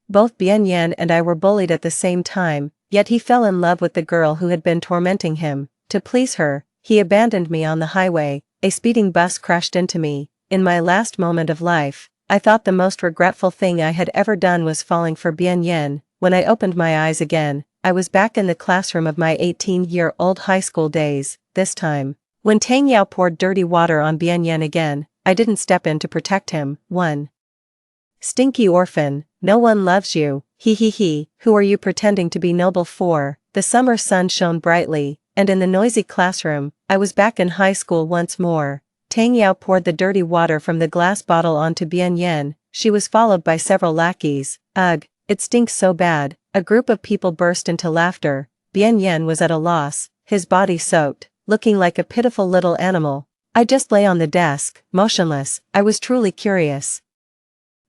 Both Bien Yen and I were bullied at the same time, yet he fell in love with the girl who had been tormenting him. To please her, he abandoned me on the highway. A speeding bus crashed into me. In my last moment of life, I thought the most regretful thing I had ever done was falling for Bien Yen. When I opened my eyes again, I was back in the classroom of my 18-year-old high school days. This time, when Tang Yao poured dirty water on Bien Yen again, I didn't step in to protect him. 1. Stinky orphan, no one loves you, he, who are you pretending to be noble for? The summer sun shone brightly, and in the noisy classroom, I was back in high school once more. Tang Yao poured the dirty water from the glass bottle onto Bien Yen. She was followed by several lackeys. Ugh, it stinks so bad. A group of people burst into laughter. Bien Yen was at a loss, his body soaked, looking like a pitiful little animal. I just lay on the desk, motionless. I was truly curious.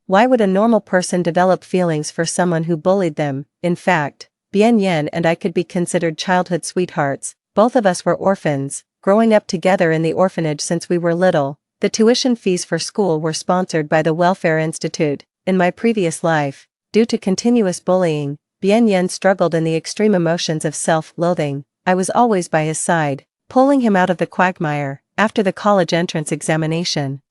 Why would a normal person develop feelings for someone who bullied them? In fact, Bien Yen and I could be considered childhood sweethearts. Both of us were orphans, growing up together in the orphanage since we were little. The tuition fees for school were sponsored by the Welfare Institute. In my previous life, due to continuous bullying, Bien Yen struggled in the extreme emotions of self-loathing. I was always by his side, pulling him out of the quagmire. After the college entrance examination,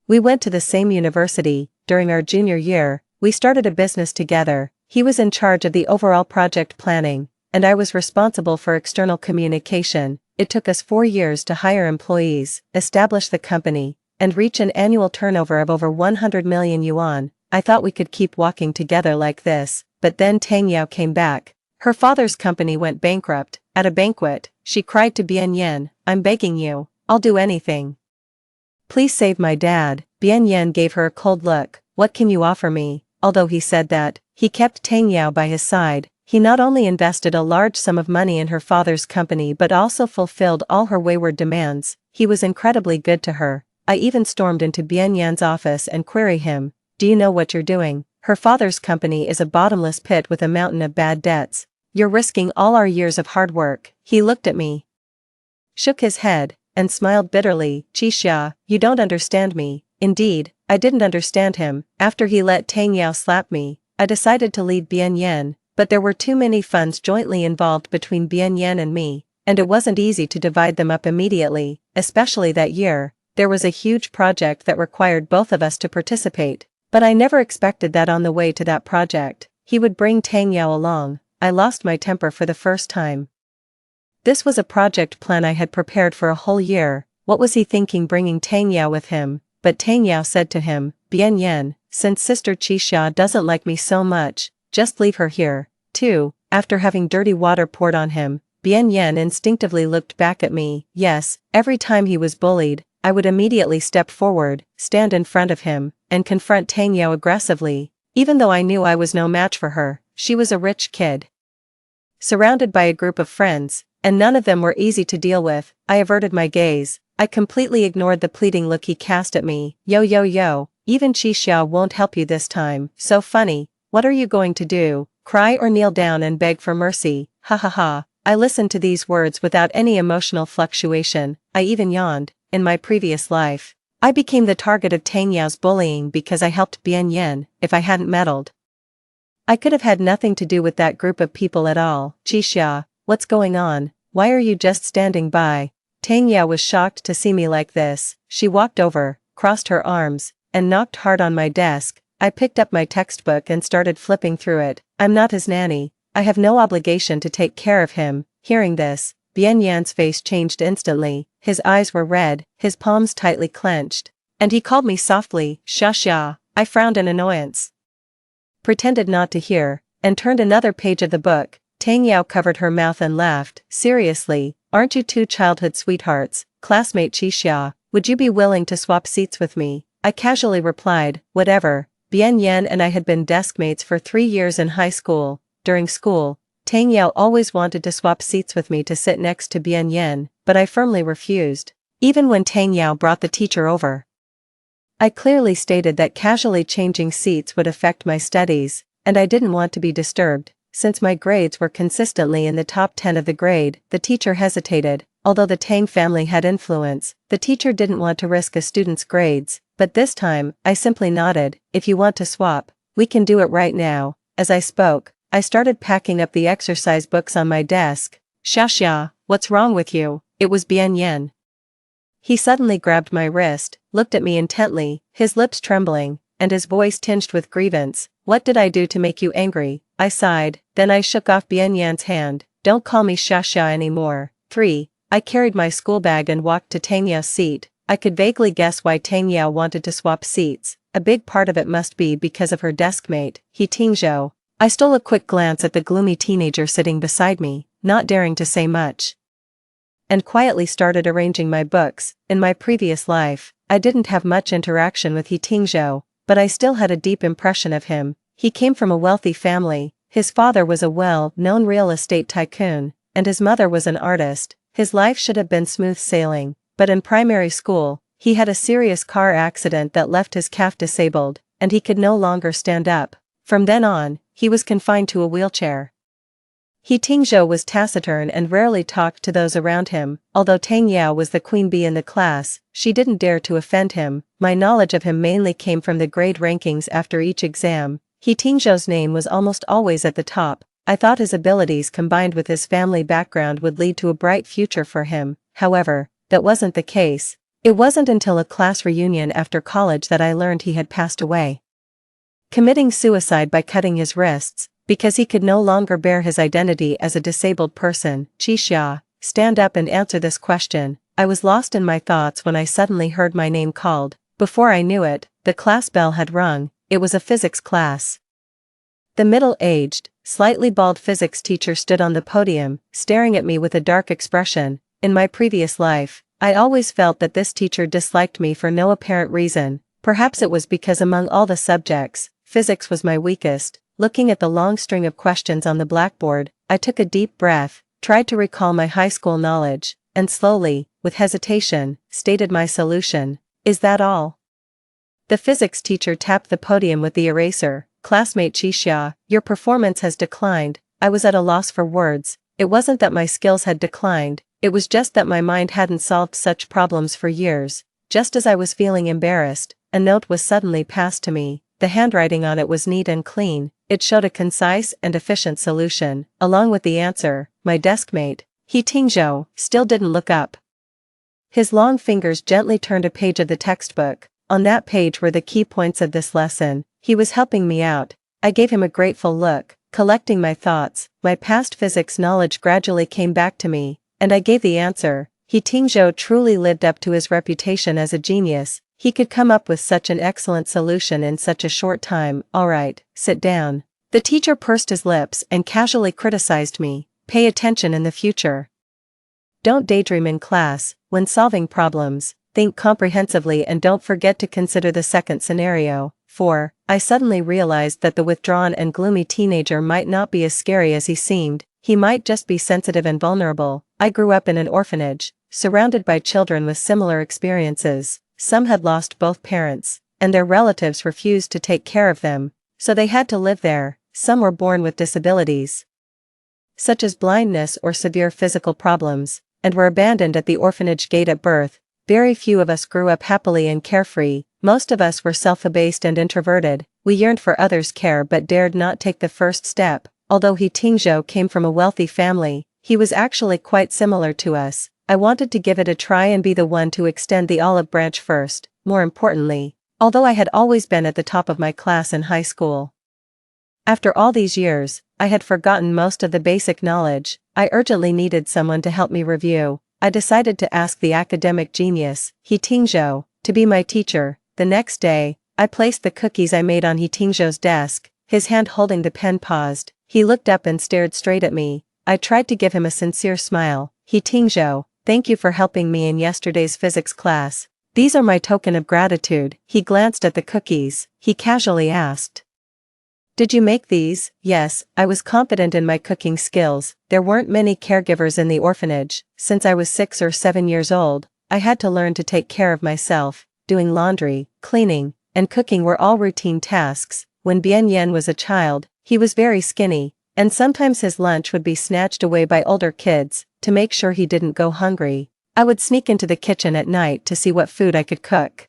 we went to the same university. During our junior year, we started a business together. He was in charge of the overall project planning, and I was responsible for external communication. It took us 4 years to hire employees, establish the company, and reach an annual turnover of over 100 million yuan. I thought we could keep walking together like this, but then Tang Yao came back. Her father's company went bankrupt. At a banquet, she cried to Bien Yen, "I'm begging you, I'll do anything. Please save my dad." Bien Yen gave her a cold look. "What can you offer me?" Although he said that, he kept Tang Yao by his side. He not only invested a large sum of money in her father's company but also fulfilled all her wayward demands. He was incredibly good to her. I even stormed into Bien Yan's office and queried him, "Do you know what you're doing? Her father's company is a bottomless pit with a mountain of bad debts. You're risking all our years of hard work." He looked at me, shook his head, and smiled bitterly. "Qixia, you don't understand me." Indeed, I didn't understand him. After he let Tang Yao slap me, I decided to leave Bien Yen, but there were too many funds jointly involved between Bien Yen and me, and it wasn't easy to divide them up immediately, especially that year. There was a huge project that required both of us to participate, but I never expected that on the way to that project, he would bring Tang Yao along. I lost my temper for the first time. This was a project plan I had prepared for a whole year. What was he thinking bringing Tang Yao with him? But Tang Yao said to him, "Bien Yen, since Sister Qixia doesn't like me so much, just leave her here." 2. After having dirty water poured on him, Bien Yen instinctively looked back at me. Yes, every time he was bullied, I would immediately step forward, stand in front of him, and confront Tang Yao aggressively. Even though I knew I was no match for her, she was a rich kid, surrounded by a group of friends, and none of them were easy to deal with. I averted my gaze. I completely ignored the pleading look he cast at me. Yo, even Qixia won't help you this time. So funny. What are you going to do? Cry or kneel down and beg for mercy? Ha ha ha. I listened to these words without any emotional fluctuation. I even yawned. In my previous life, I became the target of Tang Yao's bullying because I helped Bien Yen. If I hadn't meddled, I could have had nothing to do with that group of people at all. "Qixia, what's going on? Why are you just standing by?" Tang Yao was shocked to see me like this. She walked over, crossed her arms, and knocked hard on my desk. I picked up my textbook and started flipping through it. "I'm not his nanny. I have no obligation to take care of him." Hearing this, Bien Yan's face changed instantly. His eyes were red, his palms tightly clenched, and he called me softly, "Xia." I frowned in annoyance, pretended not to hear, and turned another page of the book. Tang Yao covered her mouth and laughed. "Seriously, aren't you two childhood sweethearts? Classmate Qixia, would you be willing to swap seats with me?" I casually replied, "Whatever." Bien Yen and I had been desk mates for 3 years in high school. During school, Tang Yao always wanted to swap seats with me to sit next to Bien Yen, but I firmly refused. Even when Tang Yao brought the teacher over, I clearly stated that casually changing seats would affect my studies, and I didn't want to be disturbed. Since my grades were consistently in the top 10 of the grade, the teacher hesitated. Although the Tang family had influence, the teacher didn't want to risk a student's grades, but this time, I simply nodded. "If you want to swap, we can do it right now. As I spoke, I started packing up the exercise books on my desk. Xia, what's wrong with you? It was Bian Yan. He suddenly grabbed my wrist, looked at me intently, his lips trembling, and his voice tinged with grievance. What did I do to make you angry? I sighed, then I shook off Bian Yan's hand. Don't call me Xia anymore. 3. I carried my school bag and walked to Tang Yao's seat. I could vaguely guess why Tang Yao wanted to swap seats. A big part of it must be because of her deskmate, He Tingzhou. I stole a quick glance at the gloomy teenager sitting beside me, not daring to say much, and quietly started arranging my books. In my previous life, I didn't have much interaction with He Tingzhou, but I still had a deep impression of him. He came from a wealthy family, his father was a well-known real estate tycoon, and his mother was an artist. His life should have been smooth sailing, but in primary school, he had a serious car accident that left his calf disabled, and he could no longer stand up. From then on, he was confined to a wheelchair. He Tingzhou was taciturn and rarely talked to those around him. Although Tang Yao was the queen bee in the class, she didn't dare to offend him. My knowledge of him mainly came from the grade rankings after each exam. He Tingzhou's name was almost always at the top. I thought his abilities combined with his family background would lead to a bright future for him. However, that wasn't the case. It wasn't until a class reunion after college that I learned he had passed away, committing suicide by cutting his wrists, because he could no longer bear his identity as a disabled person. Xia, stand up and answer this question. I was lost in my thoughts when I suddenly heard my name called. Before I knew it, the class bell had rung. It was a physics class. The middle-aged, slightly bald physics teacher stood on the podium, staring at me with a dark expression. In my previous life, I always felt that this teacher disliked me for no apparent reason. Perhaps it was because among all the subjects, physics was my weakest. Looking at the long string of questions on the blackboard, I took a deep breath, tried to recall my high school knowledge, and slowly, with hesitation, stated my solution. Is that all? The physics teacher tapped the podium with the eraser. Classmate Xia, your performance has declined. I was at a loss for words. It wasn't that my skills had declined, it was just that my mind hadn't solved such problems for years. Just as I was feeling embarrassed, a note was suddenly passed to me. The handwriting on it was neat and clean. It showed a concise and efficient solution. Along with the answer, my deskmate, He Tingzhou, still didn't look up. His long fingers gently turned a page of the textbook. On that page were the key points of this lesson. He was helping me out. I gave him a grateful look. Collecting my thoughts, my past physics knowledge gradually came back to me, and I gave the answer. He Tingzhou truly lived up to his reputation as a genius. He could come up with such an excellent solution in such a short time. All right, sit down. The teacher pursed his lips and casually criticized me. Pay attention in the future. Don't daydream in class. When solving problems, think comprehensively and don't forget to consider the second scenario. 4. I suddenly realized that the withdrawn and gloomy teenager might not be as scary as he seemed. He might just be sensitive and vulnerable. I grew up in an orphanage, surrounded by children with similar experiences. Some had lost both parents, and their relatives refused to take care of them, so they had to live there. Some were born with disabilities, such as blindness or severe physical problems, and were abandoned at the orphanage gate at birth. Very few of us grew up happily and carefree. Most of us were self-abased and introverted. We yearned for others' care but dared not take the first step. Although He Tingzhou came from a wealthy family, he was actually quite similar to us. I wanted to give it a try and be the one to extend the olive branch first. More importantly, although I had always been at the top of my class in high school, after all these years, I had forgotten most of the basic knowledge. I urgently needed someone to help me review. I decided to ask the academic genius, He Tingzhou, to be my teacher. The next day, I placed the cookies I made on He Tingzhou's desk. His hand holding the pen paused. He looked up and stared straight at me. I tried to give him a sincere smile. He Tingzhou, thank you for helping me in yesterday's physics class. These are my token of gratitude. He glanced at the cookies. He casually asked, did you make these? Yes, I was confident in my cooking skills. There weren't many caregivers in the orphanage. Since I was 6 or 7 years old, I had to learn to take care of myself. Doing laundry, cleaning, and cooking were all routine tasks. When Bian Yan was a child, he was very skinny, and sometimes his lunch would be snatched away by older kids. To make sure he didn't go hungry, I would sneak into the kitchen at night to see what food I could cook.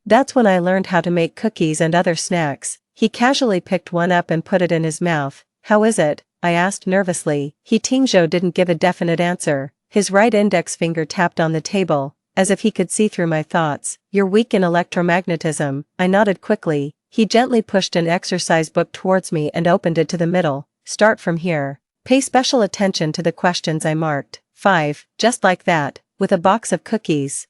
That's when I learned how to make cookies and other snacks. He casually picked one up and put it in his mouth. How is it? I asked nervously. He Tingzhou didn't give a definite answer. His right index finger tapped on the table, as if he could see through my thoughts. You're weak in electromagnetism. I nodded quickly. He gently pushed an exercise book towards me and opened it to the middle. Start from here. Pay special attention to the questions I marked. 5. Just like that, with a box of cookies.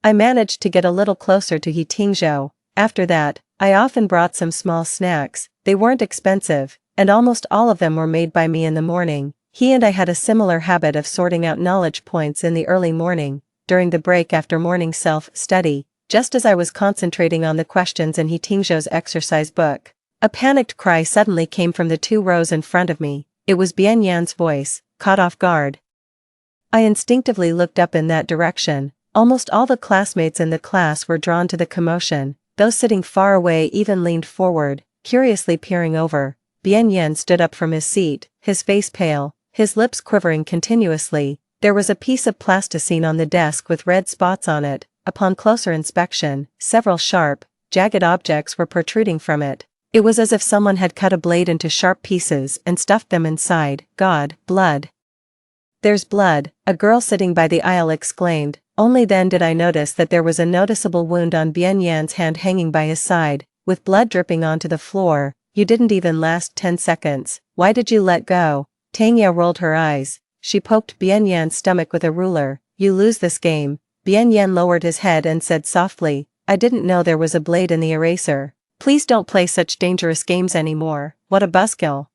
I managed to get a little closer to He Tingzhou. After that, I often brought some small snacks. They weren't expensive, and almost all of them were made by me in the morning. He and I had a similar habit of sorting out knowledge points in the early morning, during the break after morning self-study, just as I was concentrating on the questions in He Tingzhou's exercise book. A panicked cry suddenly came from the 2 rows in front of me. It was Bian Yan's voice, caught off guard. I instinctively looked up in that direction. Almost all the classmates in the class were drawn to the commotion. Those sitting far away even leaned forward, curiously peering over. Bian Yan stood up from his seat, his face pale, his lips quivering continuously. There was a piece of plasticine on the desk with red spots on it. Upon closer inspection, several sharp, jagged objects were protruding from it. It was as if someone had cut a blade into sharp pieces and stuffed them inside. God, blood. There's blood, a girl sitting by the aisle exclaimed. Only then did I notice that there was a noticeable wound on Bian Yan's hand hanging by his side, with blood dripping onto the floor. You didn't even last 10 seconds. Why did you let go? Tang Yao rolled her eyes. She poked Bian Yan's stomach with a ruler. You lose this game. Bian Yan lowered his head and said softly, I didn't know there was a blade in the eraser. Please don't play such dangerous games anymore. What a buzzkill.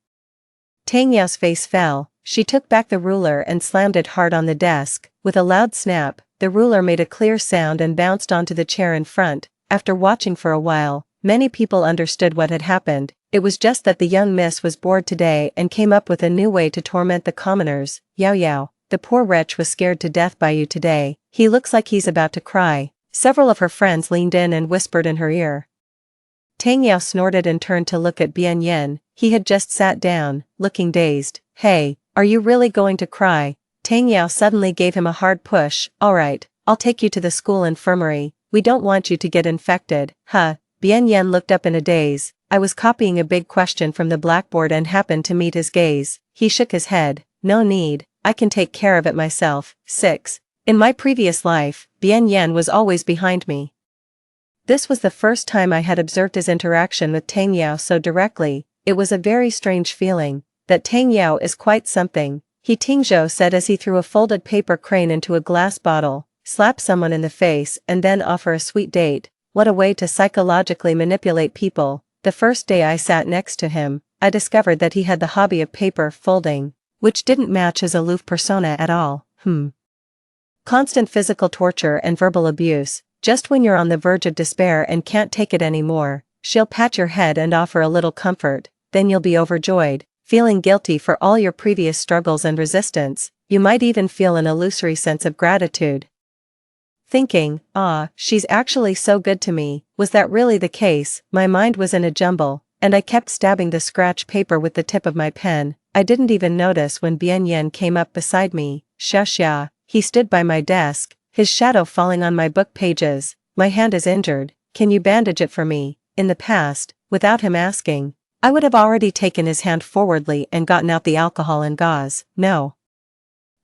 Tang Yao's face fell. She took back the ruler and slammed it hard on the desk. With a loud snap, the ruler made a clear sound and bounced onto the chair in front. After watching for a while, many people understood what had happened. It was just that the young miss was bored today and came up with a new way to torment the commoners. Yao Yao, the poor wretch was scared to death by you today. He looks like he's about to cry. Several of her friends leaned in and whispered in her ear. Tang Yao snorted and turned to look at Bian Yan. He had just sat down, looking dazed. Hey, are you really going to cry? Tang Yao suddenly gave him a hard push. Alright, I'll take you to the school infirmary. We don't want you to get infected. Huh? Bian Yan looked up in a daze. I was copying a big question from the blackboard and happened to meet his gaze. He shook his head. No need, I can take care of it myself. 6. In my previous life, Bian Yan was always behind me. This was the first time I had observed his interaction with Tang Yao so directly. It was a very strange feeling. That Tang Yao is quite something, He Tingzhou said as he threw a folded paper crane into a glass bottle, slap someone in the face and then offer a sweet date. What a way to psychologically manipulate people. The first day I sat next to him, I discovered that he had the hobby of paper folding, which didn't match his aloof persona at all. Constant physical torture and verbal abuse. Just when you're on the verge of despair and can't take it anymore, she'll pat your head and offer a little comfort, then you'll be overjoyed, feeling guilty for all your previous struggles and resistance. You might even feel an illusory sense of gratitude. Thinking, she's actually so good to me. Was that really the case? My mind was in a jumble, and I kept stabbing the scratch paper with the tip of my pen. I didn't even notice when Bian Yan came up beside me. Xia. He stood by my desk, his shadow falling on my book pages. My hand is injured. Can you bandage it for me? In the past, without him asking, I would have already taken his hand forwardly and gotten out the alcohol and gauze. No.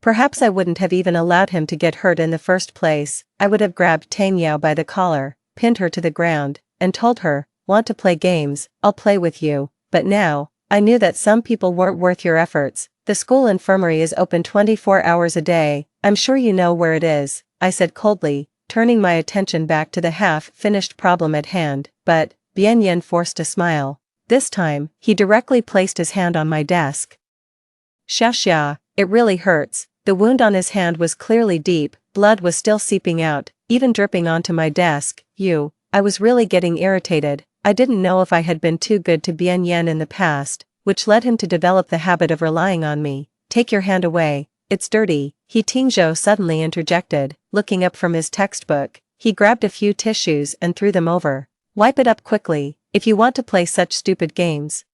Perhaps I wouldn't have even allowed him to get hurt in the first place. I would have grabbed Tang Yao by the collar, pinned her to the ground, and told her, want to play games? I'll play with you. But now, I knew that some people weren't worth your efforts. The school infirmary is open 24 hours a day. I'm sure you know where it is, I said coldly, turning my attention back to the half-finished problem at hand. But, Bian Yan forced a smile. This time, he directly placed his hand on my desk. Xia, it really hurts. The wound on his hand was clearly deep, blood was still seeping out, even dripping onto my desk. I was really getting irritated. I didn't know if I had been too good to Bian Yan in the past, which led him to develop the habit of relying on me. Take your hand away. It's dirty, He Tingzhou suddenly interjected, looking up from his textbook. He grabbed a few tissues and threw them over. Wipe it up quickly, if you want to play such stupid games.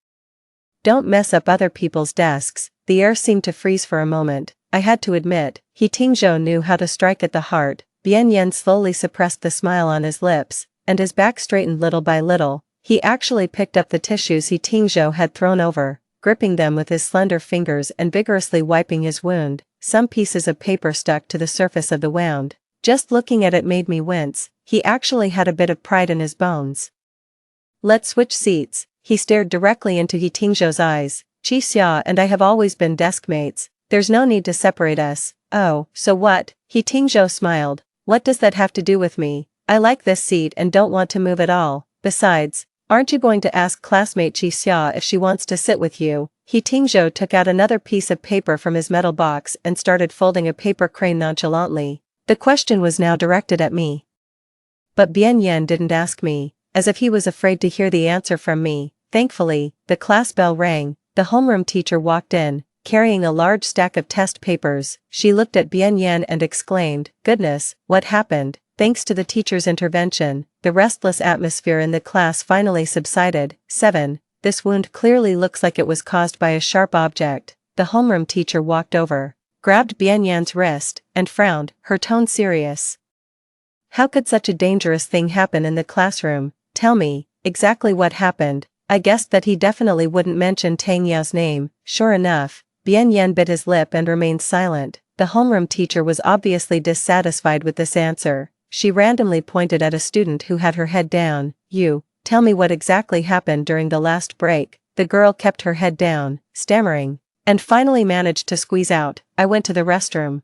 Don't mess up other people's desks. The air seemed to freeze for a moment. I had to admit, He Tingzhou knew how to strike at the heart. Bian Yan slowly suppressed the smile on his lips, and his back straightened little by little. He actually picked up the tissues He Tingzhou had thrown over, gripping them with his slender fingers and vigorously wiping his wound. Some pieces of paper stuck to the surface of the wound. Just looking at it made me wince. He actually had a bit of pride in his bones. Let's switch seats. He stared directly into He Tingzhou's eyes. Qi Xia and I have always been desk mates. There's no need to separate us. Oh, so what? He Tingzhou smiled. What does that have to do with me? I like this seat and don't want to move at all. Besides, aren't you going to ask classmate Qi Xia if she wants to sit with you? He Tingzhou took out another piece of paper from his metal box and started folding a paper crane nonchalantly. The question was now directed at me. But Bian Yan didn't ask me, as if he was afraid to hear the answer from me. Thankfully, the class bell rang. The homeroom teacher walked in, carrying a large stack of test papers. She looked at Bian Yan and exclaimed, "Goodness, what happened?" Thanks to the teacher's intervention, the restless atmosphere in the class finally subsided. 7. This wound clearly looks like it was caused by a sharp object. The homeroom teacher walked over, grabbed Bian Yan's wrist, and frowned, her tone serious. How could such a dangerous thing happen in the classroom? Tell me, exactly what happened. I guessed that he definitely wouldn't mention Tang Yao's name. Sure enough, Bian Yan bit his lip and remained silent. The homeroom teacher was obviously dissatisfied with this answer. She randomly pointed at a student who had her head down. "You, tell me what exactly happened during the last break." The girl kept her head down, stammering, and finally managed to squeeze out, "I went to the restroom."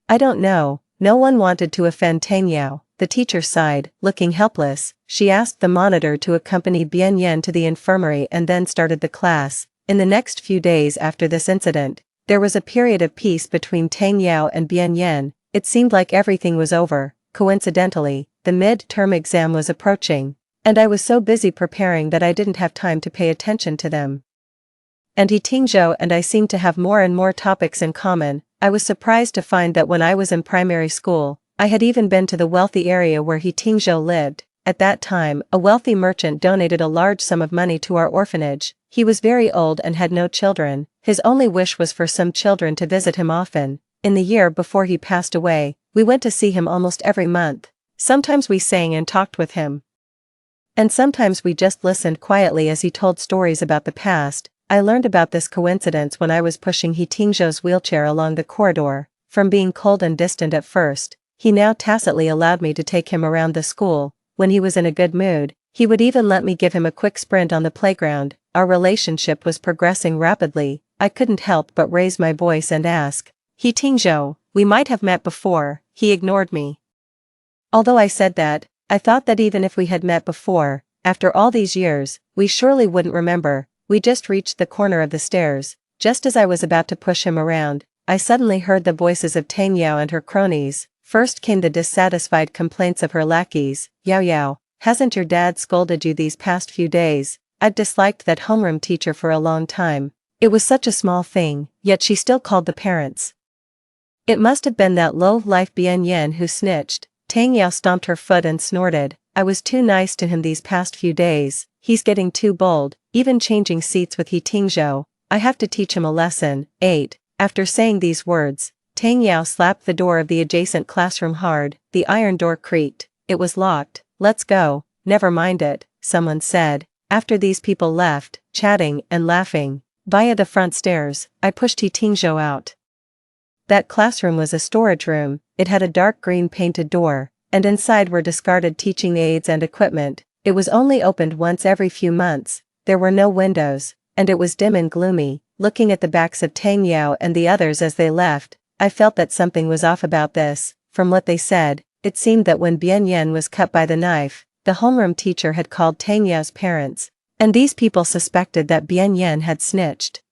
"I don't know." No one wanted to offend Tang Yao. The teacher sighed, looking helpless. She asked the monitor to accompany Bian Yan to the infirmary and then started the class. In the next few days after this incident, there was a period of peace between Tang Yao and Bian Yan. It seemed like everything was over. Coincidentally, the mid-term exam was approaching, and I was so busy preparing that I didn't have time to pay attention to them. And He Tingzhou and I seemed to have more and more topics in common. I was surprised to find that when I was in primary school, I had even been to the wealthy area where He Tingzhou lived. At that time, a wealthy merchant donated a large sum of money to our orphanage. He was very old and had no children. His only wish was for some children to visit him often. In the year before he passed away, we went to see him almost every month. Sometimes we sang and talked with him. And sometimes we just listened quietly as he told stories about the past. I learned about this coincidence when I was pushing He Tingzhou's wheelchair along the corridor. From being cold and distant at first, he now tacitly allowed me to take him around the school. When he was in a good mood, he would even let me give him a quick sprint on the playground. Our relationship was progressing rapidly. I couldn't help but raise my voice and ask, "He Tingzhou, we might have met before." He ignored me. Although I said that, I thought that even if we had met before, after all these years, we surely wouldn't remember. We just reached the corner of the stairs. Just as I was about to push him around, I suddenly heard the voices of Tang Yao and her cronies. First came the dissatisfied complaints of her lackeys. "Yao Yao, hasn't your dad scolded you these past few days?" I'd disliked that homeroom teacher for a long time. It was such a small thing, yet she still called the parents. It must have been that low-life Bian Yan who snitched. Tang Yao stomped her foot and snorted. "I was too nice to him these past few days. He's getting too bold, even changing seats with He Tingzhou. I have to teach him a lesson." 8. After saying these words, Tang Yao slapped the door of the adjacent classroom hard. The iron door creaked. It was locked. "Let's go." "Never mind it," someone said. After these people left, chatting and laughing, via the front stairs, I pushed He Tingzhou out. That classroom was a storage room. It had a dark green painted door, and inside were discarded teaching aids and equipment. It was only opened once every few months. There were no windows, and it was dim and gloomy. Looking at the backs of Tang Yao and the others as they left, I felt that something was off about this. From what they said, it seemed that when Bian Yan was cut by the knife, the homeroom teacher had called Tang Yao's parents, and these people suspected that Bian Yan had snitched.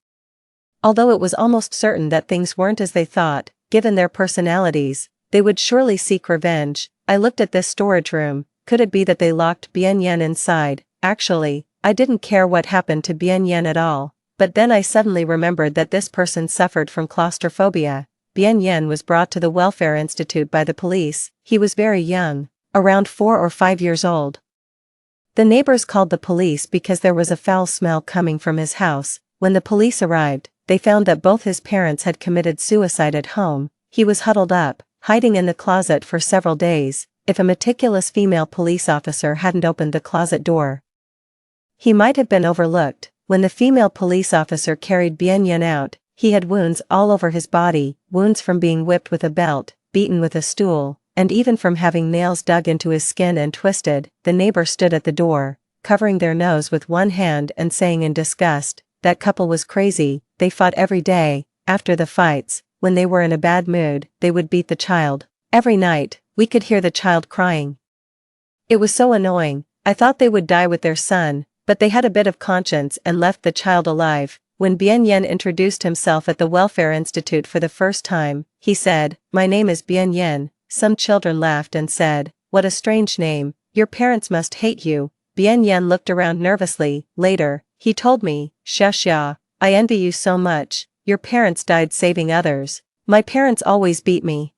Although it was almost certain that things weren't as they thought, given their personalities, they would surely seek revenge. I looked at this storage room. Could it be that they locked Bian Yan inside? Actually, I didn't care what happened to Bian Yan at all. But then I suddenly remembered that this person suffered from claustrophobia. Bian Yan was brought to the welfare institute by the police. He was very young, around 4 or 5 years old. The neighbors called the police because there was a foul smell coming from his house. When the police arrived, they found that both his parents had committed suicide at home. He was huddled up, hiding in the closet for several days. If a meticulous female police officer hadn't opened the closet door, He might have been overlooked. When the female police officer carried Bien Yen out, he had wounds all over his body, wounds from being whipped with a belt, beaten with a stool, and even from having nails dug into his skin and twisted. The neighbor stood at the door, covering their nose with one hand and saying in disgust, "That couple was crazy, they fought every day." After the fights, when they were in a bad mood, they would beat the child. Every night, we could hear the child crying. It was so annoying. I thought they would die with their son, but they had a bit of conscience and left the child alive. When Bien Yen introduced himself at the Welfare Institute for the first time, he said, "My name is Bien Yen." Some children laughed and said, "What a strange name, your parents must hate you." Bien Yen looked around nervously. Later, he told me, "Xia, I envy you so much, your parents died saving others. My parents always beat me.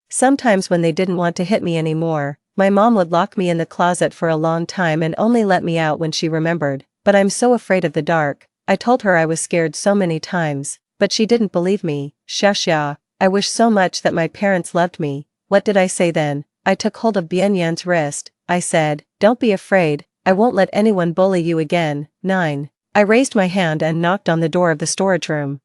Sometimes when they didn't want to hit me anymore, my mom would lock me in the closet for a long time and only let me out when she remembered. But I'm so afraid of the dark." I told her I was scared so many times, but she didn't believe me. Xia, I wish so much that my parents loved me. What did I say then? I took hold of Bien Yan's wrist. I said, "Don't be afraid, I won't let anyone bully you again." 9. I raised my hand and knocked on the door of the storage room.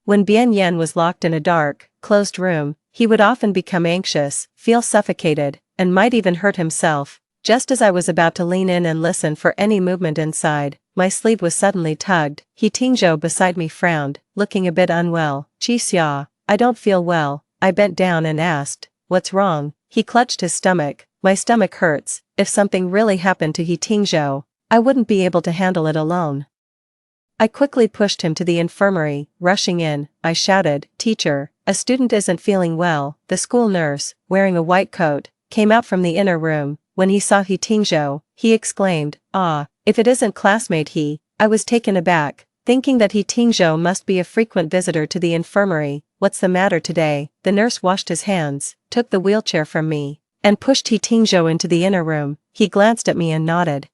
When Bien Yan was locked in a dark, closed room, he would often become anxious, feel suffocated, and might even hurt himself. Just as I was about to lean in and listen for any movement inside, my sleeve was suddenly tugged. He Tingzhou beside me frowned, looking a bit unwell. "Xia, I don't feel well." I bent down and asked, "What's wrong?" He clutched his stomach. "My stomach hurts. If something really happened to He Tingzhou, I wouldn't be able to handle it alone." I quickly pushed him to the infirmary. Rushing in, I shouted, "Teacher, a student isn't feeling well." The school nurse, wearing a white coat, came out from the inner room. When he saw He Tingzhou, he exclaimed, "Ah, if it isn't classmate He." I was taken aback, thinking that He Tingzhou must be a frequent visitor to the infirmary. "What's the matter today?" The nurse washed his hands, took the wheelchair from me, and pushed He Tingzhou into the inner room. He glanced at me and nodded.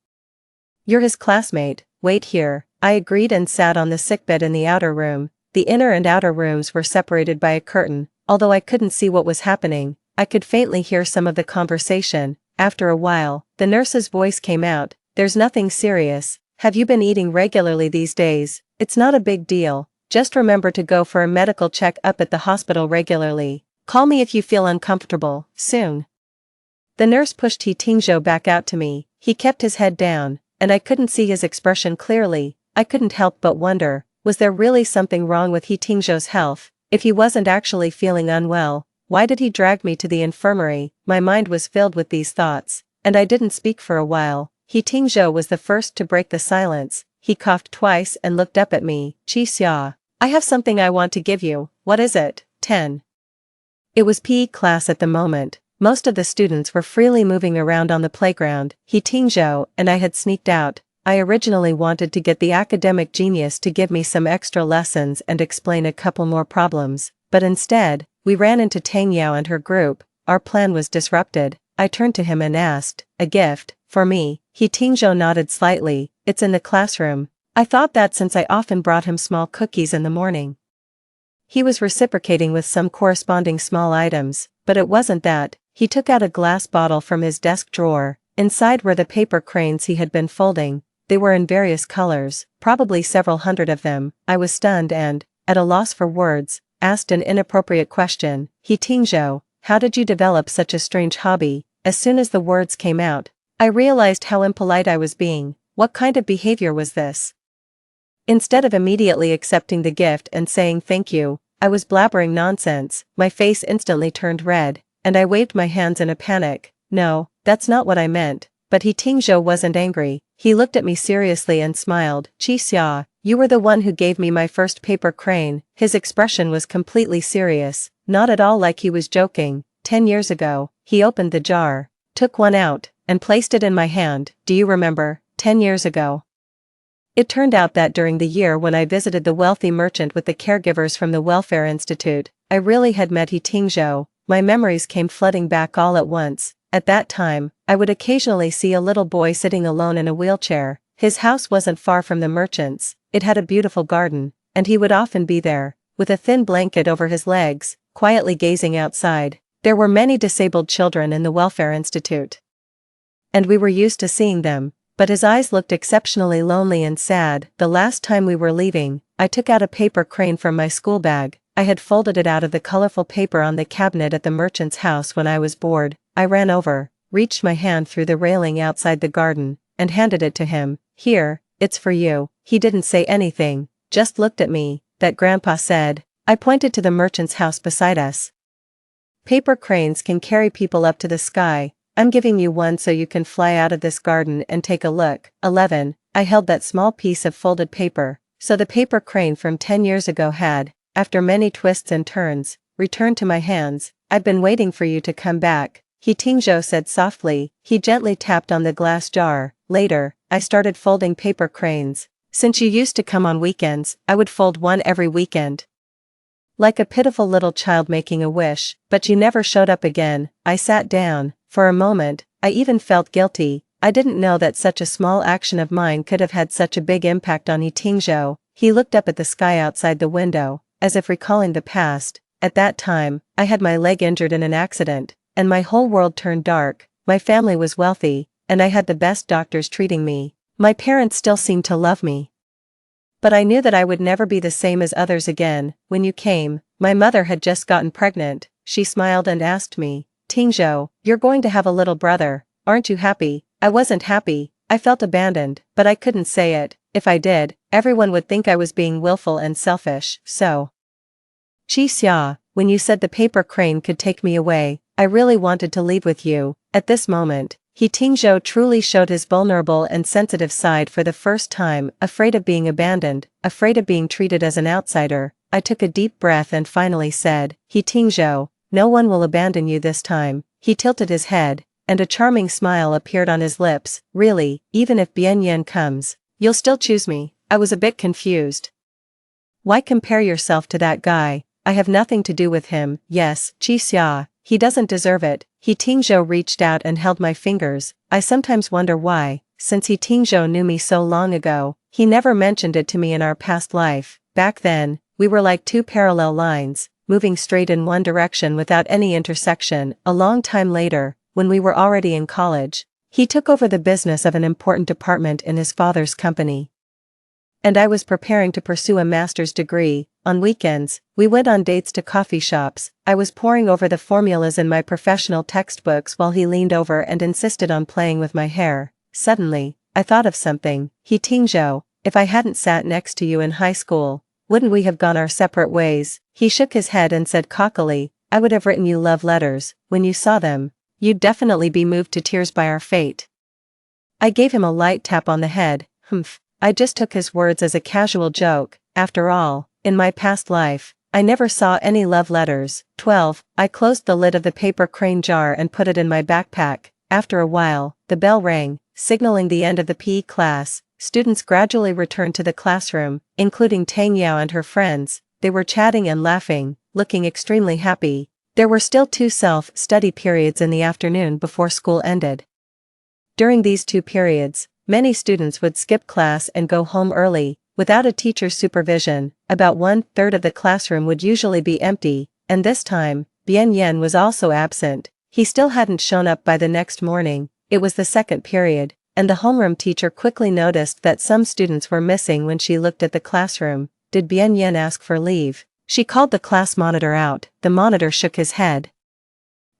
"You're his classmate, wait here." I agreed and sat on the sickbed in the outer room. The inner and outer rooms were separated by a curtain. Although I couldn't see what was happening, I could faintly hear some of the conversation. After a while, the nurse's voice came out, "There's nothing serious. Have you been eating regularly these days? It's not a big deal. Just remember to go for a medical check-up at the hospital regularly. Call me if you feel uncomfortable." Soon. The nurse pushed He Tingzhou back out to me. He kept his head down, and I couldn't see his expression clearly. I couldn't help but wonder, was there really something wrong with He Tingzhou's health? If he wasn't actually feeling unwell, why did he drag me to the infirmary? My mind was filled with these thoughts, and I didn't speak for a while. He Tingzhou was the first to break the silence. He coughed twice and looked up at me. "Xia, I have something I want to give you." "What is it?" 10. It was PE class at the moment. Most of the students were freely moving around on the playground. He Tingzhou and I had sneaked out. I originally wanted to get the academic genius to give me some extra lessons and explain a couple more problems, but instead, we ran into Tang Yao and her group. Our plan was disrupted. I turned to him and asked, "A gift, for me?" He Tingzhou nodded slightly. "It's in the classroom." I thought that since I often brought him small cookies in the morning, he was reciprocating with some corresponding small items, but it wasn't that. He took out a glass bottle from his desk drawer. Inside were the paper cranes he had been folding. They were in various colors, probably several hundred of them. I was stunned and, at a loss for words, asked an inappropriate question. "He Tingzhou, how did you develop such a strange hobby?" As soon as the words came out, I realized how impolite I was being. What kind of behavior was this? Instead of immediately accepting the gift and saying thank you, I was blabbering nonsense. My face instantly turned red, and I waved my hands in a panic. "No, that's not what I meant." But He Tingzhou wasn't angry. He looked at me seriously and smiled. "Xia, you were the one who gave me my first paper crane." His expression was completely serious, not at all like he was joking. 10 years ago, he opened the jar, took one out, and placed it in my hand. "Do you remember? 10 years ago." It turned out that during the year when I visited the wealthy merchant with the caregivers from the Welfare Institute, I really had met He Tingzhou. My memories came flooding back all at once. At that time, I would occasionally see a little boy sitting alone in a wheelchair. His house wasn't far from the merchant's. It had a beautiful garden, and he would often be there, with a thin blanket over his legs, quietly gazing outside. There were many disabled children in the Welfare Institute, and we were used to seeing them. but his eyes looked exceptionally lonely and sad. The last time we were leaving, I took out a paper crane from my school bag. I had folded it out of the colorful paper on the cabinet at the merchant's house when I was bored. I ran over, reached my hand through the railing outside the garden, and handed it to him. Here, it's for you. He didn't say anything, just looked at me. That Grandpa said. I pointed to the merchant's house beside us. Paper cranes can carry people up to the sky. I'm giving you one so you can fly out of this garden and take a look. 11. I held that small piece of folded paper. So the paper crane from 10 years ago had, after many twists and turns, returned to my hands. I've been waiting for you to come back, He Tingzhou said softly. He gently tapped on the glass jar. Later, I started folding paper cranes. Since you used to come on weekends, I would fold one every weekend. Like a pitiful little child making a wish, but you never showed up again. I sat down. For a moment, I even felt guilty. I didn't know that such a small action of mine could have had such a big impact on He Tingzhou. He looked up at the sky outside the window, as if recalling the past. At that time, I had my leg injured in an accident, and my whole world turned dark. My family was wealthy, and I had the best doctors treating me. My parents still seemed to love me. But I knew that I would never be the same as others again. When you came, my mother had just gotten pregnant. She smiled and asked me, Tingzhou, you're going to have a little brother, aren't you happy? I wasn't happy. I felt abandoned, but I couldn't say it. If I did, everyone would think I was being willful and selfish. So, Qi Xia, when you said the paper crane could take me away, I really wanted to leave with you. At this moment, He Tingzhou truly showed his vulnerable and sensitive side for the first time, afraid of being abandoned, afraid of being treated as an outsider. I took a deep breath and finally said, He Tingzhou, no one will abandon you this time. He tilted his head, and a charming smile appeared on his lips. Really, even if Bian Yan comes, you'll still choose me. I was a bit confused. Why compare yourself to that guy? I have nothing to do with him. Yes, Qi Xia, he doesn't deserve it. He Tingzhou reached out and held my fingers. I sometimes wonder why, since He Tingzhou knew me so long ago, he never mentioned it to me in our past life. Back then, we were like two parallel lines, moving straight in one direction without any intersection. A long time later, when we were already in college, he took over the business of an important department in his father's company. And I was preparing to pursue a master's degree. On weekends, we went on dates to coffee shops. I was poring over the formulas in my professional textbooks while he leaned over and insisted on playing with my hair. Suddenly, I thought of something. He Tingzhou, if I hadn't sat next to you in high school, wouldn't we have gone our separate ways? He shook his head and said cockily, I would have written you love letters. When you saw them, you'd definitely be moved to tears by our fate. I gave him a light tap on the head. Humph. I just took his words as a casual joke. After all, in my past life, I never saw any love letters. 12. I closed the lid of the paper crane jar and put it in my backpack. After a while, the bell rang, signaling the end of the PE class. Students gradually returned to the classroom, including Tang Yao and her friends. They were chatting and laughing, looking extremely happy. There were still 2 self-study periods in the afternoon before school ended. During these 2 periods, many students would skip class and go home early, without a teacher's supervision. About 1/3 of the classroom would usually be empty, and this time, Bian Yan was also absent. He still hadn't shown up by the next morning. It was the 2nd period, and the homeroom teacher quickly noticed that some students were missing when she looked at the classroom. Did Bian Yan ask for leave? She called the class monitor out. The monitor shook his head,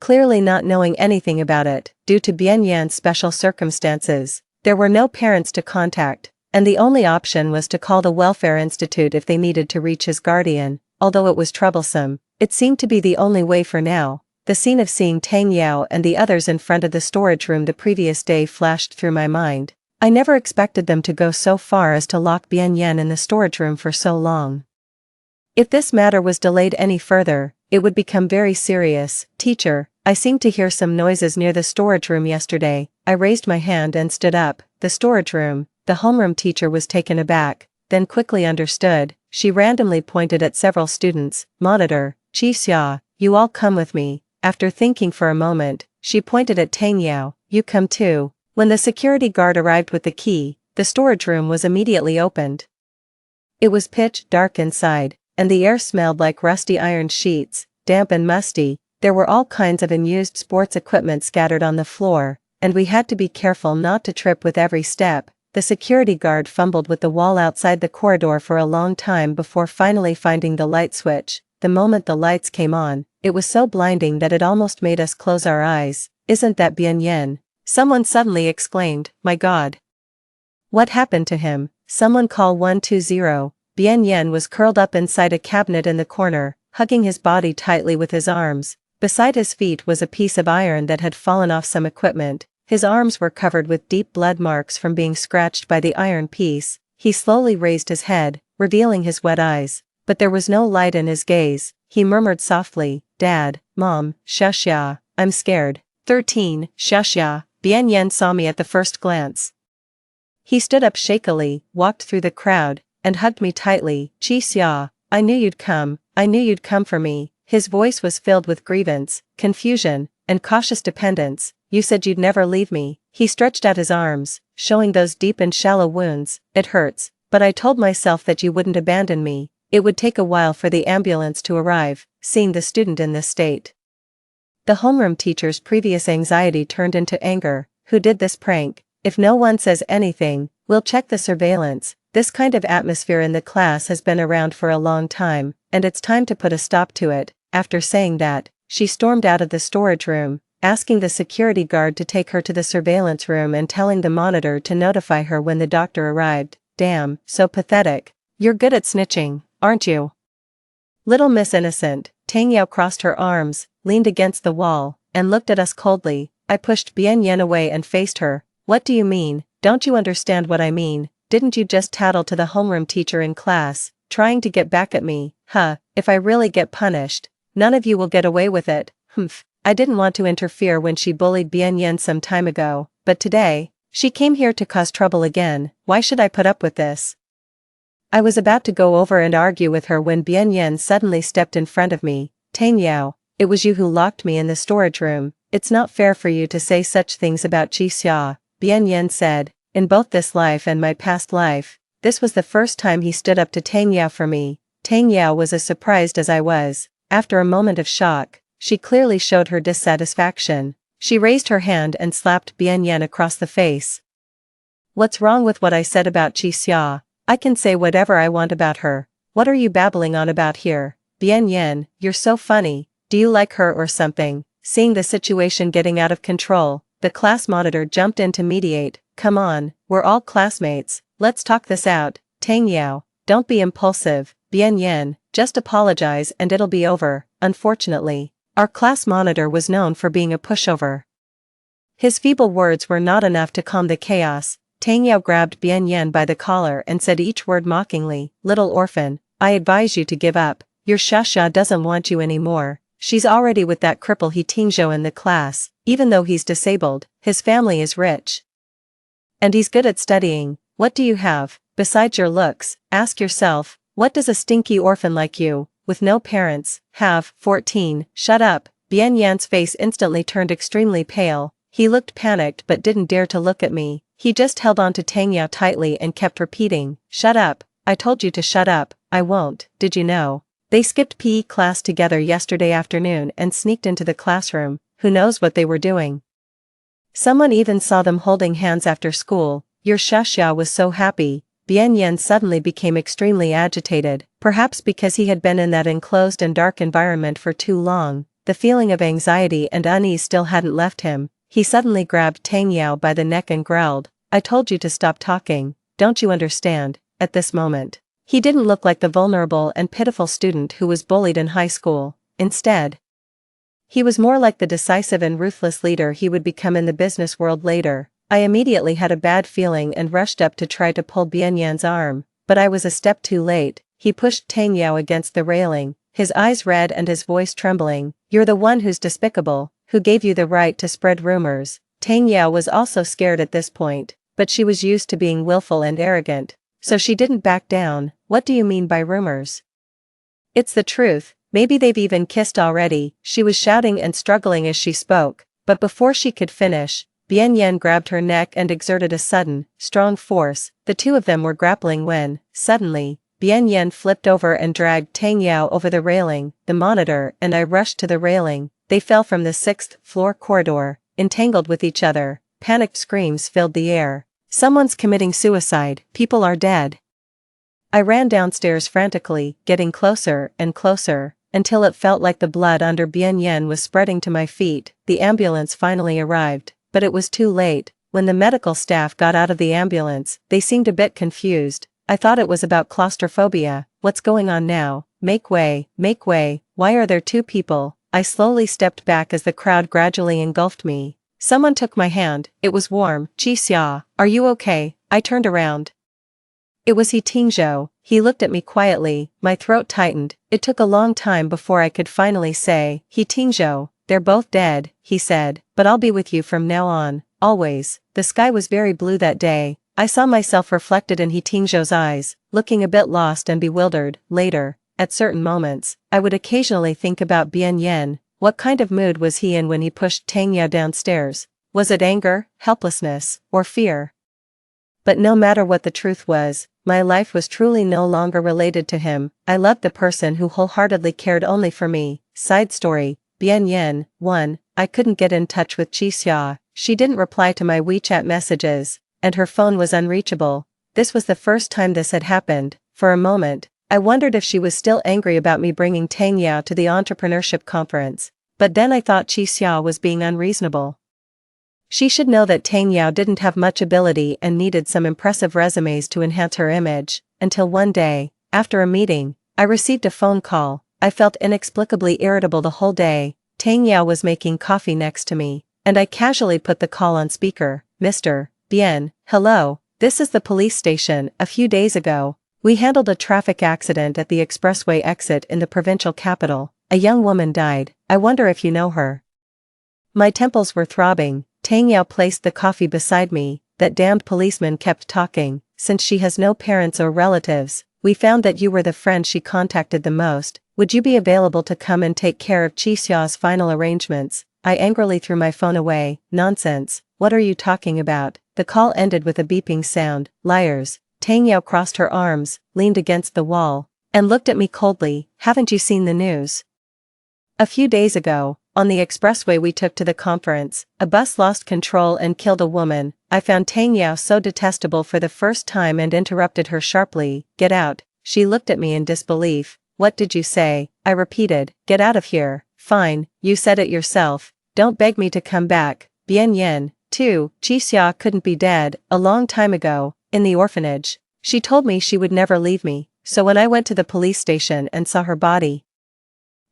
clearly not knowing anything about it. Due to Bian Yan's special circumstances, there were no parents to contact, and the only option was to call the welfare institute if they needed to reach his guardian. Although it was troublesome, it seemed to be the only way for now. The scene of seeing Tang Yao and the others in front of the storage room the previous day flashed through my mind. I never expected them to go so far as to lock Bian Yan in the storage room for so long. If this matter was delayed any further, it would become very serious. Teacher, I seemed to hear some noises near the storage room yesterday. I raised my hand and stood up. The storage room. The homeroom teacher was taken aback, then quickly understood. She randomly pointed at several students. Monitor, Qi Xia, you all come with me. After thinking for a moment, she pointed at Tang Yao. You come too. When the security guard arrived with the key, the storage room was immediately opened. It was pitch dark inside, and the air smelled like rusty iron sheets, damp and musty. There were all kinds of unused sports equipment scattered on the floor. and we had to be careful not to trip with every step. The security guard fumbled with the wall outside the corridor for a long time before finally finding the light switch. The moment the lights came on, it was so blinding that it almost made us close our eyes. "Isn't that Bien Yen?" someone suddenly exclaimed. "My God. What happened to him? Someone call 120. Bien Yen was curled up inside a cabinet in the corner, hugging his body tightly with his arms. Beside his feet was a piece of iron that had fallen off some equipment. His arms were covered with deep blood marks from being scratched by the iron piece. He slowly raised his head, revealing his wet eyes. But there was no light in his gaze. He murmured softly, "Dad, Mom, Shashya, I'm scared." 13. Shashya. Bien Yen saw me at the first glance. He stood up shakily, walked through the crowd, and hugged me tightly. "Chi-xia, I knew you'd come. I knew you'd come for me." His voice was filled with grievance, confusion, and cautious dependence. "You said you'd never leave me." He stretched out his arms, showing those deep and shallow wounds. "It hurts, but I told myself that you wouldn't abandon me." It would take a while for the ambulance to arrive, seeing the student in this state. The homeroom teacher's previous anxiety turned into anger. "Who did this prank? If no one says anything, we'll check the surveillance." This kind of atmosphere in the class has been around for a long time, and it's time to put a stop to it. After saying that, she stormed out of the storage room, asking the security guard to take her to the surveillance room and telling the monitor to notify her when the doctor arrived. "Damn, so pathetic. You're good at snitching, aren't you?" Little Miss Innocent. Tang Yao crossed her arms, leaned against the wall, and looked at us coldly. I pushed Bien Yen away and faced her. "What do you mean? Don't you understand what I mean? Didn't you just tattle to the homeroom teacher in class, trying to get back at me? Huh, if I really get punished, none of you will get away with it." "Humph. I didn't want to interfere when she bullied Bien Yen some time ago, but today, she came here to cause trouble again. Why should I put up with this?" I was about to go over and argue with her when Bien Yen suddenly stepped in front of me. "Tang Yao, it was you who locked me in the storage room. It's not fair for you to say such things about Chi-xia," Bien Yen said. In both this life and my past life, this was the first time he stood up to Tang Yao for me. Tang Yao was as surprised as I was. After a moment of shock, she clearly showed her dissatisfaction. She raised her hand and slapped Bien Yen across the face. "What's wrong with what I said about Chi-xia? I can say whatever I want about her. What are you babbling on about here? Bien Yen, you're so funny. Do you like her or something?" Seeing the situation getting out of control, the class monitor jumped in to mediate. "Come on, we're all classmates, let's talk this out. Tang Yao, don't be impulsive. Bien Yen, just apologize and it'll be over." Unfortunately, our class monitor was known for being a pushover. His feeble words were not enough to calm the chaos. Tang Yao grabbed Bien Yen by the collar and said each word mockingly. "Little orphan, I advise you to give up. Your Shasha doesn't want you anymore. She's already with that cripple He Tingzhou in the class. Even though he's disabled, his family is rich. And he's good at studying. What do you have, besides your looks? Ask yourself, what does a stinky orphan like you, with no parents, have?" 14. Shut up. Bien Yan's face instantly turned extremely pale. He looked panicked but didn't dare to look at me. He just held on to Tang Yao tightly and kept repeating, "Shut up. I told you to shut up." "I won't. Did you know? They skipped PE class together yesterday afternoon and sneaked into the classroom. Who knows what they were doing? Someone even saw them holding hands after school." Your Shashia was so happy. Bien Yen suddenly became extremely agitated, perhaps because he had been in that enclosed and dark environment for too long. The feeling of anxiety and unease still hadn't left him. He suddenly grabbed Tang Yao by the neck and growled, "I told you to stop talking. Don't you understand?" At this moment, he didn't look like the vulnerable and pitiful student who was bullied in high school. Instead, he was more like the decisive and ruthless leader he would become in the business world later. I immediately had a bad feeling and rushed up to try to pull Bien Yan's arm, but I was a step too late. He pushed Tang Yao against the railing, his eyes red and his voice trembling. "You're the one who's despicable. Who gave you the right to spread rumors?" Tang Yao was also scared at this point, but she was used to being willful and arrogant, so she didn't back down. "What do you mean by rumors? It's the truth. Maybe they've even kissed already." She was shouting and struggling as she spoke, but before she could finish, Bien Yan grabbed her neck and exerted a sudden, strong force. The two of them were grappling when, suddenly, Bien Yan flipped over and dragged Tang Yao over the railing. The monitor and I rushed to the railing. They fell from the 6th floor corridor, entangled with each other. Panicked screams filled the air. Someone's committing suicide, people are dead. I ran downstairs frantically, getting closer and closer, until it felt like the blood under Bien Yen was spreading to my feet. The ambulance finally arrived, but it was too late. When the medical staff got out of the ambulance, they seemed a bit confused. I thought it was about claustrophobia. What's going on now? Make way, why are there two people? I slowly stepped back as the crowd gradually engulfed me. Someone took my hand, it was warm. Qixia, are you okay? I turned around. It was He Tingzhou. He looked at me quietly, my throat tightened. It took a long time before I could finally say, He Tingzhou, they're both dead, he said, but I'll be with you from now on, always. The sky was very blue that day. I saw myself reflected in He Tingzhou's eyes, looking a bit lost and bewildered. Later, at certain moments, I would occasionally think about Bien Yen. What kind of mood was he in when he pushed Tang Yao downstairs? Was it anger, helplessness, or fear? But no matter what the truth was, my life was truly no longer related to him. I loved the person who wholeheartedly cared only for me. Side story, Bien Yen. 1. I couldn't get in touch with Qixia. She didn't reply to my WeChat messages, and her phone was unreachable. This was the first time this had happened. For a moment, I wondered if she was still angry about me bringing Tang Yao to the entrepreneurship conference, but then I thought Qixia was being unreasonable. She should know that Tang Yao didn't have much ability and needed some impressive resumes to enhance her image, until one day, after a meeting, I received a phone call. I felt inexplicably irritable the whole day. Tang Yao was making coffee next to me, and I casually put the call on speaker. Mr. Bien, hello, this is the police station. A few days ago, we handled a traffic accident at the expressway exit in the provincial capital. A young woman died. I wonder if you know her. My temples were throbbing. Tang Yao placed the coffee beside me. That damned policeman kept talking. Since she has no parents or relatives, we found that you were the friend she contacted the most. Would you be available to come and take care of Qixia's final arrangements? I angrily threw my phone away. Nonsense, what are you talking about? The call ended with a beeping sound. Liars. Tang Yao crossed her arms, leaned against the wall, and looked at me coldly. Haven't you seen the news? A few days ago, on the expressway we took to the conference, a bus lost control and killed a woman. I found Tang Yao so detestable for the first time and interrupted her sharply. Get out. She looked at me in disbelief. What did you say? I repeated. Get out of here. Fine, you said it yourself. Don't beg me to come back. Bien Yen. 2. Qixia couldn't be dead. A long time ago, in the orphanage. She told me she would never leave me, so when I went to the police station and saw her body,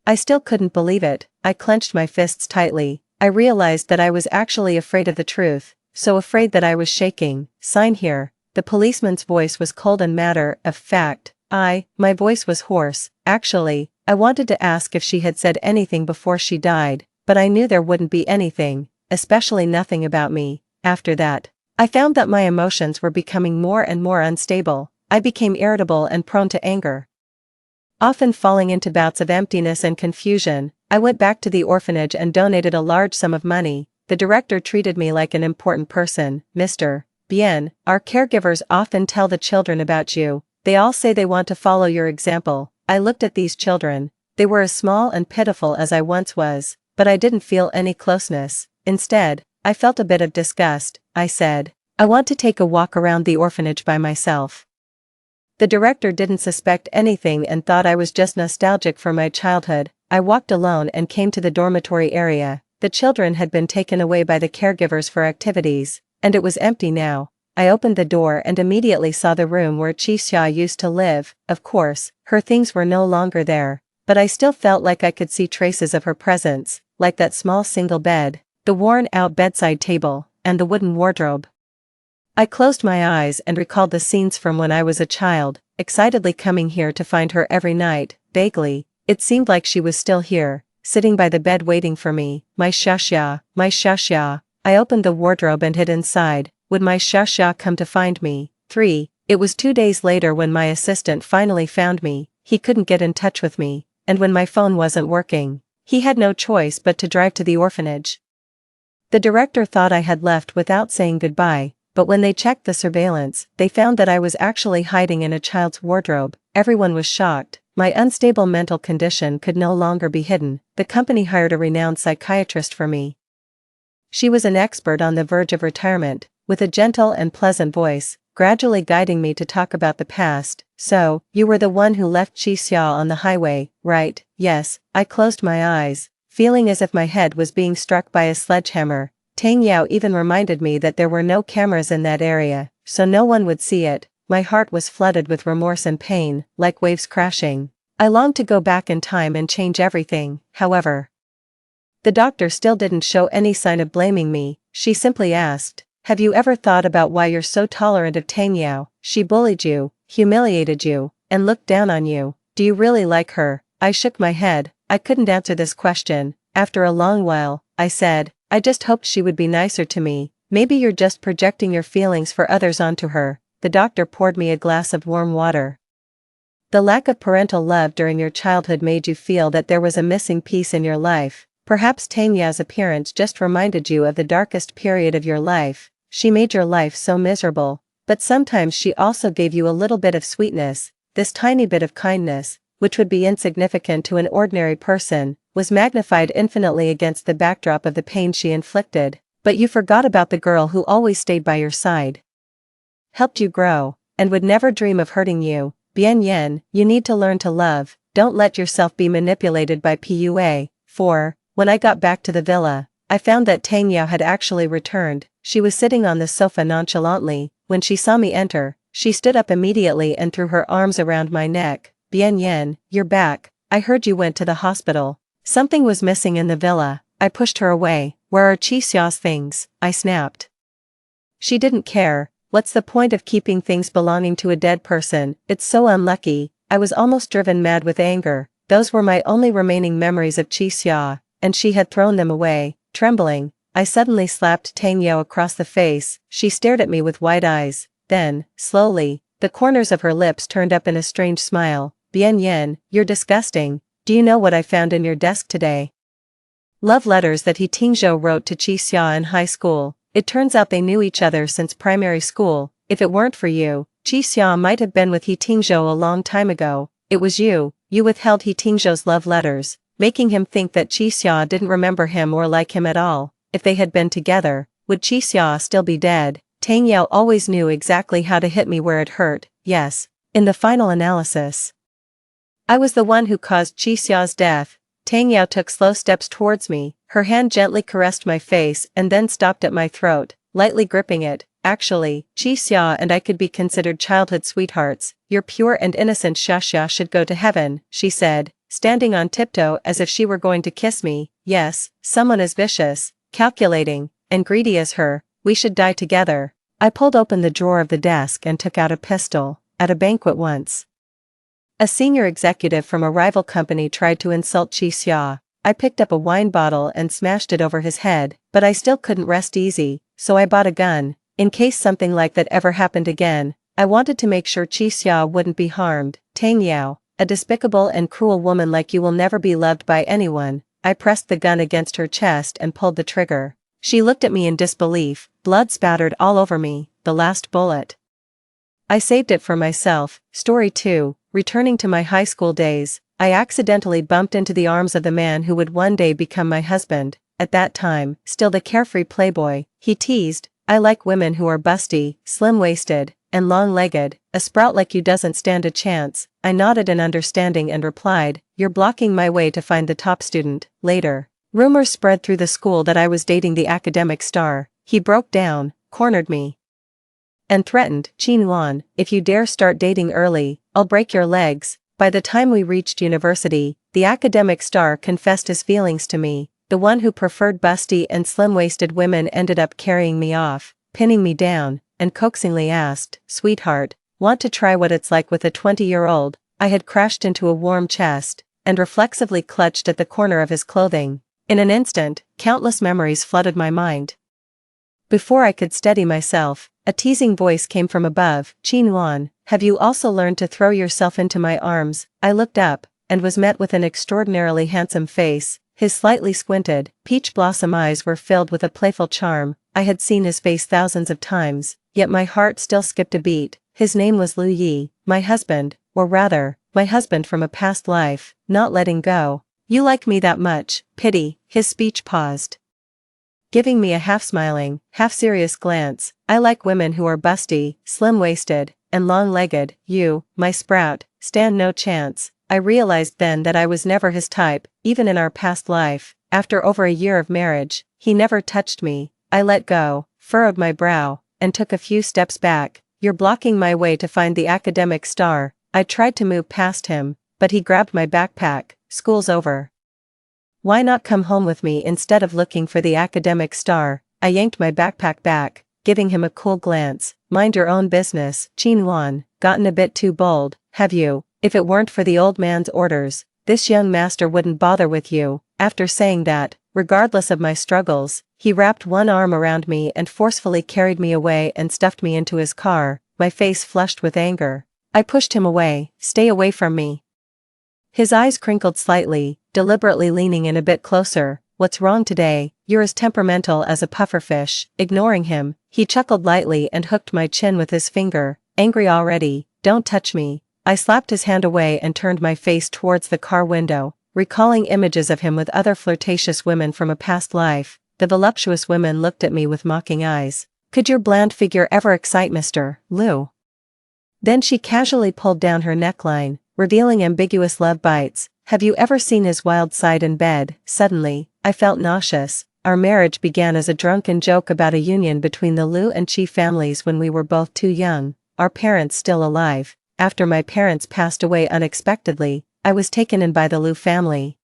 I still couldn't believe it. I clenched my fists tightly. I realized that I was actually afraid of the truth, so afraid that I was shaking. Sign here. The policeman's voice was cold and matter of fact. My voice was hoarse. Actually, I wanted to ask if she had said anything before she died, but I knew there wouldn't be anything, especially nothing about me. After that, I found that my emotions were becoming more and more unstable. I became irritable and prone to anger. Often falling into bouts of emptiness and confusion, I went back to the orphanage and donated a large sum of money. The director treated me like an important person. Mr. Bien, our caregivers often tell the children about you. They all say they want to follow your example. I looked at these children. They were as small and pitiful as I once was, but I didn't feel any closeness. Instead, I felt a bit of disgust. I said, I want to take a walk around the orphanage by myself. The director didn't suspect anything and thought I was just nostalgic for my childhood. I walked alone and came to the dormitory area. The children had been taken away by the caregivers for activities, and it was empty now. I opened the door and immediately saw the room where Qixia used to live. Of course, her things were no longer there, but I still felt like I could see traces of her presence, like that small single bed, the worn-out bedside table, and the wooden wardrobe. I closed my eyes and recalled the scenes from when I was a child, excitedly coming here to find her every night. Vaguely, it seemed like she was still here, sitting by the bed waiting for me. My Xiaxia, my Xiaxia. I opened the wardrobe and hid inside. Would my Xiaxia come to find me? 3. It was 2 days later when my assistant finally found me. He couldn't get in touch with me, and when my phone wasn't working, he had no choice but to drive to the orphanage. The director thought I had left without saying goodbye, but when they checked the surveillance, they found that I was actually hiding in a child's wardrobe. Everyone was shocked. My unstable mental condition could no longer be hidden. The company hired a renowned psychiatrist for me. She was an expert on the verge of retirement, with a gentle and pleasant voice, gradually guiding me to talk about the past. "So, you were the one who left Chisya on the highway, right?" "Yes." I closed my eyes, feeling as if my head was being struck by a sledgehammer. Tang Yao even reminded me that there were no cameras in that area, so no one would see it. My heart was flooded with remorse and pain, like waves crashing. I longed to go back in time and change everything, however. The doctor still didn't show any sign of blaming me. She simply asked, "Have you ever thought about why you're so tolerant of Tang Yao? She bullied you, humiliated you, and looked down on you. Do you really like her?" I shook my head. I couldn't answer this question. After a long while, I said, "I just hoped she would be nicer to me." "Maybe you're just projecting your feelings for others onto her." The doctor poured me a glass of warm water. "The lack of parental love during your childhood made you feel that there was a missing piece in your life. Perhaps Tang Yao's appearance just reminded you of the darkest period of your life. She made your life so miserable, but sometimes she also gave you a little bit of sweetness. This tiny bit of kindness, which would be insignificant to an ordinary person, was magnified infinitely against the backdrop of the pain she inflicted. But you forgot about the girl who always stayed by your side, helped you grow, and would never dream of hurting you. Bien Yen, you need to learn to love. Don't let yourself be manipulated by Pua." 4. When I got back to the villa, I found that Tang Yao had actually returned. She was sitting on the sofa nonchalantly. When she saw me enter, she stood up immediately and threw her arms around my neck. "Bien Yen, you're back. I heard you went to the hospital." Something was missing in the villa. I pushed her away. "Where are Chisya's things?" I snapped. She didn't care. What's the point of keeping things belonging to a dead person? It's so unlucky. I was almost driven mad with anger. Those were my only remaining memories of Chisya, and she had thrown them away. Trembling, I suddenly slapped Tang Yao across the face. She stared at me with wide eyes. Then, slowly, the corners of her lips turned up in a strange smile. "Bien Yen, you're disgusting. Do you know what I found in your desk today?" Love letters that He Tingzhou wrote to Chisya in high school. It turns out they knew each other since primary school. If it weren't for you, Chisya might have been with He Tingzhou a long time ago. It was you withheld He Tingzhou's love letters, making him think that Chisya didn't remember him or like him at all. If they had been together, would Chisya still be dead? Tang Yao always knew exactly how to hit me where it hurt. Yes. In the final analysis, I was the one who caused Chisya's death. Tang Yao took slow steps towards me. Her hand gently caressed my face and then stopped at my throat, lightly gripping it. "Actually, Chisya and I could be considered childhood sweethearts. Your pure and innocent Shasha should go to heaven," she said, standing on tiptoe as if she were going to kiss me. "Yes, someone as vicious, calculating, and greedy as her, we should die together." I pulled open the drawer of the desk and took out a pistol. At a banquet once, a senior executive from a rival company tried to insult Chisya. I picked up a wine bottle and smashed it over his head, but I still couldn't rest easy, so I bought a gun. In case something like that ever happened again, I wanted to make sure Chisya wouldn't be harmed. "Tang Yao, a despicable and cruel woman like you will never be loved by anyone." I pressed the gun against her chest and pulled the trigger. She looked at me in disbelief. Blood spattered all over me. The last bullet. I saved it for myself. Story 2. Returning to my high school days, I accidentally bumped into the arms of the man who would one day become my husband. At that time, still the carefree playboy, he teased, "I like women who are busty, slim-waisted, and long-legged. A sprout like you doesn't stand a chance." I nodded in understanding and replied, "You're blocking my way to find the top student." Later, rumors spread through the school that I was dating the academic star. He broke down, cornered me, and threatened, "Qin Wan, if you dare start dating early, I'll break your legs." By the time we reached university, the academic star confessed his feelings to me. The one who preferred busty and slim-waisted women ended up carrying me off, pinning me down, and coaxingly asked, "Sweetheart, want to try what it's like with a 20-year-old? I had crashed into a warm chest, and reflexively clutched at the corner of his clothing. In an instant, countless memories flooded my mind. Before I could steady myself, a teasing voice came from above. "Qin Wan, have you also learned to throw yourself into my arms?" I looked up, and was met with an extraordinarily handsome face. His slightly squinted, peach blossom eyes were filled with a playful charm. I had seen his face thousands of times, yet my heart still skipped a beat. His name was Lu Yi, my husband, or rather, my husband from a past life. Not letting go. "You like me that much?" Pity. His speech paused. giving me a half-smiling, half-serious glance. I like women who are busty, slim-waisted, and long-legged. You, my sprout, stand no chance. I realized then that I was never his type, even in our past life. After over a year of marriage, he never touched me. I let go, furrowed my brow, and took a few steps back. You're blocking my way to find the academic star. I tried to move past him, but he grabbed my backpack. School's over. Why not come home with me instead of looking for the academic star? I yanked my backpack back, giving him a cool glance. Mind your own business, Chin-Wan. Gotten a bit too bold, have you? If it weren't for the old man's orders, this young master wouldn't bother with you. After saying that, regardless of my struggles, he wrapped one arm around me and forcefully carried me away and stuffed me into his car, my face flushed with anger. I pushed him away. Stay away from me. His eyes crinkled slightly, deliberately leaning in a bit closer. What's wrong today? You're as temperamental as a pufferfish. Ignoring him, he chuckled lightly and hooked my chin with his finger. Angry already? Don't touch me. I slapped his hand away and turned my face towards the car window, recalling images of him with other flirtatious women from a past life. The voluptuous women looked at me with mocking eyes. Could your bland figure ever excite Mr. Liu? Then she casually pulled down her neckline, revealing ambiguous love bites. Have you ever seen his wild side in bed? Suddenly, I felt nauseous. Our marriage began as a drunken joke about a union between the Liu and Chi families when we were both too young, our parents still alive. After my parents passed away unexpectedly, I was taken in by the Liu family.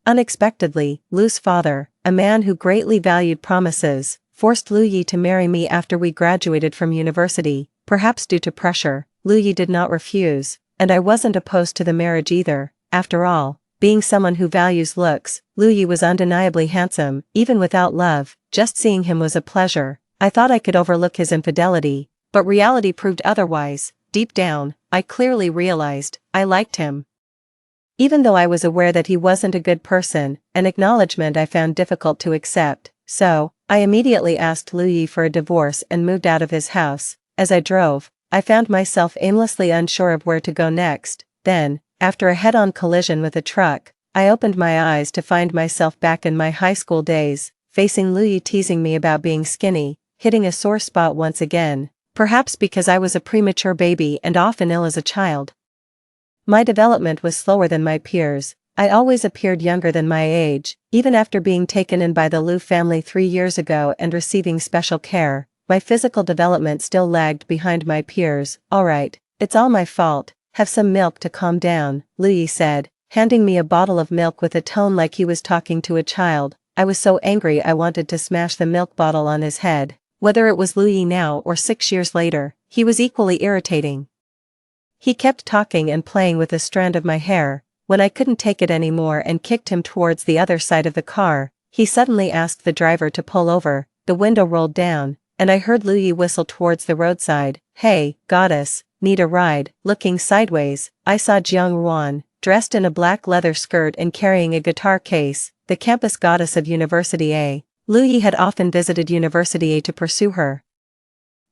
Unexpectedly, Liu's father, a man who greatly valued promises, forced Liu Yi to marry me after we graduated from university. Perhaps due to pressure, Liu Yi did not refuse, and I wasn't opposed to the marriage either. After all, being someone who values looks, Liu Yi was undeniably handsome, even without love. Just seeing him was a pleasure. I thought I could overlook his infidelity, but reality proved otherwise. Deep down, I clearly realized I liked him. Even though I was aware that he wasn't a good person, an acknowledgement I found difficult to accept, so I immediately asked Liu Yi for a divorce and moved out of his house. As I drove, I found myself aimlessly unsure of where to go next. Then, after a head-on collision with a truck, I opened my eyes to find myself back in my high school days, facing Liu Yi teasing me about being skinny, hitting a sore spot once again. Perhaps because I was a premature baby and often ill as a child. My development was slower than my peers. I always appeared younger than my age, even after being taken in by the Liu family 3 years ago and receiving special care. My physical development still lagged behind my peers. Alright, it's all my fault. Have some milk to calm down, Liu Yi said, handing me a bottle of milk with a tone like he was talking to a child. I was so angry I wanted to smash the milk bottle on his head. Whether it was Liu Yi now or 6 years later, he was equally irritating. He kept talking and playing with a strand of my hair. When I couldn't take it anymore and kicked him towards the other side of the car, he suddenly asked the driver to pull over. The window rolled down, and I heard Liu Yi whistle towards the roadside. Hey, goddess, need a ride? Looking sideways, I saw Jiang Ruan, dressed in a black leather skirt and carrying a guitar case, the campus goddess of University A. Liu Yi had often visited University A to pursue her.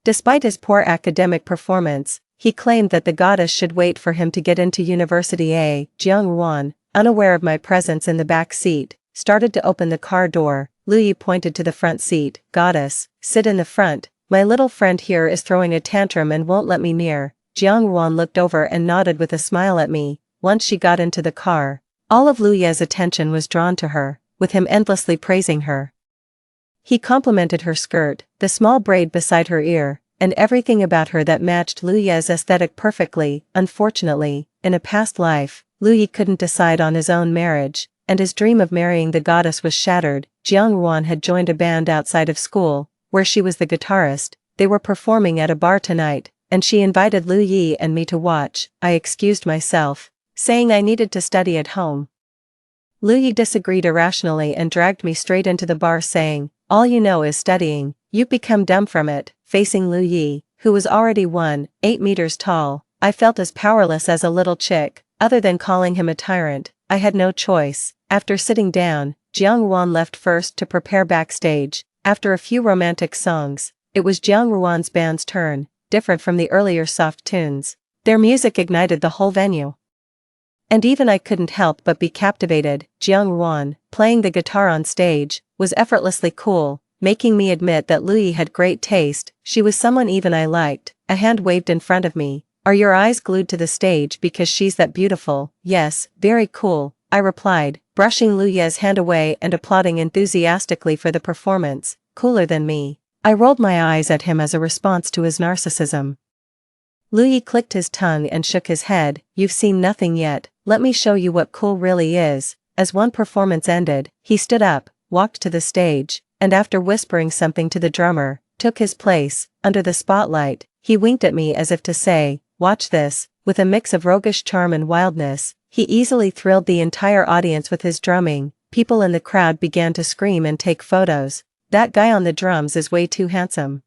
Despite his poor academic performance, he claimed that the goddess should wait for him to get into University A. Jiang Ruan, unaware of my presence in the back seat, started to open the car door. Liu Yi pointed to the front seat. Goddess, sit in the front. My little friend here is throwing a tantrum and won't let me near. Jiang Ruan looked over and nodded with a smile at me. Once she got into the car, all of Liu Yi's attention was drawn to her, with him endlessly praising her. He complimented her skirt, the small braid beside her ear, and everything about her that matched Liu Yi's aesthetic perfectly. Unfortunately, in a past life, Liu Yi couldn't decide on his own marriage, and his dream of marrying the goddess was shattered. Jiang Ruan had joined a band outside of school, where she was the guitarist. They were performing at a bar tonight, and she invited Liu Yi and me to watch. I excused myself, saying I needed to study at home. Liu Yi disagreed irrationally and dragged me straight into the bar saying, all you know is studying, you've become dumb from it. Facing Liu Yi, who was already 1.8 meters tall, I felt as powerless as a little chick. Other than calling him a tyrant, I had no choice. After sitting down, Jiang Ruan left first to prepare backstage. After a few romantic songs, it was Jiang Ruan's band's turn, different from the earlier soft tunes. Their music ignited the whole venue. And even I couldn't help but be captivated. Jiang Ruan, playing the guitar on stage, was effortlessly cool, making me admit that Louis had great taste. She was someone even I liked. A hand waved in front of me. Are your eyes glued to the stage because she's that beautiful? Yes, very cool, I replied, brushing Louis's hand away and applauding enthusiastically for the performance. Cooler than me. I rolled my eyes at him as a response to his narcissism. Louis clicked his tongue and shook his head. You've seen nothing yet, let me show you what cool really is. As one performance ended, he stood up, walked to the stage, and after whispering something to the drummer, took his place. Under the spotlight, he winked at me as if to say, watch this. With a mix of roguish charm and wildness, he easily thrilled the entire audience with his drumming. People in the crowd began to scream and take photos. That guy on the drums is way too handsome.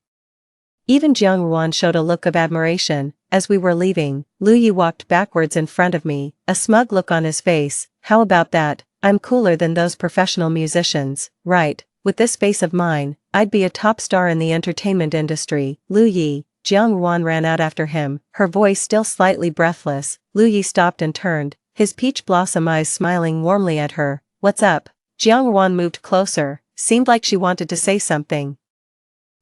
Even Jiang Ruan showed a look of admiration. As we were leaving, Louis walked backwards in front of me, a smug look on his face. How about that? I'm cooler than those professional musicians, right? With this face of mine, I'd be a top star in the entertainment industry. Louis. Jiang Ruan ran out after him, her voice still slightly breathless. Louis stopped and turned, his peach blossom eyes smiling warmly at her. What's up? Jiang Ruan moved closer, seemed like she wanted to say something,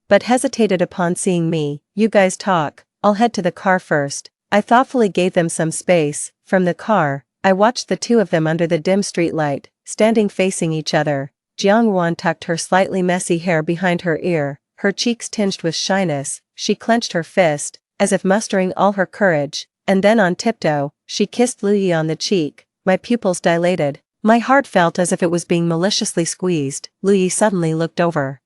but hesitated upon seeing me. You guys talk, I'll head to the car first. I thoughtfully gave them some space. From the car, I watched the two of them under the dim streetlight, standing facing each other. Jiang Ruan tucked her slightly messy hair behind her ear, her cheeks tinged with shyness. She clenched her fist, as if mustering all her courage, and then on tiptoe, she kissed Louis on the cheek. My pupils dilated. My heart felt as if it was being maliciously squeezed. Louis suddenly looked over.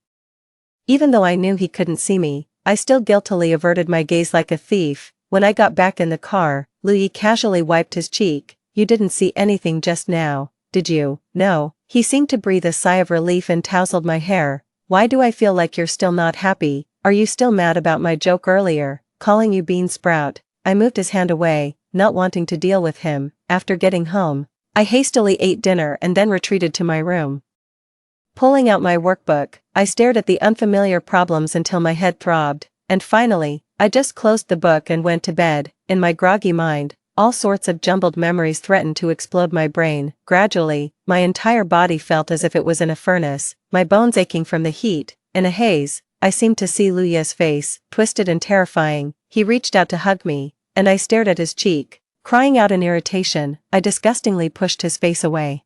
Even though I knew he couldn't see me, I still guiltily averted my gaze like a thief. When I got back in the car, Louis casually wiped his cheek. You didn't see anything just now, did you? No. He seemed to breathe a sigh of relief and tousled my hair. Why do I feel like you're still not happy? Are you still mad about my joke earlier, calling you bean sprout? I moved his hand away, not wanting to deal with him. After getting home, I hastily ate dinner and then retreated to my room. Pulling out my workbook, I stared at the unfamiliar problems until my head throbbed, and finally, I just closed the book and went to bed. In my groggy mind, all sorts of jumbled memories threatened to explode my brain. Gradually, my entire body felt as if it was in a furnace, my bones aching from the heat. In a haze, I seemed to see Louis's face, twisted and terrifying. He reached out to hug me, and I stared at his cheek. Crying out in irritation, I disgustingly pushed his face away.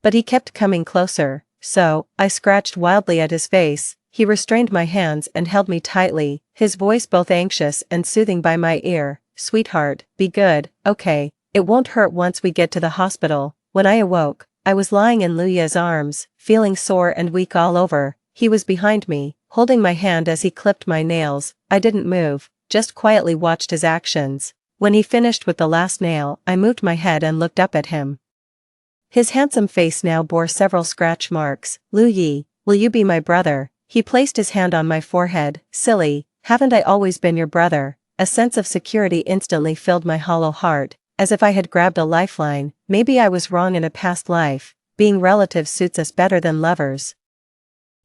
But he kept coming closer. So, I scratched wildly at his face. He restrained my hands and held me tightly, his voice both anxious and soothing by my ear. Sweetheart, be good, okay? It won't hurt once we get to the hospital. When I awoke, I was lying in Louis's arms, feeling sore and weak all over. He was behind me, holding my hand as he clipped my nails. I didn't move, just quietly watched his actions. When he finished with the last nail, I moved my head and looked up at him. His handsome face now bore several scratch marks. Louis, will you be my brother? He placed his hand on my forehead. Silly, haven't I always been your brother? A sense of security instantly filled my hollow heart, as if I had grabbed a lifeline. Maybe I was wrong in a past life. Being relatives suits us better than lovers.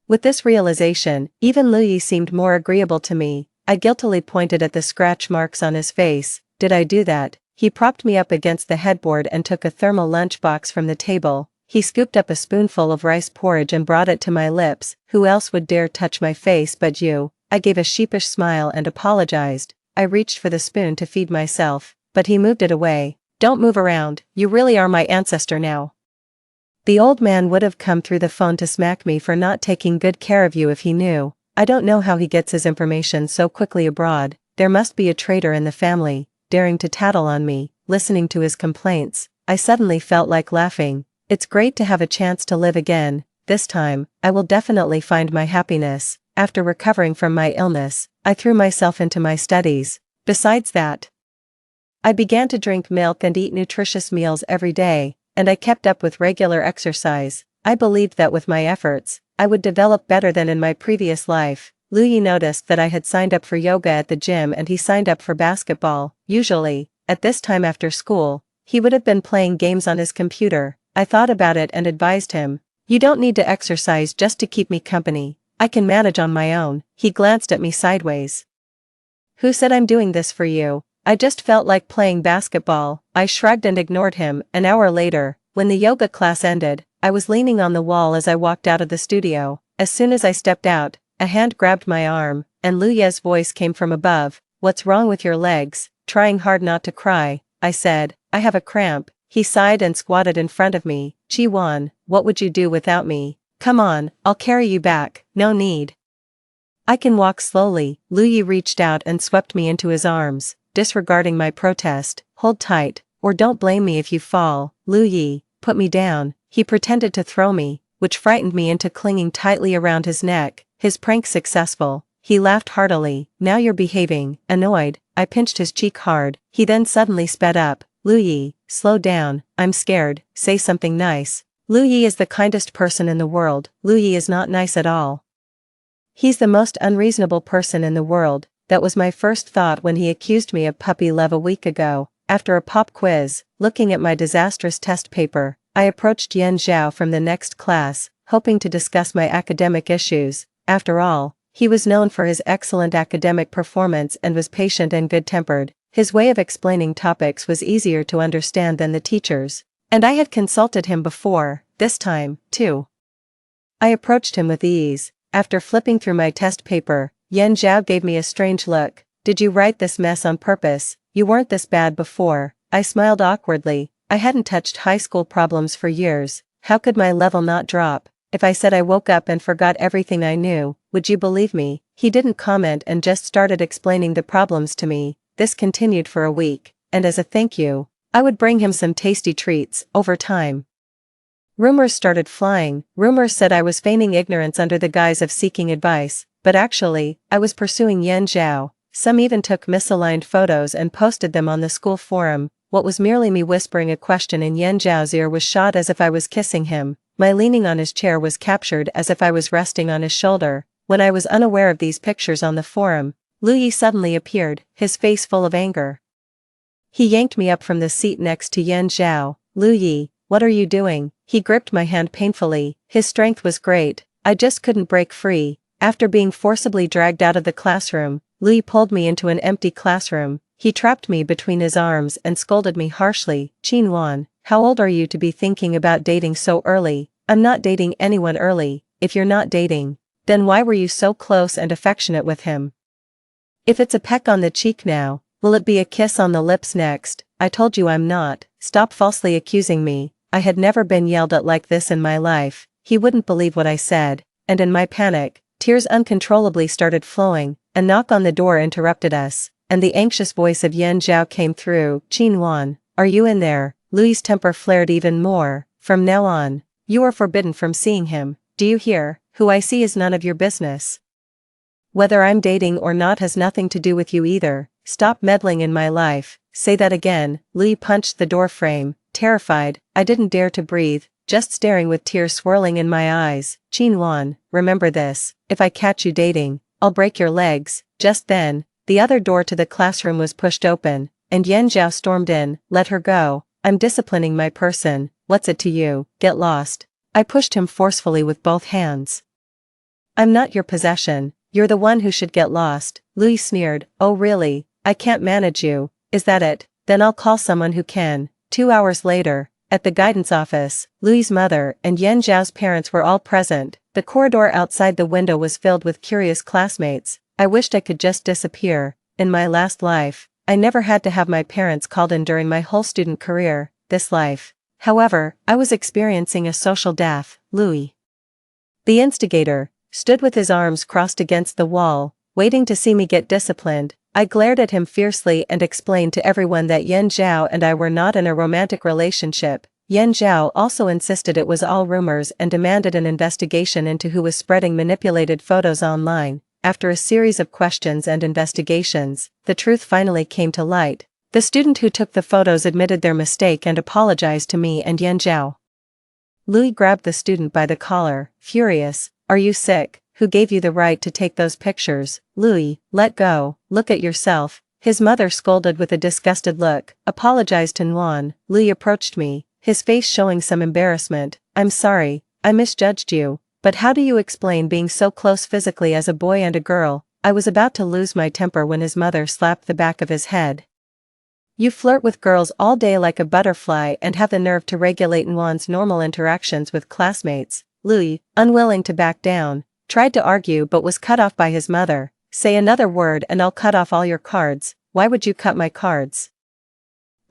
With this realization, even Louis seemed more agreeable to me. I guiltily pointed at the scratch marks on his face. Did I do that? He propped me up against the headboard and took a thermal lunchbox from the table. He scooped up a spoonful of rice porridge and brought it to my lips. Who else would dare touch my face but you? I gave a sheepish smile and apologized. I reached for the spoon to feed myself, but he moved it away. Don't move around, you really are my ancestor now. The old man would have come through the phone to smack me for not taking good care of you if he knew. I don't know how he gets his information so quickly abroad. There must be a traitor in the family, daring to tattle on me. Listening to his complaints, I suddenly felt like laughing. It's great to have a chance to live again. This time, I will definitely find my happiness. After recovering from my illness, I threw myself into my studies. Besides that, I began to drink milk and eat nutritious meals every day, and I kept up with regular exercise. I believed that with my efforts, I would develop better than in my previous life. Louis noticed that I had signed up for yoga at the gym and he signed up for basketball. Usually, at this time after school, he would have been playing games on his computer. I thought about it and advised him, you don't need to exercise just to keep me company. I can manage on my own. He glanced at me sideways. Who said I'm doing this for you? I just felt like playing basketball. I shrugged and ignored him. An hour later, when the yoga class ended, I was leaning on the wall as I walked out of the studio. As soon as I stepped out, a hand grabbed my arm, and Lu Ye's voice came from above. "What's wrong with your legs?" Trying hard not to cry, I said, "I have a cramp." He sighed and squatted in front of me. "Chi-won, what would you do without me? Come on, I'll carry you back." "No need. I can walk slowly." Lu Yi reached out and swept me into his arms, disregarding my protest. "Hold tight, or don't blame me if you fall." "Lu Yi, put me down." He pretended to throw me, which frightened me into clinging tightly around his neck. His prank successful, he laughed heartily. "Now you're behaving." Annoyed, I pinched his cheek hard. He then suddenly sped up. "Lu Yi, slow down, I'm scared, say something nice." Lu Yi is the kindest person in the world. Lu Yi is not nice at all. He's the most unreasonable person in the world. That was my first thought when he accused me of puppy love a week ago. After a pop quiz, looking at my disastrous test paper, I approached Yan Zhao from the next class, hoping to discuss my academic issues. After all, he was known for his excellent academic performance and was patient and good-tempered. His way of explaining topics was easier to understand than the teacher's. And I had consulted him before, this time, too. I approached him with ease. After flipping through my test paper, Yan Zhao gave me a strange look. "Did you write this mess on purpose? You weren't this bad before." I smiled awkwardly. I hadn't touched high school problems for years. How could my level not drop? If I said I woke up and forgot everything I knew, would you believe me? He didn't comment and just started explaining the problems to me. This continued for a week, and as a thank you, I would bring him some tasty treats. Over time, rumors started flying. Rumors said I was feigning ignorance under the guise of seeking advice, but actually, I was pursuing Yan Zhao. Some even took misaligned photos and posted them on the school forum. What was merely me whispering a question in Yan Zhao's ear was shot as if I was kissing him. My leaning on his chair was captured as if I was resting on his shoulder. When I was unaware of these pictures on the forum, Lu Yi suddenly appeared, his face full of anger. He yanked me up from the seat next to Yan Zhao. "Lu Yi, what are you doing?" He gripped my hand painfully. His strength was great. I just couldn't break free. After being forcibly dragged out of the classroom, Lu Yi pulled me into an empty classroom. He trapped me between his arms and scolded me harshly. "Qinwan, how old are you to be thinking about dating so early?" "I'm not dating anyone early." "If you're not dating, then why were you so close and affectionate with him? If it's a peck on the cheek now, will it be a kiss on the lips next?" "I told you I'm not." "Stop falsely accusing me." I had never been yelled at like this in my life. He wouldn't believe what I said, and in my panic, tears uncontrollably started flowing. A knock on the door interrupted us, and the anxious voice of Yan Zhao came through. "Qinwan, are you in there?" Lu Yi's temper flared even more. "From now on, you are forbidden from seeing him. Do you hear? Who I see is none of your business. Whether I'm dating or not has nothing to do with you either. Stop meddling in my life." "Say that again." Lu Yi punched the door frame. Terrified, I didn't dare to breathe, just staring with tears swirling in my eyes. "Qinwan, remember this. If I catch you dating, I'll break your legs." Just then, the other door to the classroom was pushed open, and Yan Zhao stormed in. "Let her go. I'm disciplining my person." "What's it to you? Get lost." I pushed him forcefully with both hands. "I'm not your possession. You're the one who should get lost." Lu Yi sneered. "Oh really? I can't manage you. Is that it? Then I'll call someone who can." 2 hours later, at the guidance office, Lu Yi's mother and Yan Zhao's parents were all present. The corridor outside the window was filled with curious classmates. I wished I could just disappear. In my last life, I never had to have my parents called in during my whole student career. This life, however, I was experiencing a social death. Lu Yi, the instigator, stood with his arms crossed against the wall, waiting to see me get disciplined. I glared at him fiercely and explained to everyone that Yan Zhao and I were not in a romantic relationship. Yan Zhao also insisted it was all rumors and demanded an investigation into who was spreading manipulated photos online. After a series of questions and investigations, the truth finally came to light. The student who took the photos admitted their mistake and apologized to me and Yan Zhao. Lu Yi grabbed the student by the collar, furious. "Are you sick? Who gave you the right to take those pictures?" "Lu Yi, let go. Look at yourself." His mother scolded with a disgusted look. "Apologize to Nguyen." Lu Yi approached me, his face showing some embarrassment. "I'm sorry, I misjudged you. But how do you explain being so close physically as a boy and a girl?" I was about to lose my temper when his mother slapped the back of his head. You flirt with girls all day like a butterfly and have the nerve to regulate Nguyen's normal interactions with classmates. Louis, unwilling to back down, tried to argue but was cut off by his mother. Say another word and I'll cut off all your cards. Why would you cut my cards?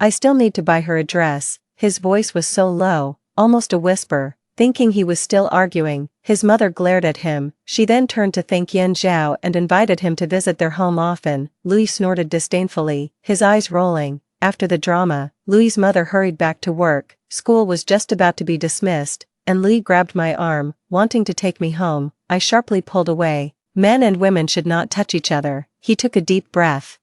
I still need to buy her a dress. His voice was so low, almost a whisper. Thinking he was still arguing, his mother glared at him. She then turned to thank Yan Zhao and invited him to visit their home often. Louis snorted disdainfully, his eyes rolling. After the drama, Louis's mother hurried back to work. School was just about to be dismissed, and Louis grabbed my arm, wanting to take me home. I sharply pulled away. Men and women should not touch each other. He took a deep breath,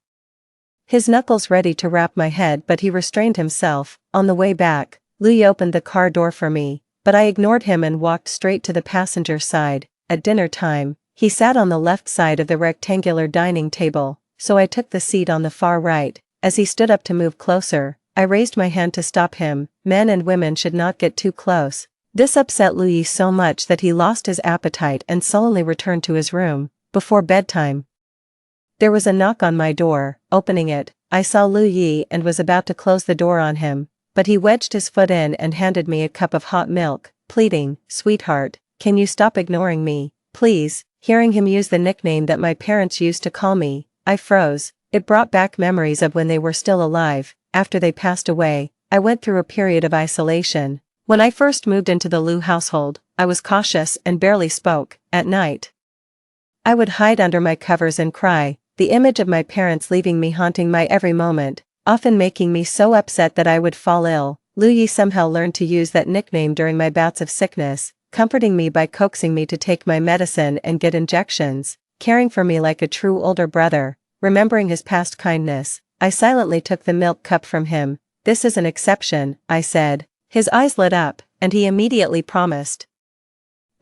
his knuckles ready to rap my head, but he restrained himself. On the way back, Louis opened the car door for me, but I ignored him and walked straight to the passenger side. At dinner time, he sat on the left side of the rectangular dining table, so I took the seat on the far right. As he stood up to move closer, I raised my hand to stop him. Men and women should not get too close. This upset Louis so much that he lost his appetite and sullenly returned to his room. Before bedtime, there was a knock on my door. Opening it, I saw Louis and was about to close the door on him, but he wedged his foot in and handed me a cup of hot milk, pleading, "Sweetheart, can you stop ignoring me, please?" Hearing him use the nickname that my parents used to call me, I froze. It brought back memories of when they were still alive. After they passed away, I went through a period of isolation. When I first moved into the Liu household, I was cautious and barely spoke. At night, I would hide under my covers and cry, the image of my parents leaving me haunting my every moment, often making me so upset that I would fall ill. Louis somehow learned to use that nickname during my bouts of sickness, comforting me by coaxing me to take my medicine and get injections, caring for me like a true older brother. Remembering his past kindness, I silently took the milk cup from him. "This is an exception," I said. His eyes lit up, and he immediately promised.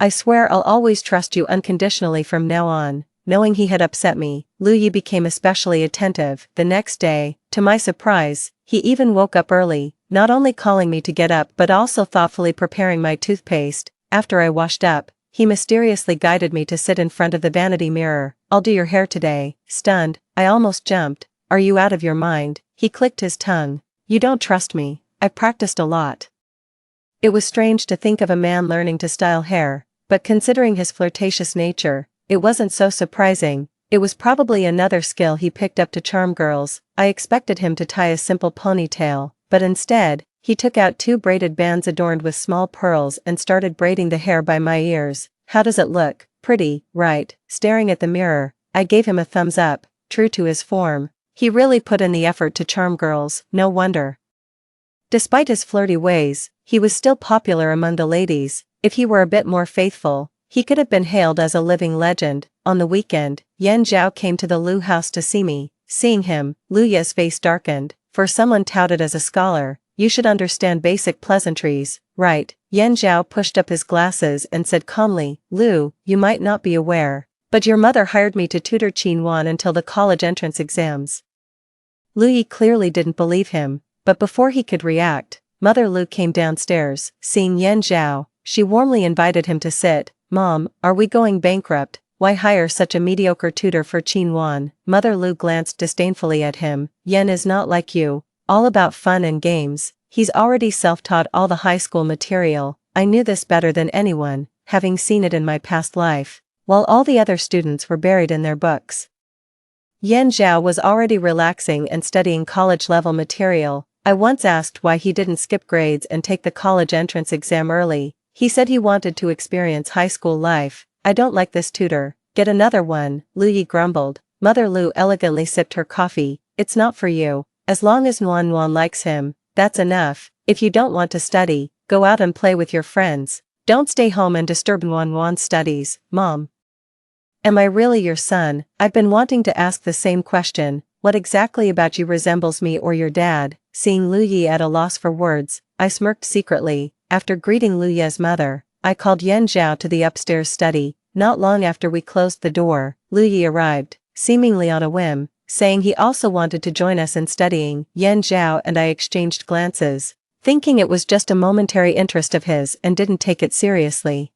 "I swear I'll always trust you unconditionally from now on." Knowing he had upset me, Louis became especially attentive. The next day, to my surprise, he even woke up early, not only calling me to get up but also thoughtfully preparing my toothpaste. After I washed up, he mysteriously guided me to sit in front of the vanity mirror. "I'll do your hair today." Stunned, I almost jumped. "Are you out of your mind?" He clicked his tongue. "You don't trust me. I've practiced a lot." It was strange to think of a man learning to style hair, but considering his flirtatious nature, it wasn't so surprising. It was probably another skill he picked up to charm girls. I expected him to tie a simple ponytail, but instead, he took out 2 braided bands adorned with small pearls and started braiding the hair by my ears. "How does it look? Pretty, right?" Staring at the mirror, I gave him a thumbs up. True to his form, he really put in the effort to charm girls. No wonder. Despite his flirty ways, he was still popular among the ladies. If he were a bit more faithful, he could have been hailed as a living legend. On the weekend, Yan Zhao came to the Liu house to see me. Seeing him, Luya's face darkened. "For someone touted as a scholar, you should understand basic pleasantries, right?" Yan Zhao pushed up his glasses and said calmly, "Liu, you might not be aware, but your mother hired me to tutor Qin Wan until the college entrance exams." Liu clearly didn't believe him, but before he could react, Mother Liu came downstairs. Seeing Yan Zhao, she warmly invited him to sit. "Mom, are we going bankrupt? Why hire such a mediocre tutor for Qin Wan?" Mother Liu glanced disdainfully at him. "Yan is not like you, all about fun and games. He's already self-taught all the high school material." I knew this better than anyone, having seen it in my past life, while all the other students were buried in their books. Yan Zhao was already relaxing and studying college-level material. I once asked why he didn't skip grades and take the college entrance exam early. He said he wanted to experience high school life. "I don't like this tutor. Get another one," Liu grumbled. Mother Liu elegantly sipped her coffee. "It's not for you. As long as Nuan likes him, that's enough. If you don't want to study, go out and play with your friends. Don't stay home and disturb Nuan's studies." "Mom, am I really your son?" I've been wanting to ask the same question. What exactly about you resembles me or your dad? Seeing Liu at a loss for words, I smirked secretly. After greeting Luya's mother, I called Yan Zhao to the upstairs study. Not long after we closed the door, Liu arrived, seemingly on a whim, saying he also wanted to join us in studying. Yan Zhao and I exchanged glances, thinking it was just a momentary interest of his and didn't take it seriously.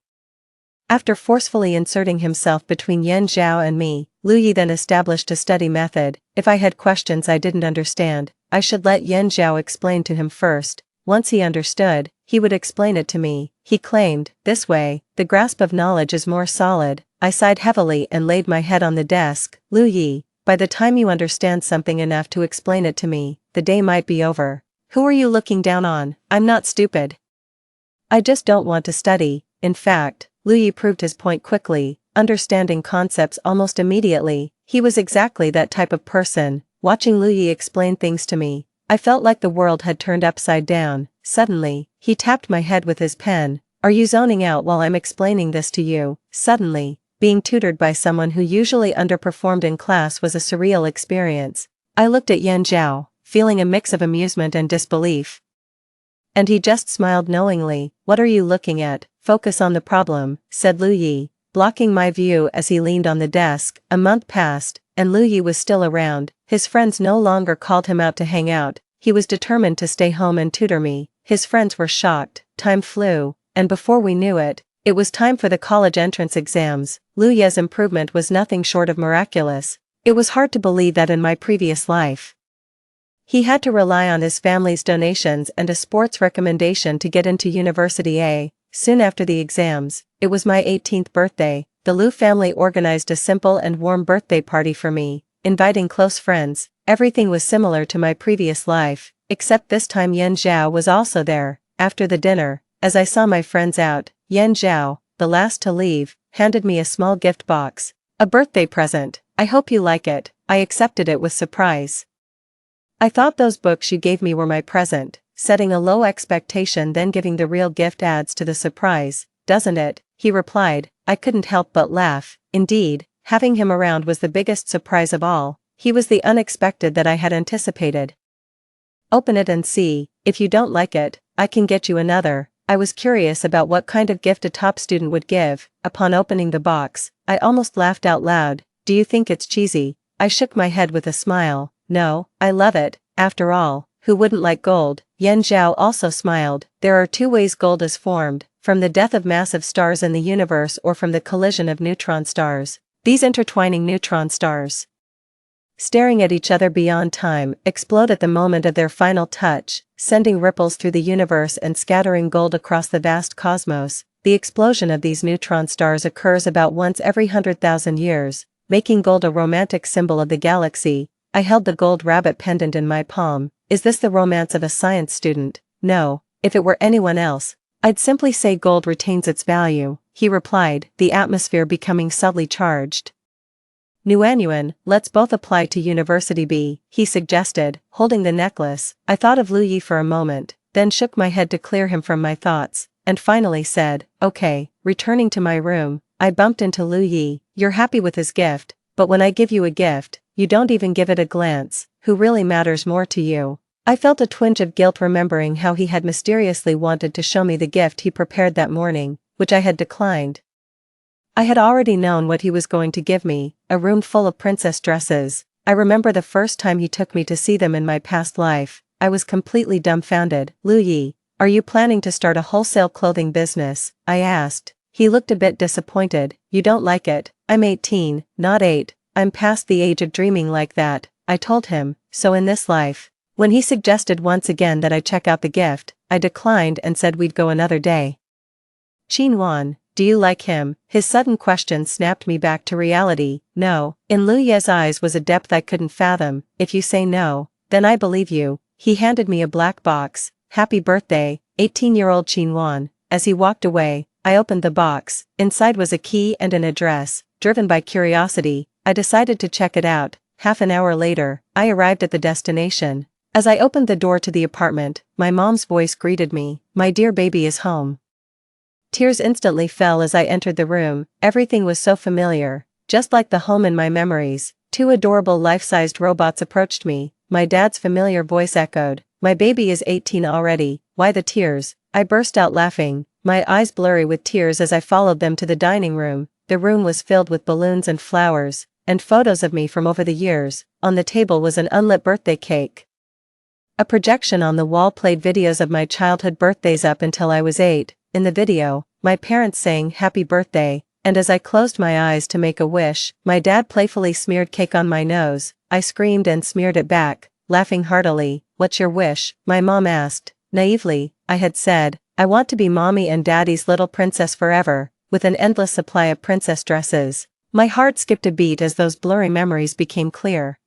After forcefully inserting himself between Yan Zhao and me, Liu then established a study method. If I had questions I didn't understand, I should let Yan Zhao explain to him first. Once he understood, he would explain it to me, he claimed. This way, the grasp of knowledge is more solid. I sighed heavily and laid my head on the desk. Lu Yi, by the time you understand something enough to explain it to me, the day might be over. Who are you looking down on? I'm not stupid. I just don't want to study. In fact, Lu Yi proved his point quickly, understanding concepts almost immediately. He was exactly that type of person. Watching Lu Yi explain things to me, I felt like the world had turned upside down. Suddenly, he tapped my head with his pen. Are you zoning out while I'm explaining this to you? Suddenly, being tutored by someone who usually underperformed in class was a surreal experience. I looked at Yan Zhao, feeling a mix of amusement and disbelief. And he just smiled knowingly. What are you looking at? Focus on the problem, said Lu Yi, blocking my view as he leaned on the desk. A month passed, and Lu Yi was still around. His friends no longer called him out to hang out. He was determined to stay home and tutor me. His friends were shocked. Time flew, and before we knew it, it was time for the college entrance exams. Lu Yi's improvement was nothing short of miraculous. It was hard to believe that in my previous life, he had to rely on his family's donations and a sports recommendation to get into University A. Soon after the exams, it was my 18th birthday. The Lu family organized a simple and warm birthday party for me, inviting close friends. Everything was similar to my previous life, except this time Yan Zhao was also there. After the dinner, as I saw my friends out, Yan Zhao, the last to leave, handed me a small gift box. A birthday present. I hope you like it. I accepted it with surprise. I thought those books you gave me were my present. Setting a low expectation then giving the real gift adds to the surprise, doesn't it? He replied. I couldn't help but laugh. Indeed, having him around was the biggest surprise of all. He was the unexpected that I had anticipated. Open it and see. If you don't like it, I can get you another. I was curious about what kind of gift a top student would give. Upon opening the box, I almost laughed out loud. Do you think it's cheesy? I shook my head with a smile. No, I love it. After all, who wouldn't like gold? Yan Zhao also smiled. There are two ways gold is formed, from the death of massive stars in the universe or from the collision of neutron stars. These intertwining neutron stars, staring at each other beyond time, explode at the moment of their final touch, sending ripples through the universe and scattering gold across the vast cosmos. The explosion of these neutron stars occurs about once every 100,000 years, making gold a romantic symbol of the galaxy. I held the gold rabbit pendant in my palm. Is this the romance of a science student? No, if it were anyone else, I'd simply say gold retains its value, he replied, the atmosphere becoming subtly charged. Nuanyuan, let's both apply to University B, he suggested, holding the necklace. I thought of Lu Yi for a moment, then shook my head to clear him from my thoughts, and finally said, okay. Returning to my room, I bumped into Lu Yi. You're happy with his gift, but when I give you a gift, you don't even give it a glance. Who really matters more to you? I felt a twinge of guilt remembering how he had mysteriously wanted to show me the gift he prepared that morning, which I had declined. I had already known what he was going to give me, a room full of princess dresses. I remember the first time he took me to see them in my past life. I was completely dumbfounded. Lu Yi, are you planning to start a wholesale clothing business? I asked. He looked a bit disappointed. You don't like it? I'm 18, not 8. I'm past the age of dreaming like that, I told him. So in this life, when he suggested once again that I check out the gift, I declined and said we'd go another day. Qin Wan, do you like him? His sudden question snapped me back to reality. No. In Lu Ye's eyes was a depth I couldn't fathom. If you say no, then I believe you. He handed me a black box. Happy birthday, 18-year-old Qin Wan. As he walked away, I opened the box. Inside was a key and an address. Driven by curiosity, I decided to check it out. Half an hour later, I arrived at the destination. As I opened the door to the apartment, my mom's voice greeted me. My dear baby is home. Tears instantly fell as I entered the room. Everything was so familiar, just like the home in my memories. Two adorable life-sized robots approached me. My dad's familiar voice echoed. My baby is 18 already. Why the tears? I burst out laughing, my eyes blurry with tears as I followed them to the dining room. The room was filled with balloons and flowers, and photos of me from over the years. On the table was an unlit birthday cake. A projection on the wall played videos of my childhood birthdays up until I was 8. In the video, my parents sang happy birthday, and as I closed my eyes to make a wish, my dad playfully smeared cake on my nose. I screamed and smeared it back. laughing heartily. "What's your wish?" my mom asked. Naively, I had said, "I want to be mommy and daddy's little princess forever, with an endless supply of princess dresses." My heart skipped a beat as those blurry memories became clear.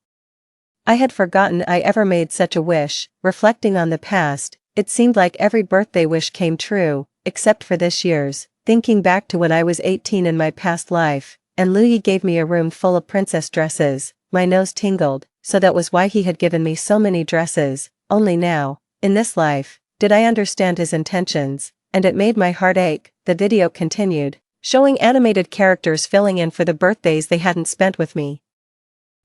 I had forgotten I ever made such a wish. Reflecting on the past, it seemed like every birthday wish came true, except for this year's. Thinking back to when I was 18 in my past life, and Louis gave me a room full of princess dresses, my nose tingled, so that was why he had given me so many dresses. Only now, in this life, did I understand his intentions, and it made my heart ache. The video continued, showing animated characters filling in for the birthdays they hadn't spent with me.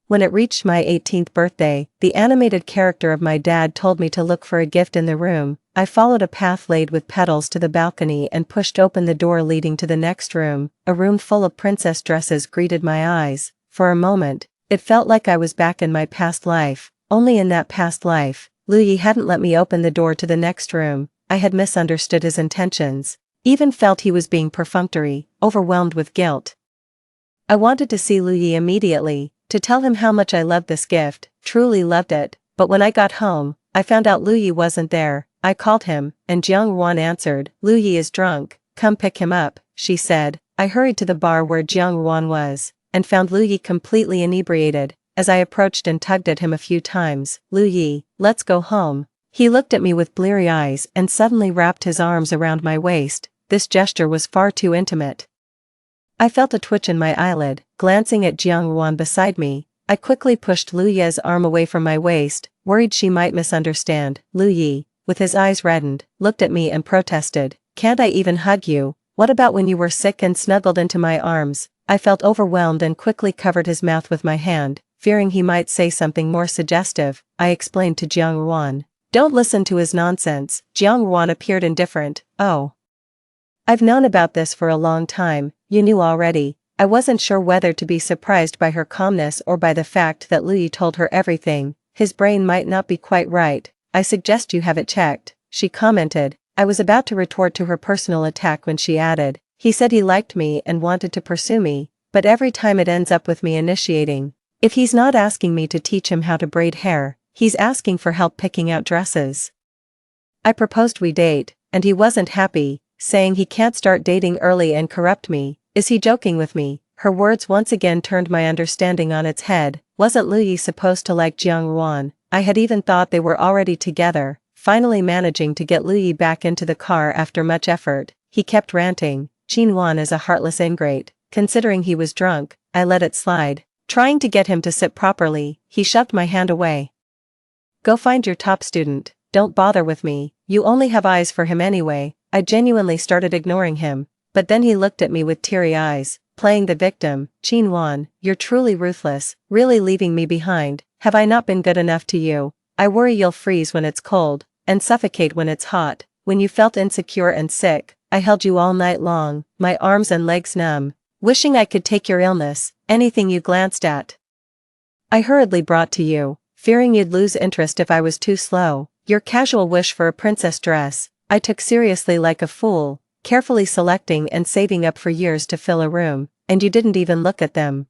When it reached my 18th birthday, the animated character of my dad told me to look for a gift in the room. I followed a path laid with petals to the balcony and pushed open the door leading to the next room. A room full of princess dresses greeted my eyes. For a moment, it felt like I was back in my past life. Only in that past life, Louis hadn't let me open the door to the next room. I had misunderstood his intentions. Even felt he was being perfunctory, overwhelmed with guilt. I wanted to see Louis immediately, to tell him how much I loved this gift, truly loved it, but when I got home, I found out Louis wasn't there. I called him, and Jiang Wan answered. "Louis is drunk, come pick him up," she said. I hurried to the bar where Jiang Wan was, and found Louis completely inebriated. As I approached and tugged at him a few times, "Louis, let's go home." He looked at me with bleary eyes and suddenly wrapped his arms around my waist. This gesture was far too intimate. I felt a twitch in my eyelid. Glancing at Jiang Wan beside me, I quickly pushed Luye's arm away from my waist, worried she might misunderstand. Luye, with his eyes reddened, looked at me and protested, "Can't I even hug you? What about when you were sick and snuggled into my arms?" I felt overwhelmed and quickly covered his mouth with my hand, fearing he might say something more suggestive. I explained to Jiang Wan. "Don't listen to his nonsense." Jiang Wan appeared indifferent. "Oh. I've known about this for a long time, you knew already." I wasn't sure whether to be surprised by her calmness or by the fact that Louis told her everything. His brain might not be quite right. "I suggest you have it checked," she commented. I was about to retort to her personal attack when she added, "He said he liked me and wanted to pursue me, but every time it ends up with me initiating. If he's not asking me to teach him how to braid hair, he's asking for help picking out dresses. I proposed we date, and he wasn't happy, saying he can't start dating early and corrupt me. Is he joking with me?" Her words once again turned my understanding on its head. Wasn't Louis supposed to like Jiang Wan? I had even thought they were already together. Finally managing to get Louis back into the car after much effort, he kept ranting. "Jin Wan is a heartless ingrate." Considering he was drunk, I let it slide. Trying to get him to sit properly, he shoved my hand away. "Go find your top student, don't bother with me, you only have eyes for him anyway." I genuinely started ignoring him, but then he looked at me with teary eyes, playing the victim. "Jin Wan, you're truly ruthless, really leaving me behind. Have I not been good enough to you? I worry you'll freeze when it's cold, and suffocate when it's hot. When you felt insecure and sick, I held you all night long, my arms and legs numb, wishing I could take your illness, anything you glanced at. I hurriedly brought to you, fearing you'd lose interest if I was too slow. Your casual wish for a princess dress, I took seriously like a fool, carefully selecting and saving up for years to fill a room, and you didn't even look at them.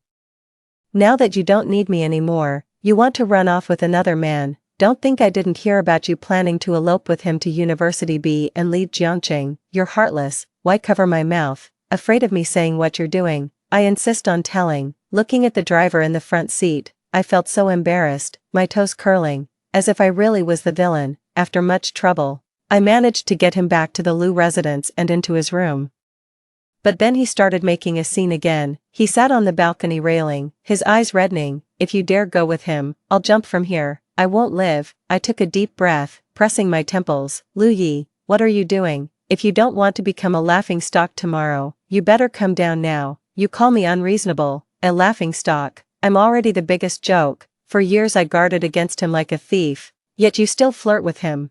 Now that you don't need me anymore, you want to run off with another man. Don't think I didn't hear about you planning to elope with him to University B and leave Jiangqing. You're heartless. Why cover my mouth, afraid of me saying what you're doing? I insist on telling." Looking at the driver in the front seat, I felt so embarrassed, my toes curling, as if I really was the villain. After much trouble, I managed to get him back to the Liu residence and into his room. But then he started making a scene again. He sat on the balcony railing, his eyes reddening. "If you dare go with him, I'll jump from here. I won't live." I took a deep breath, pressing my temples. "Lu Yi, what are you doing? If you don't want to become a laughingstock tomorrow, you better come down now." "You call me unreasonable, a laughingstock. I'm already the biggest joke. For years I guarded against him like a thief, yet you still flirt with him.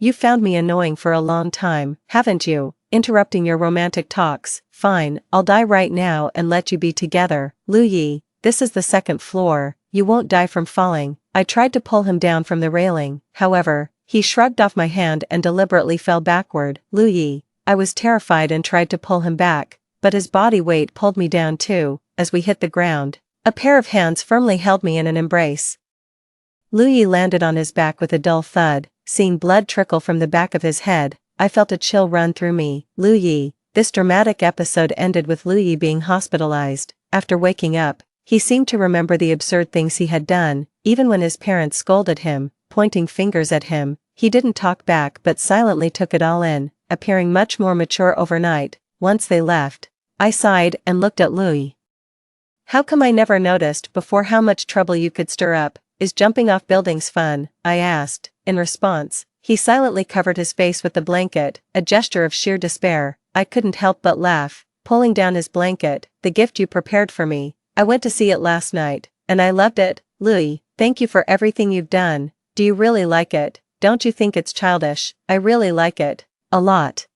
You found me annoying for a long time, haven't you? Interrupting your romantic talks. Fine, I'll die right now and let you be together." "Lu Yi, this is the second floor, you won't die from falling." I tried to pull him down from the railing, however, he shrugged off my hand and deliberately fell backward. "Lu Yi." I was terrified and tried to pull him back, but his body weight pulled me down too. As we hit the ground, a pair of hands firmly held me in an embrace. Lu Yi landed on his back with a dull thud. Seeing blood trickle from the back of his head, I felt a chill run through me. Lu Yi. This dramatic episode ended with Lu Yi being hospitalized. After waking up, he seemed to remember the absurd things he had done. Even when his parents scolded him, pointing fingers at him, he didn't talk back but silently took it all in, appearing much more mature overnight. Once they left, I sighed and looked at Lu Yi. How come I never noticed before how much trouble you could stir up? Is jumping off buildings fun? I asked. In response, he silently covered his face with the blanket, a gesture of sheer despair. I couldn't help but laugh, pulling down his blanket. The gift you prepared for me. I went to see it last night, and I loved it. Lu Yi, thank you for everything you've done. Do you really like it? Don't you think it's childish? I really like it. A lot.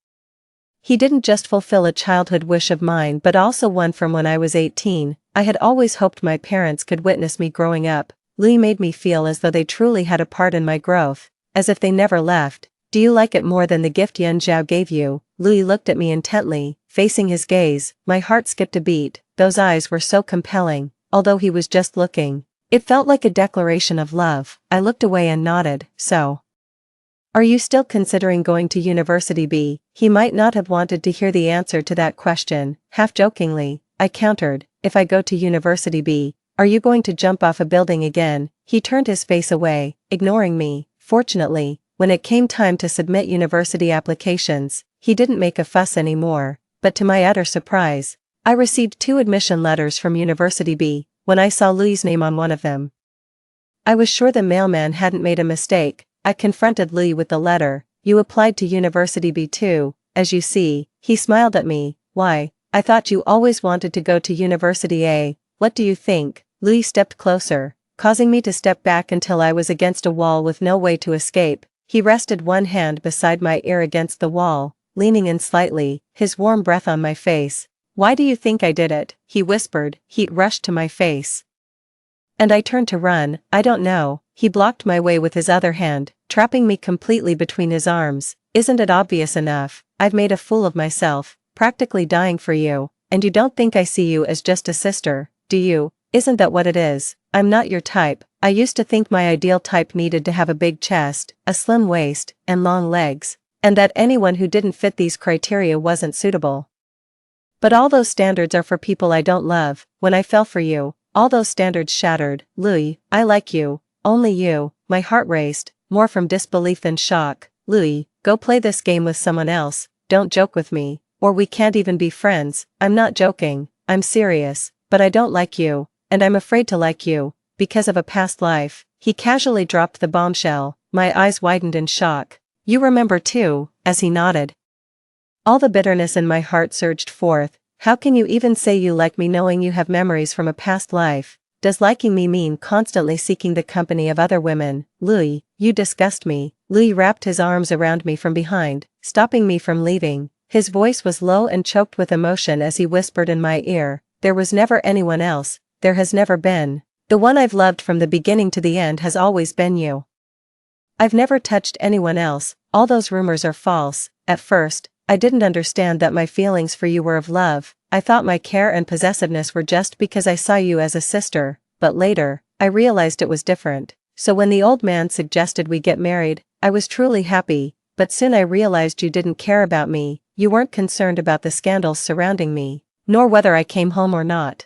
He didn't just fulfill a childhood wish of mine but also one from when I was 18. I had always hoped my parents could witness me growing up. Lu Yi made me feel as though they truly had a part in my growth, as if they never left. Do you like it more than the gift Yan Zhao gave you? Lu Yi looked at me intently, facing his gaze. My heart skipped a beat. Those eyes were so compelling, although he was just looking. It felt like a declaration of love. I looked away and nodded. So, are you still considering going to University B? He might not have wanted to hear the answer to that question. Half jokingly, I countered, if I go to University B, are you going to jump off a building again? He turned his face away, ignoring me. Fortunately, when it came time to submit university applications, he didn't make a fuss anymore. But to my utter surprise, I received 2 admission letters from University B. When I saw Lu Yi's name on one of them, I was sure the mailman hadn't made a mistake. I confronted Lu Yi with the letter. You applied to University B too, as you see. He smiled at me. Why, I thought you always wanted to go to University A. What do you think? Lu Yi stepped closer, causing me to step back until I was against a wall with no way to escape. He rested one hand beside my ear against the wall, leaning in slightly, his warm breath on my face. Why do you think I did it? He whispered. Heat rushed to my face, and I turned to run. I don't know. He blocked my way with his other hand, trapping me completely between his arms. Isn't it obvious enough? I've made a fool of myself, practically dying for you, and you don't think I see you as just a sister, do you? Isn't that what it is? I'm not your type. I used to think my ideal type needed to have a big chest, a slim waist, and long legs, and that anyone who didn't fit these criteria wasn't suitable. But all those standards are for people I don't love. When I fell for you, all those standards shattered. Lu Yi, I like you. Only you. My heart raced, more from disbelief than shock. Lu Yi, go play this game with someone else. Don't joke with me, or we can't even be friends. I'm not joking. I'm serious. But I don't like you. And I'm afraid to like you, because of a past life. He casually dropped the bombshell. My eyes widened in shock. You remember too, as he nodded. All the bitterness in my heart surged forth. How can you even say you like me knowing you have memories from a past life? Does liking me mean constantly seeking the company of other women? Lu Yi, you disgust me. Lu Yi wrapped his arms around me from behind, stopping me from leaving. His voice was low and choked with emotion as he whispered in my ear, there was never anyone else. There has never been. The one I've loved from the beginning to the end has always been you. I've never touched anyone else. All those rumors are false. At first, I didn't understand that my feelings for you were of love. I thought my care and possessiveness were just because I saw you as a sister, but later, I realized it was different. So when the old man suggested we get married, I was truly happy, but soon I realized you didn't care about me. You weren't concerned about the scandals surrounding me, nor whether I came home or not.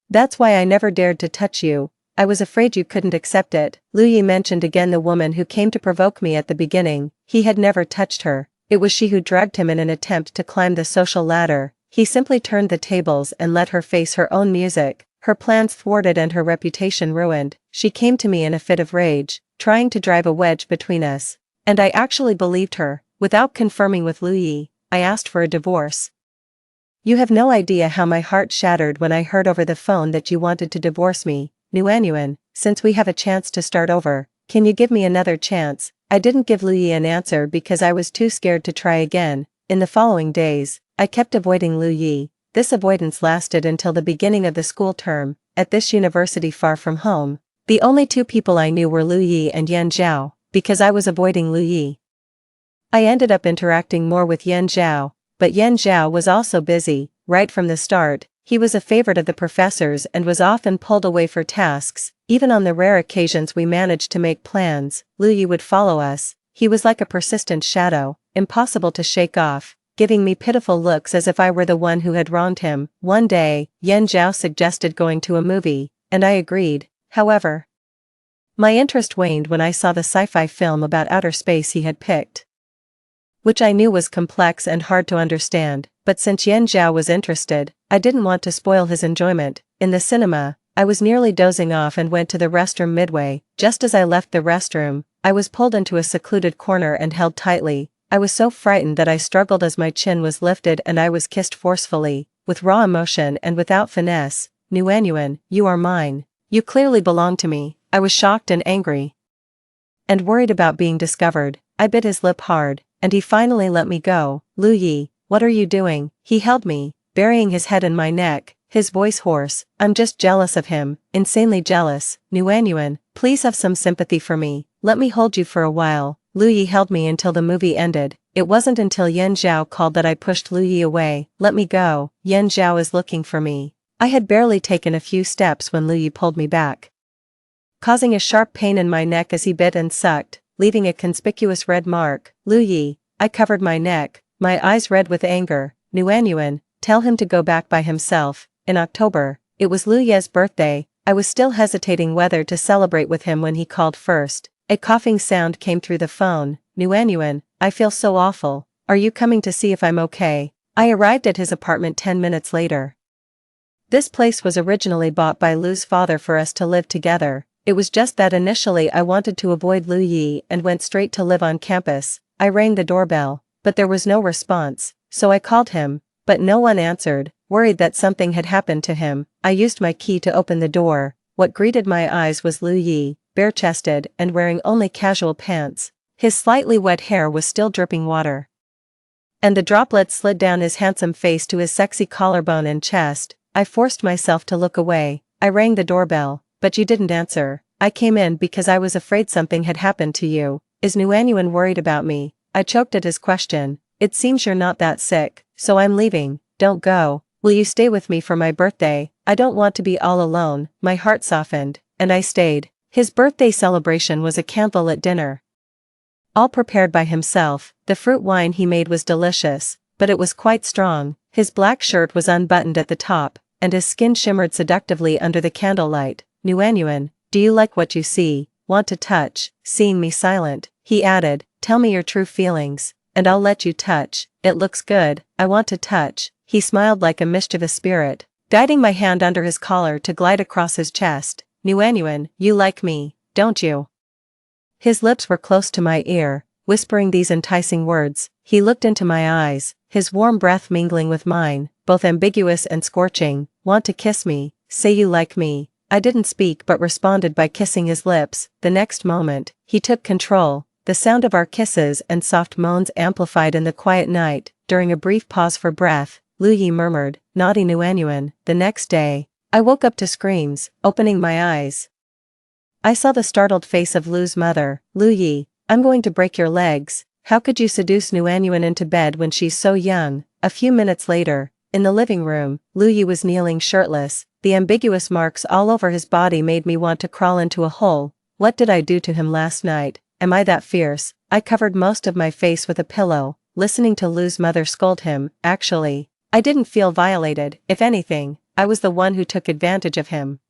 That's why I never dared to touch you. I was afraid you couldn't accept it. Lu Yi mentioned again the woman who came to provoke me at the beginning. He had never touched her. It was she who dragged him in an attempt to climb the social ladder. He simply turned the tables and let her face her own music. Her plans thwarted and her reputation ruined. She came to me in a fit of rage, trying to drive a wedge between us. And I actually believed her. Without confirming with Lu Yi, I asked for a divorce. You have no idea how my heart shattered when I heard over the phone that you wanted to divorce me. Nuanyuan, since we have a chance to start over, can you give me another chance? I didn't give Lu Yi an answer because I was too scared to try again. In the following days, I kept avoiding Lu Yi. This avoidance lasted until the beginning of the school term. At this university far from home, the only 2 people I knew were Lu Yi and Yan Zhao. Because I was avoiding Lu Yi, I ended up interacting more with Yan Zhao. But Yan Zhao was also busy. Right from the start, he was a favorite of the professors and was often pulled away for tasks Even on the rare occasions we managed to make plans, Lu Yi would follow us. He was like a persistent shadow, impossible to shake off, giving me pitiful looks as if I were the one who had wronged him. One day, Yan Zhao suggested going to a movie, and I agreed. However, my interest waned when I saw the sci-fi film about outer space he had picked, which I knew was complex and hard to understand, but since Yan Zhao was interested, I didn't want to spoil his enjoyment. In the cinema, I was nearly dozing off and went to the restroom midway. Just as I left the restroom, I was pulled into a secluded corner and held tightly. I was so frightened that I struggled as my chin was lifted and I was kissed forcefully, with raw emotion and without finesse. Nuanyuan, you are mine. You clearly belong to me. I was shocked and angry, and worried about being discovered. I bit his lip hard, and he finally let me go. Lu Yi, what are you doing? He held me, burying his head in my neck, his voice hoarse. I'm just jealous of him, insanely jealous. Nuanyuan, please have some sympathy for me. Let me hold you for a while. Lu Yi held me until the movie ended. It wasn't until Yan Zhao called that I pushed Lu Yi away. Let me go. Yan Zhao is looking for me. I had barely taken a few steps when Lu Yi pulled me back, causing a sharp pain in my neck as he bit and sucked, leaving a conspicuous red mark. Lu Yi, I covered my neck, my eyes red with anger. Nuanyuan, tell him to go back by himself. In October, it was Lu Ye's birthday. I was still hesitating whether to celebrate with him when he called first. A coughing sound came through the phone. Nuanyuan, I feel so awful. Are you coming to see if I'm okay? I arrived at his apartment 10 minutes later. This place was originally bought by Lu's father for us to live together. It was just that initially I wanted to avoid Lu Yi and went straight to live on campus. I rang the doorbell, but there was no response, so I called him, but no one answered. Worried that something had happened to him, I used my key to open the door. What greeted my eyes was Lu Yi, bare-chested and wearing only casual pants. His slightly wet hair was still dripping water, and the droplets slid down his handsome face to his sexy collarbone and chest. I forced myself to look away. I rang the doorbell, but you didn't answer. I came in because I was afraid something had happened to you. Is Nuanyuan worried about me? I choked at his question. It seems you're not that sick, so I'm leaving. Don't go. Will you stay with me for my birthday? I don't want to be all alone. My heart softened, and I stayed. His birthday celebration was a candlelit dinner, all prepared by himself. The fruit wine he made was delicious, but it was quite strong. His black shirt was unbuttoned at the top, and his skin shimmered seductively under the candlelight. Nuanyuan, do you like what you see? Want to touch? Seeing me silent, he added, tell me your true feelings, and I'll let you touch. It looks good. I want to touch. He smiled like a mischievous spirit, guiding my hand under his collar to glide across his chest. Nuanyuan, you like me, don't you? His lips were close to my ear, whispering these enticing words. He looked into my eyes, his warm breath mingling with mine, both ambiguous and scorching. Want to kiss me? Say you like me. I didn't speak but responded by kissing his lips. The next moment, he took control. The sound of our kisses and soft moans amplified in the quiet night. During a brief pause for breath, Lu Yi murmured, naughty Nuanyuan. The next day, I woke up to screams. Opening my eyes, I saw the startled face of Lu's mother. Lu Yi, I'm going to break your legs. How could you seduce Nuanyuan into bed when she's so young? A few minutes later, in the living room, Lu Yi was kneeling shirtless. The ambiguous marks all over his body made me want to crawl into a hole. What did I do to him last night? Am I that fierce? I covered most of my face with a pillow, listening to Lu's mother scold him. Actually, I didn't feel violated. If anything, I was the one who took advantage of him.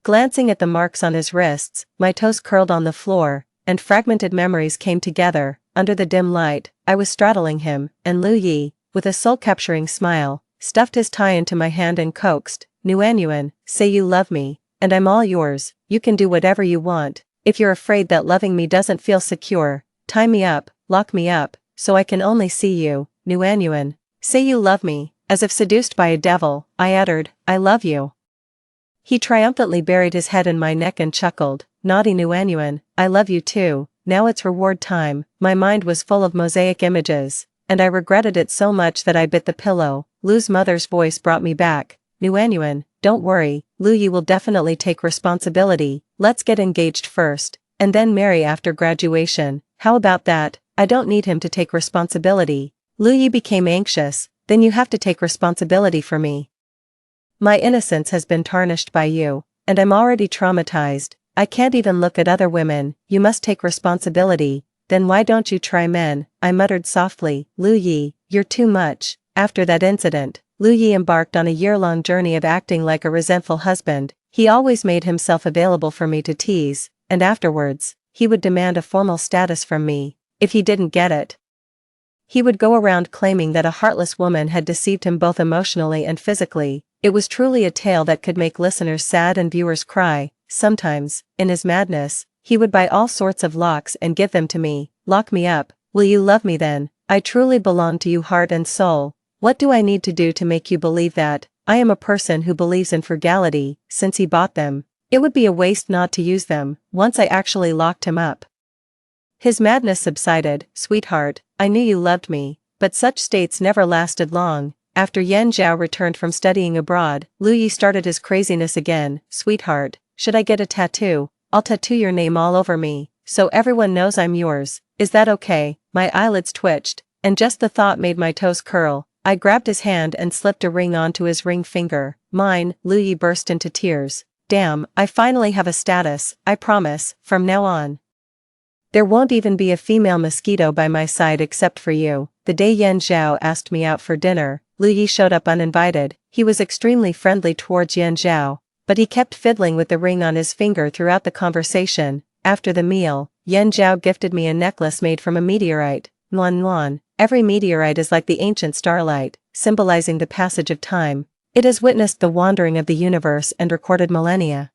Glancing at the marks on his wrists, my toes curled on the floor, and fragmented memories came together. Under the dim light, I was straddling him, and Lu Yi, with a soul-capturing smile, stuffed his tie into my hand and coaxed, Nuanyuan, say you love me, and I'm all yours. You can do whatever you want. If you're afraid that loving me doesn't feel secure, tie me up, lock me up, so I can only see you. Nuanyuan, say you love me. As if seduced by a devil, I uttered, I love you. He triumphantly buried his head in my neck and chuckled, naughty Nuanyuan, I love you too. Now it's reward time. My mind was full of mosaic images, and I regretted it so much that I bit the pillow. Lu's mother's voice brought me back. Nuanyuan, don't worry, Lu Yi will definitely take responsibility. Let's get engaged first, and then marry after graduation. How about that? I don't need him to take responsibility. Lu Yi became anxious. Then you have to take responsibility for me. My innocence has been tarnished by you. and I'm already traumatized. I can't even look at other women. You must take responsibility. Then why don't you try men? I muttered softly. Lu Yi, you're too much. After that incident, Lu Yi embarked on a year-long journey of acting like a resentful husband. He always made himself available for me to tease, and afterwards, he would demand a formal status from me. If he didn't get it, he would go around claiming that a heartless woman had deceived him both emotionally and physically. It was truly a tale that could make listeners sad and viewers cry. Sometimes, in his madness, he would buy all sorts of locks and give them to me. Lock me up. Will you love me then? I truly belong to you heart and soul. What do I need to do to make you believe that? I am a person who believes in frugality. Since he bought them, it would be a waste not to use them. Once I actually locked him up, his madness subsided. Sweetheart, I knew you loved me, but such states never lasted long. After Yan Zhao returned from studying abroad, Lu Yi started his craziness again. Sweetheart, should I get a tattoo? I'll tattoo your name all over me, so everyone knows I'm yours. Is that okay? My eyelids twitched, and just the thought made my toes curl. I grabbed his hand and slipped a ring onto his ring finger. Mine. Lu Yi burst into tears. Damn, I finally have a status. I promise, from now on, there won't even be a female mosquito by my side except for you. The day Yan Zhao asked me out for dinner, Lu Yi showed up uninvited. He was extremely friendly towards Yan Zhao, but he kept fiddling with the ring on his finger throughout the conversation. After the meal, Yan Zhao gifted me a necklace made from a meteorite. Nuan Nuan. Every meteorite is like the ancient starlight, symbolizing the passage of time. It has witnessed the wandering of the universe and recorded millennia.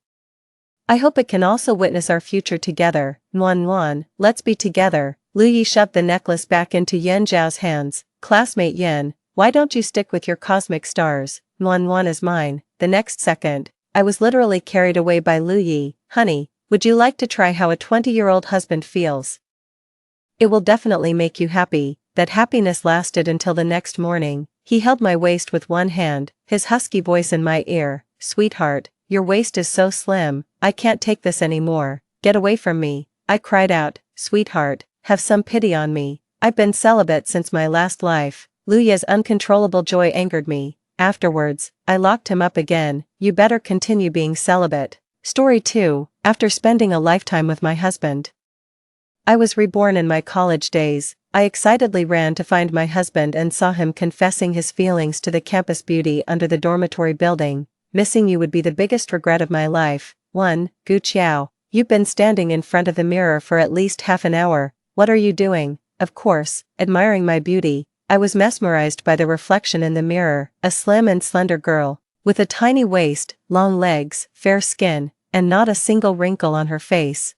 I hope it can also witness our future together. Nuan Nuan, let's be together. Lu Yi shoved the necklace back into Yan Zhao's hands. Classmate Yan, why don't you stick with your cosmic stars? Nuan Nuan is mine. The next second, I was literally carried away by Lu Yi. Honey, would you like to try how a 20-year-old husband feels? It will definitely make you happy. That happiness lasted until the next morning. He held my waist with one hand, his husky voice in my ear. Sweetheart, your waist is so slim, I can't take this anymore. Get away from me. I cried out. Sweetheart, have some pity on me. I've been celibate since my last life. Lu Yi's uncontrollable joy angered me. Afterwards, I locked him up again. You better continue being celibate. Story 2. After spending a lifetime with my husband, I was reborn in my college days. I excitedly ran to find my husband and saw him confessing his feelings to the campus beauty under the dormitory building. Missing you would be the biggest regret of my life. 1. Gu Qiao, you've been standing in front of the mirror for at least half an hour. What are you doing? Of course, admiring my beauty. I was mesmerized by the reflection in the mirror, a slim and slender girl, with a tiny waist, long legs, fair skin, and not a single wrinkle on her face.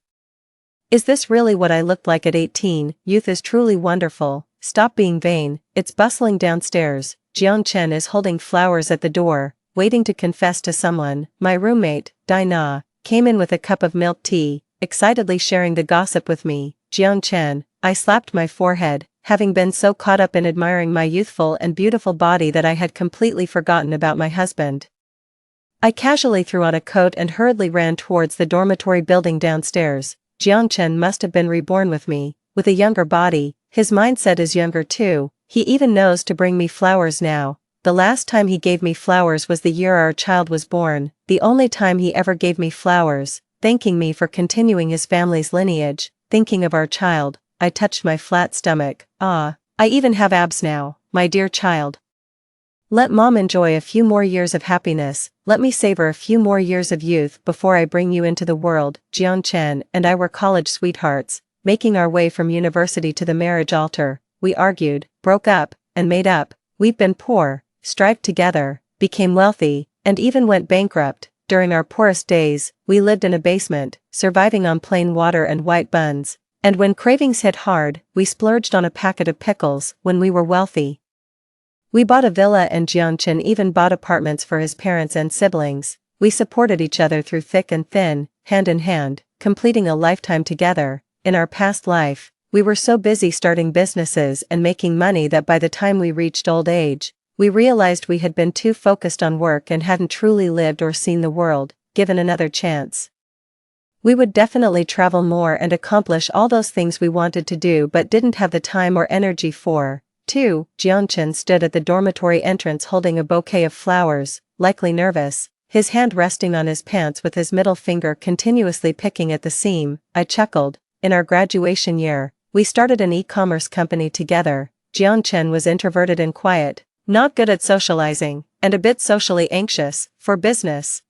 Is this really what I looked like at 18? Youth is truly wonderful. Stop being vain. It's bustling downstairs. Jiang Chen is holding flowers at the door, waiting to confess to someone. My roommate, Dai Na, came in with a cup of milk tea, excitedly sharing the gossip with me. Jiang Chen, I slapped my forehead, having been so caught up in admiring my youthful and beautiful body that I had completely forgotten about my husband. I casually threw on a coat and hurriedly ran towards the dormitory building downstairs. Jiang Chen must have been reborn with me, with a younger body. His mindset is younger too. He even knows to bring me flowers now. The last time he gave me flowers was the year our child was born, the only time he ever gave me flowers, thanking me for continuing his family's lineage, thinking of our child. I touched my flat stomach. Ah, I even have abs now, my dear child. Let mom enjoy a few more years of happiness. Let me savor a few more years of youth before I bring you into the world. Jiang Chen and I were college sweethearts, making our way from university to the marriage altar. We argued, broke up, and made up. We've been poor, strived together, became wealthy, and even went bankrupt. During our poorest days, we lived in a basement, surviving on plain water and white buns. And when cravings hit hard, we splurged on a packet of pickles. When we were wealthy, we bought a villa, and Jiang Chen even bought apartments for his parents and siblings. We supported each other through thick and thin, hand in hand, completing a lifetime together. In our past life, we were so busy starting businesses and making money that by the time we reached old age, we realized we had been too focused on work and hadn't truly lived or seen the world. Given another chance, we would definitely travel more and accomplish all those things we wanted to do but didn't have the time or energy for. 2. Jiang Chen stood at the dormitory entrance holding a bouquet of flowers, likely nervous. his hand resting on his pants with his middle finger continuously picking at the seam. I chuckled. In our graduation year, we started an e-commerce company together. Jiangchen was introverted and quiet, not good at socializing, and a bit socially anxious. For business,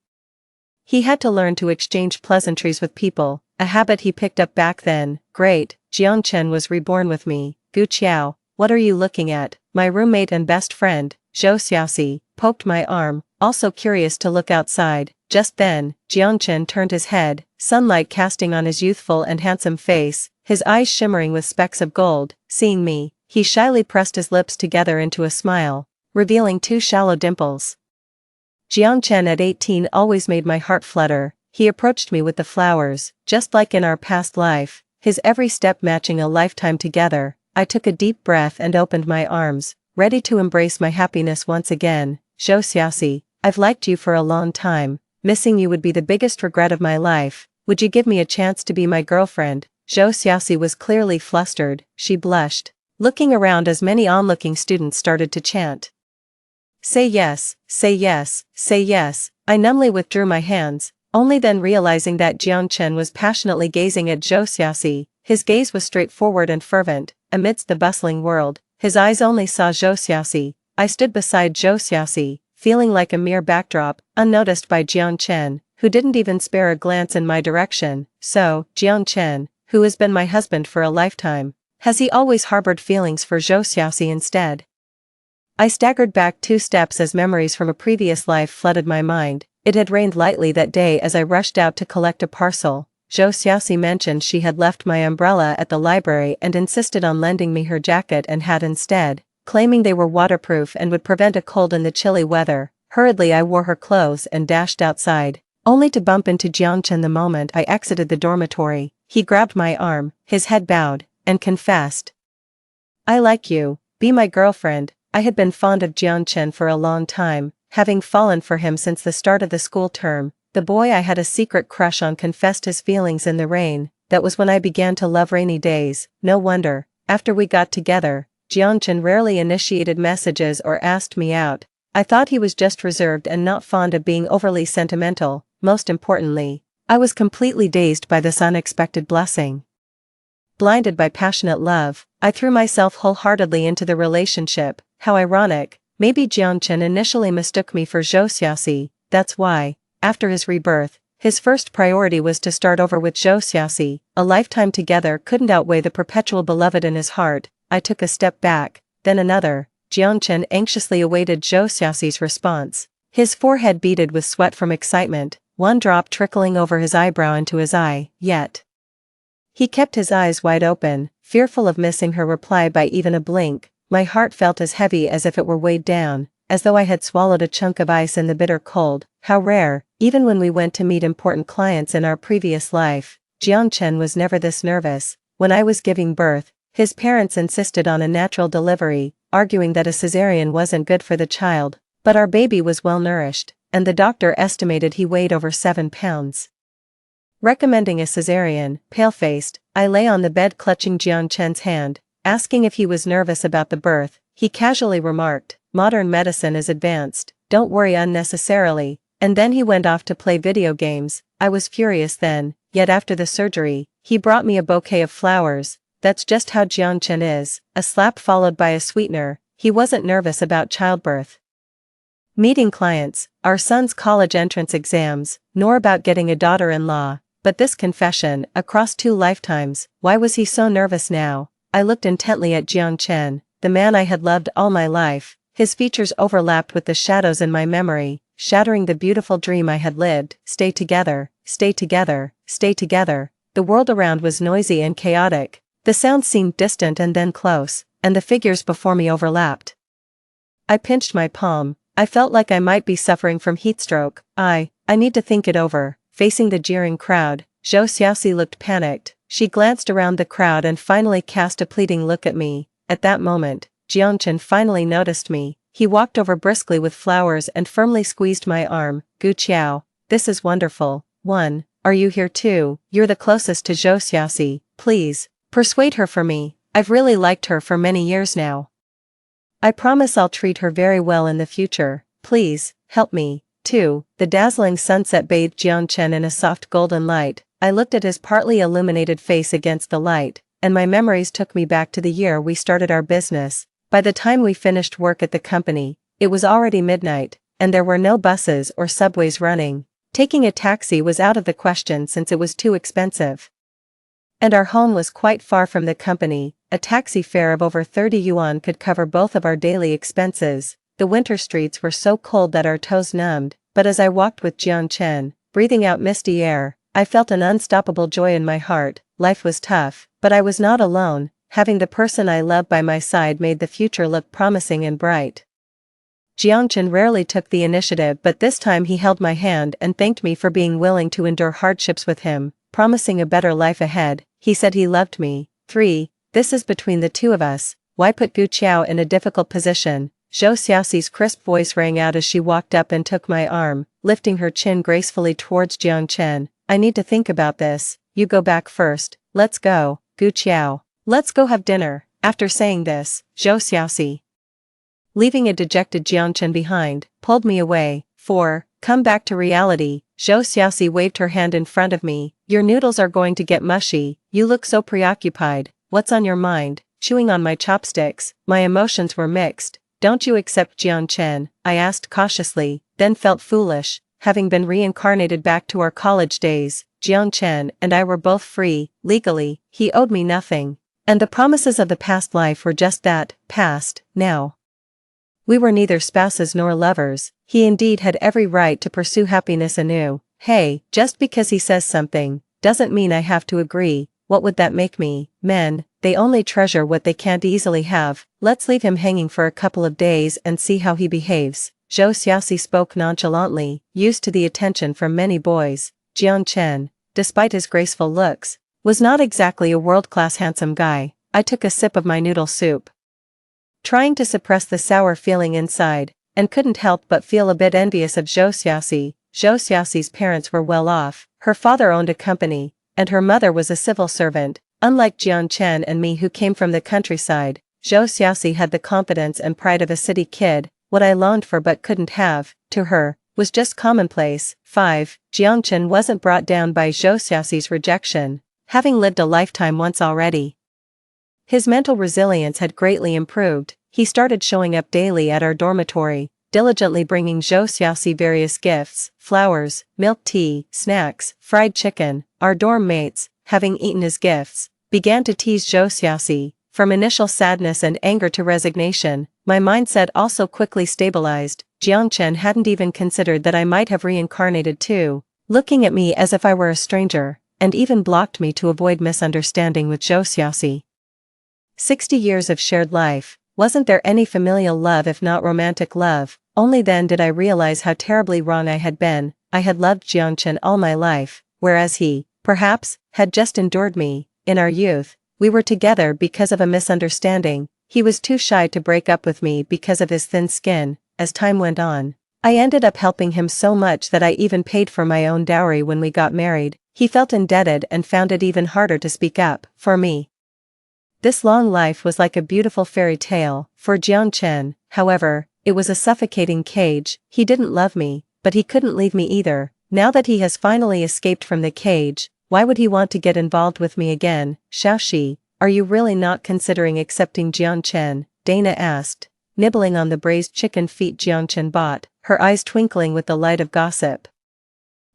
he had to learn to exchange pleasantries with people, a habit he picked up back then. Great, Jiangchen was reborn with me. Gu Qiao, what are you looking at? My roommate and best friend, Zhou Xiaoxi, poked my arm, also curious to look outside. Just then, Jiangchen turned his head, sunlight casting on his youthful and handsome face, his eyes shimmering with specks of gold. Seeing me, he shyly pressed his lips together into a smile, revealing 2 shallow dimples. Jiangchen at 18 always made my heart flutter. He approached me with the flowers, just like in our past life, his every step matching a lifetime together. I took a deep breath and opened my arms, ready to embrace my happiness once again. Zhou Xiaoxi, I've liked you for a long time. Missing you would be the biggest regret of my life. Would you give me a chance to be my girlfriend? Zhou Xiaoxi was clearly flustered. She blushed, looking around as many onlooking students started to chant. Say yes, say yes, say yes. I numbly withdrew my hands, only then realizing that Jiangchen was passionately gazing at Zhou Xiaoxi. His gaze was straightforward and fervent. Amidst the bustling world, his eyes only saw Zhou Xiaoxi. I stood beside Zhou Xiaoxi, feeling like a mere backdrop, unnoticed by Jiangchen, who didn't even spare a glance in my direction. So, Jiangchen, who has been my husband for a lifetime, has he always harbored feelings for Zhou Xiaoxi instead? I staggered back 2 steps as memories from a previous life flooded my mind. It had rained lightly that day as I rushed out to collect a parcel. Zhou Xiaoxi mentioned she had left my umbrella at the library and insisted on lending me her jacket and hat instead, claiming they were waterproof and would prevent a cold in the chilly weather. Hurriedly I wore her clothes and dashed outside, only to bump into Jiangchen the moment I exited the dormitory. He grabbed my arm, his head bowed, and confessed, I like you, be my girlfriend. I had been fond of Jiangchen for a long time, having fallen for him since the start of the school term. The boy I had a secret crush on confessed his feelings in the rain. That was when I began to love rainy days. No wonder, after we got together, Jiangchen rarely initiated messages or asked me out. I thought he was just reserved and not fond of being overly sentimental. Most importantly, I was completely dazed by this unexpected blessing. Blinded by passionate love, I threw myself wholeheartedly into the relationship. How ironic, maybe Jiangchen initially mistook me for Zhou Xiaoxi. That's why, after his rebirth, his first priority was to start over with Zhou Xiaoxi. A lifetime together couldn't outweigh the perpetual beloved in his heart. I took a step back, then another. Jiangchen anxiously awaited Zhou Xiaoxi's response, his forehead beaded with sweat from excitement, one drop trickling over his eyebrow into his eye. Yet he kept his eyes wide open, fearful of missing her reply by even a blink. My heart felt as heavy as if it were weighed down, as though I had swallowed a chunk of ice in the bitter cold. How rare, even when we went to meet important clients in our previous life, Jiangchen was never this nervous. When I was giving birth, his parents insisted on a natural delivery, arguing that a cesarean wasn't good for the child, but our baby was well nourished, and the doctor estimated he weighed over 7 pounds. Recommending a cesarean, pale-faced, I lay on the bed clutching Jiangchen's hand. Asking if he was nervous about the birth, he casually remarked, modern medicine is advanced, don't worry unnecessarily, and then he went off to play video games. I was furious then, yet after the surgery, he brought me a bouquet of flowers. That's just how Jiangchen is, a slap followed by a sweetener. He wasn't nervous about childbirth, meeting clients, our son's college entrance exams, nor about getting a daughter-in-law. But this confession, across 2 lifetimes, why was he so nervous now? I looked intently at Jiangchen, the man I had loved all my life. His features overlapped with the shadows in my memory, shattering the beautiful dream I had lived. Stay together, stay together, stay together. The world around was noisy and chaotic. The sounds seemed distant and then close, and the figures before me overlapped. I pinched my palm. I felt like I might be suffering from heatstroke. I need to think it over. Facing the jeering crowd, Zhou Xiaoxi looked panicked. She glanced around the crowd and finally cast a pleading look at me. At that moment, Jiangchen finally noticed me. He walked over briskly with flowers and firmly squeezed my arm. Gu Qiao, this is wonderful. Are you here too? You're the closest to Zhou Xiaoxi. Please, persuade her for me. I've really liked her for many years now. I promise I'll treat her very well in the future. Please, help me. 2, the dazzling sunset bathed Jiangchen in a soft golden light. I looked at his partly illuminated face against the light, and my memories took me back to the year we started our business. By the time we finished work at the company, it was already midnight, and there were no buses or subways running. Taking a taxi was out of the question since it was too expensive. And our home was quite far from the company. A taxi fare of over 30 yuan could cover both of our daily expenses. The winter streets were so cold that our toes numbed, but as I walked with Jiangchen, breathing out misty air, I felt an unstoppable joy in my heart. Life was tough, but I was not alone. Having the person I loved by my side made the future look promising and bright. Jiangchen rarely took the initiative, but this time he held my hand and thanked me for being willing to endure hardships with him, promising a better life ahead. He said he loved me. 3. This is between the two of us. Why put Gu Qiao in a difficult position? Zhou Xiaoxi's crisp voice rang out as she walked up and took my arm, lifting her chin gracefully towards Jiangchen. I need to think about this. You go back first. Let's go, Gu Qiao. Let's go have dinner. After saying this, Zhou Xiaoxi, leaving a dejected Jiangchen behind, pulled me away. 4. Come back to reality. Zhou Xiaoxi waved her hand in front of me. Your noodles are going to get mushy. You look so preoccupied. What's on your mind? Chewing on my chopsticks, my emotions were mixed. Don't you accept Jiangchen? I asked cautiously, then felt foolish. Having been reincarnated back to our college days, Jiangchen and I were both free. Legally, he owed me nothing. And the promises of the past life were just that, past. Now we were neither spouses nor lovers. He indeed had every right to pursue happiness anew. Hey, just because he says something, doesn't mean I have to agree. What would that make me? Men, they only treasure what they can't easily have. Let's leave him hanging for a couple of days and see how he behaves. Zhou Xiaoxi spoke nonchalantly, used to the attention from many boys. Jiangchen, despite his graceful looks, was not exactly a world-class handsome guy. I took a sip of my noodle soup, trying to suppress the sour feeling inside, and couldn't help but feel a bit envious of Zhou Xiaoxi. Zhou Xiaoxi's parents were well off. Her father owned a company, and her mother was a civil servant. Unlike Jiangchen and me who came from the countryside, Zhou Xiaoxi had the confidence and pride of a city kid. What I longed for but couldn't have, to her, was just commonplace. 5. Jiangchen wasn't brought down by Zhou Xiaoxi's rejection, having lived a lifetime once already. His mental resilience had greatly improved. He started showing up daily at our dormitory, diligently bringing Zhou Xiaoxi various gifts, flowers, milk tea, snacks, fried chicken. Our dorm mates, having eaten his gifts, began to tease Zhou Xiaoxi. From initial sadness and anger to resignation, my mindset also quickly stabilized. Jiangchen hadn't even considered that I might have reincarnated too, looking at me as if I were a stranger, and even blocked me to avoid misunderstanding with Zhou Xiaoxi. 60 years of shared life. Wasn't there any familial love if not romantic love? Only then did I realize how terribly wrong I had been. I had loved Jiangchen all my life, whereas he, perhaps, had just endured me. In our youth, we were together because of a misunderstanding. He was too shy to break up with me because of his thin skin. As time went on, I ended up helping him so much that I even paid for my own dowry when we got married. He felt indebted and found it even harder to speak up for me. This long life was like a beautiful fairy tale. For Jiangchen, however, it was a suffocating cage. He didn't love me, but he couldn't leave me either. Now that he has finally escaped from the cage, why would he want to get involved with me again? Xiaoxi, are you really not considering accepting Jiangchen? Dana asked, nibbling on the braised chicken feet Jiangchen bought, her eyes twinkling with the light of gossip.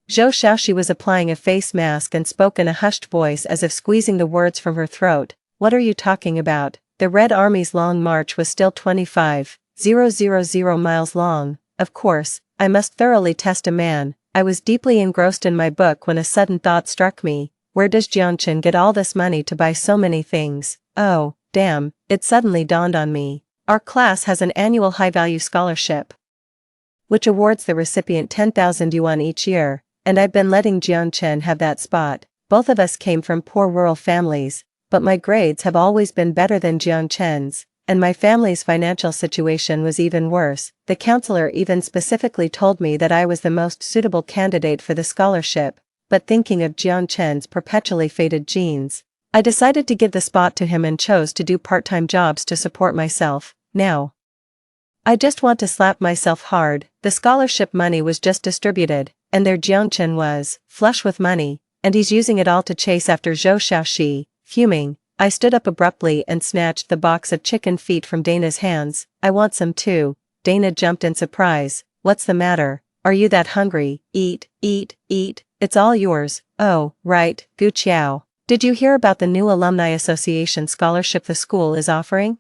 Zhou Xiaoxi was applying a face mask and spoke in a hushed voice as if squeezing the words from her throat. What are you talking about? The Red Army's long march was still 25,000 miles long. Of course, I must thoroughly test a man. I was deeply engrossed in my book when a sudden thought struck me. Where does Jiangchen get all this money to buy so many things? Oh, damn, it suddenly dawned on me. Our class has an annual high-value scholarship, which awards the recipient 10,000 yuan each year, and I've been letting Jiangchen have that spot. Both of us came from poor rural families, but my grades have always been better than Jiangchen's, and my family's financial situation was even worse. The counselor even specifically told me that I was the most suitable candidate for the scholarship, but thinking of Jiangchen's perpetually faded genes, I decided to give the spot to him and chose to do part-time jobs to support myself. Now, I just want to slap myself hard. The scholarship money was just distributed, and their Jiangchen was flush with money, and he's using it all to chase after Zhou Xiaoxi. Fuming, I stood up abruptly and snatched the box of chicken feet from Dana's hands. I want some too. Dana jumped in surprise. What's the matter? Are you that hungry? Eat, eat, eat. It's all yours. Oh, right, Gu Qiao. Did you hear about the new Alumni Association scholarship the school is offering?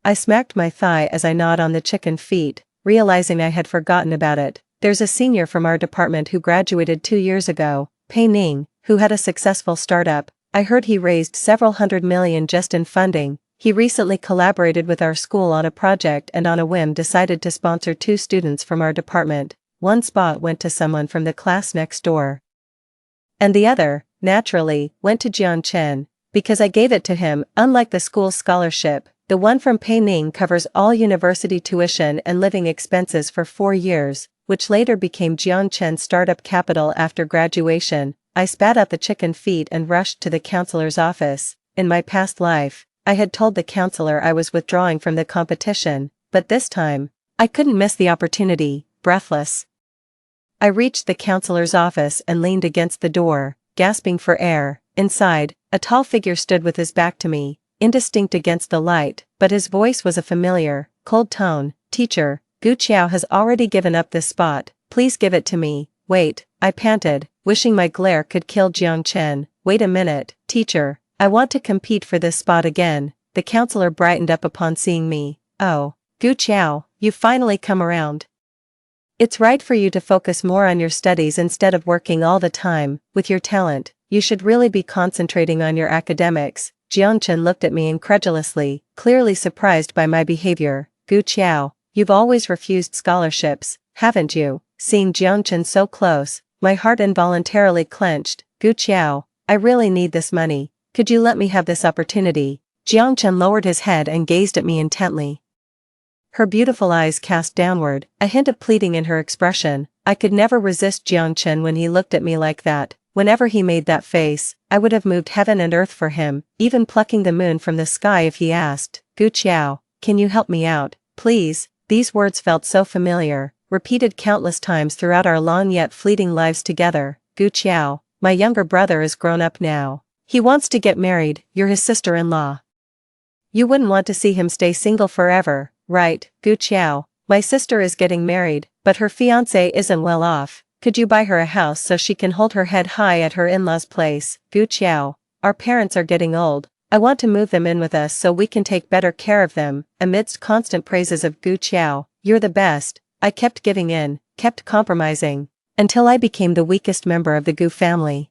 I smacked my thigh as I gnawed on the chicken feet, realizing I had forgotten about it. There's a senior from our department who graduated 2 years ago, Pei Ning, who had a successful startup. I heard he raised several $100 million just in funding. He recently collaborated with our school on a project and on a whim decided to sponsor 2 students from our department. One spot went to someone from the class next door. And the other, naturally, went to Jian Chen, because I gave it to him. Unlike the school's scholarship, the one from Pei Ning covers all university tuition and living expenses for 4 years, which later became Jian Chen's startup capital after graduation. I spat out the chicken feet and rushed to the counselor's office. In my past life, I had told the counselor I was withdrawing from the competition, but this time, I couldn't miss the opportunity. Breathless, I reached the counselor's office and leaned against the door, gasping for air. Inside, a tall figure stood with his back to me, indistinct against the light, but his voice was a familiar, cold tone. Teacher, Gu Qiao has already given up this spot. Please give it to me. Wait, I panted, wishing my glare could kill Jiang Chen. Wait a minute, teacher. I want to compete for this spot again. The counselor brightened up upon seeing me. Oh, Gu Qiao, you've finally come around. It's right for you to focus more on your studies instead of working all the time. With your talent, you should really be concentrating on your academics. Jiang Chen looked at me incredulously, clearly surprised by my behavior. Gu Qiao, you've always refused scholarships, haven't you? Seeing Jiang Chen so close, my heart involuntarily clenched. Gu Qiao, I really need this money. Could you let me have this opportunity? Jiang Chen lowered his head and gazed at me intently. Her beautiful eyes cast downward, a hint of pleading in her expression. I could never resist Jiang Chen when he looked at me like that. Whenever he made that face, I would have moved heaven and earth for him, even plucking the moon from the sky if he asked. Gu Qiao, can you help me out, please? These words felt so familiar, repeated countless times throughout our long yet fleeting lives together. Gu Qiao, my younger brother is grown up now. He wants to get married. You're his sister-in-law. You wouldn't want to see him stay single forever, right, Gu Qiao? My sister is getting married, but her fiancé isn't well off. Could you buy her a house so she can hold her head high at her in-laws' place? Gu Qiao, our parents are getting old. I want to move them in with us so we can take better care of them. Amidst constant praises of Gu Qiao, you're the best, I kept giving in, kept compromising, until I became the weakest member of the Gu family.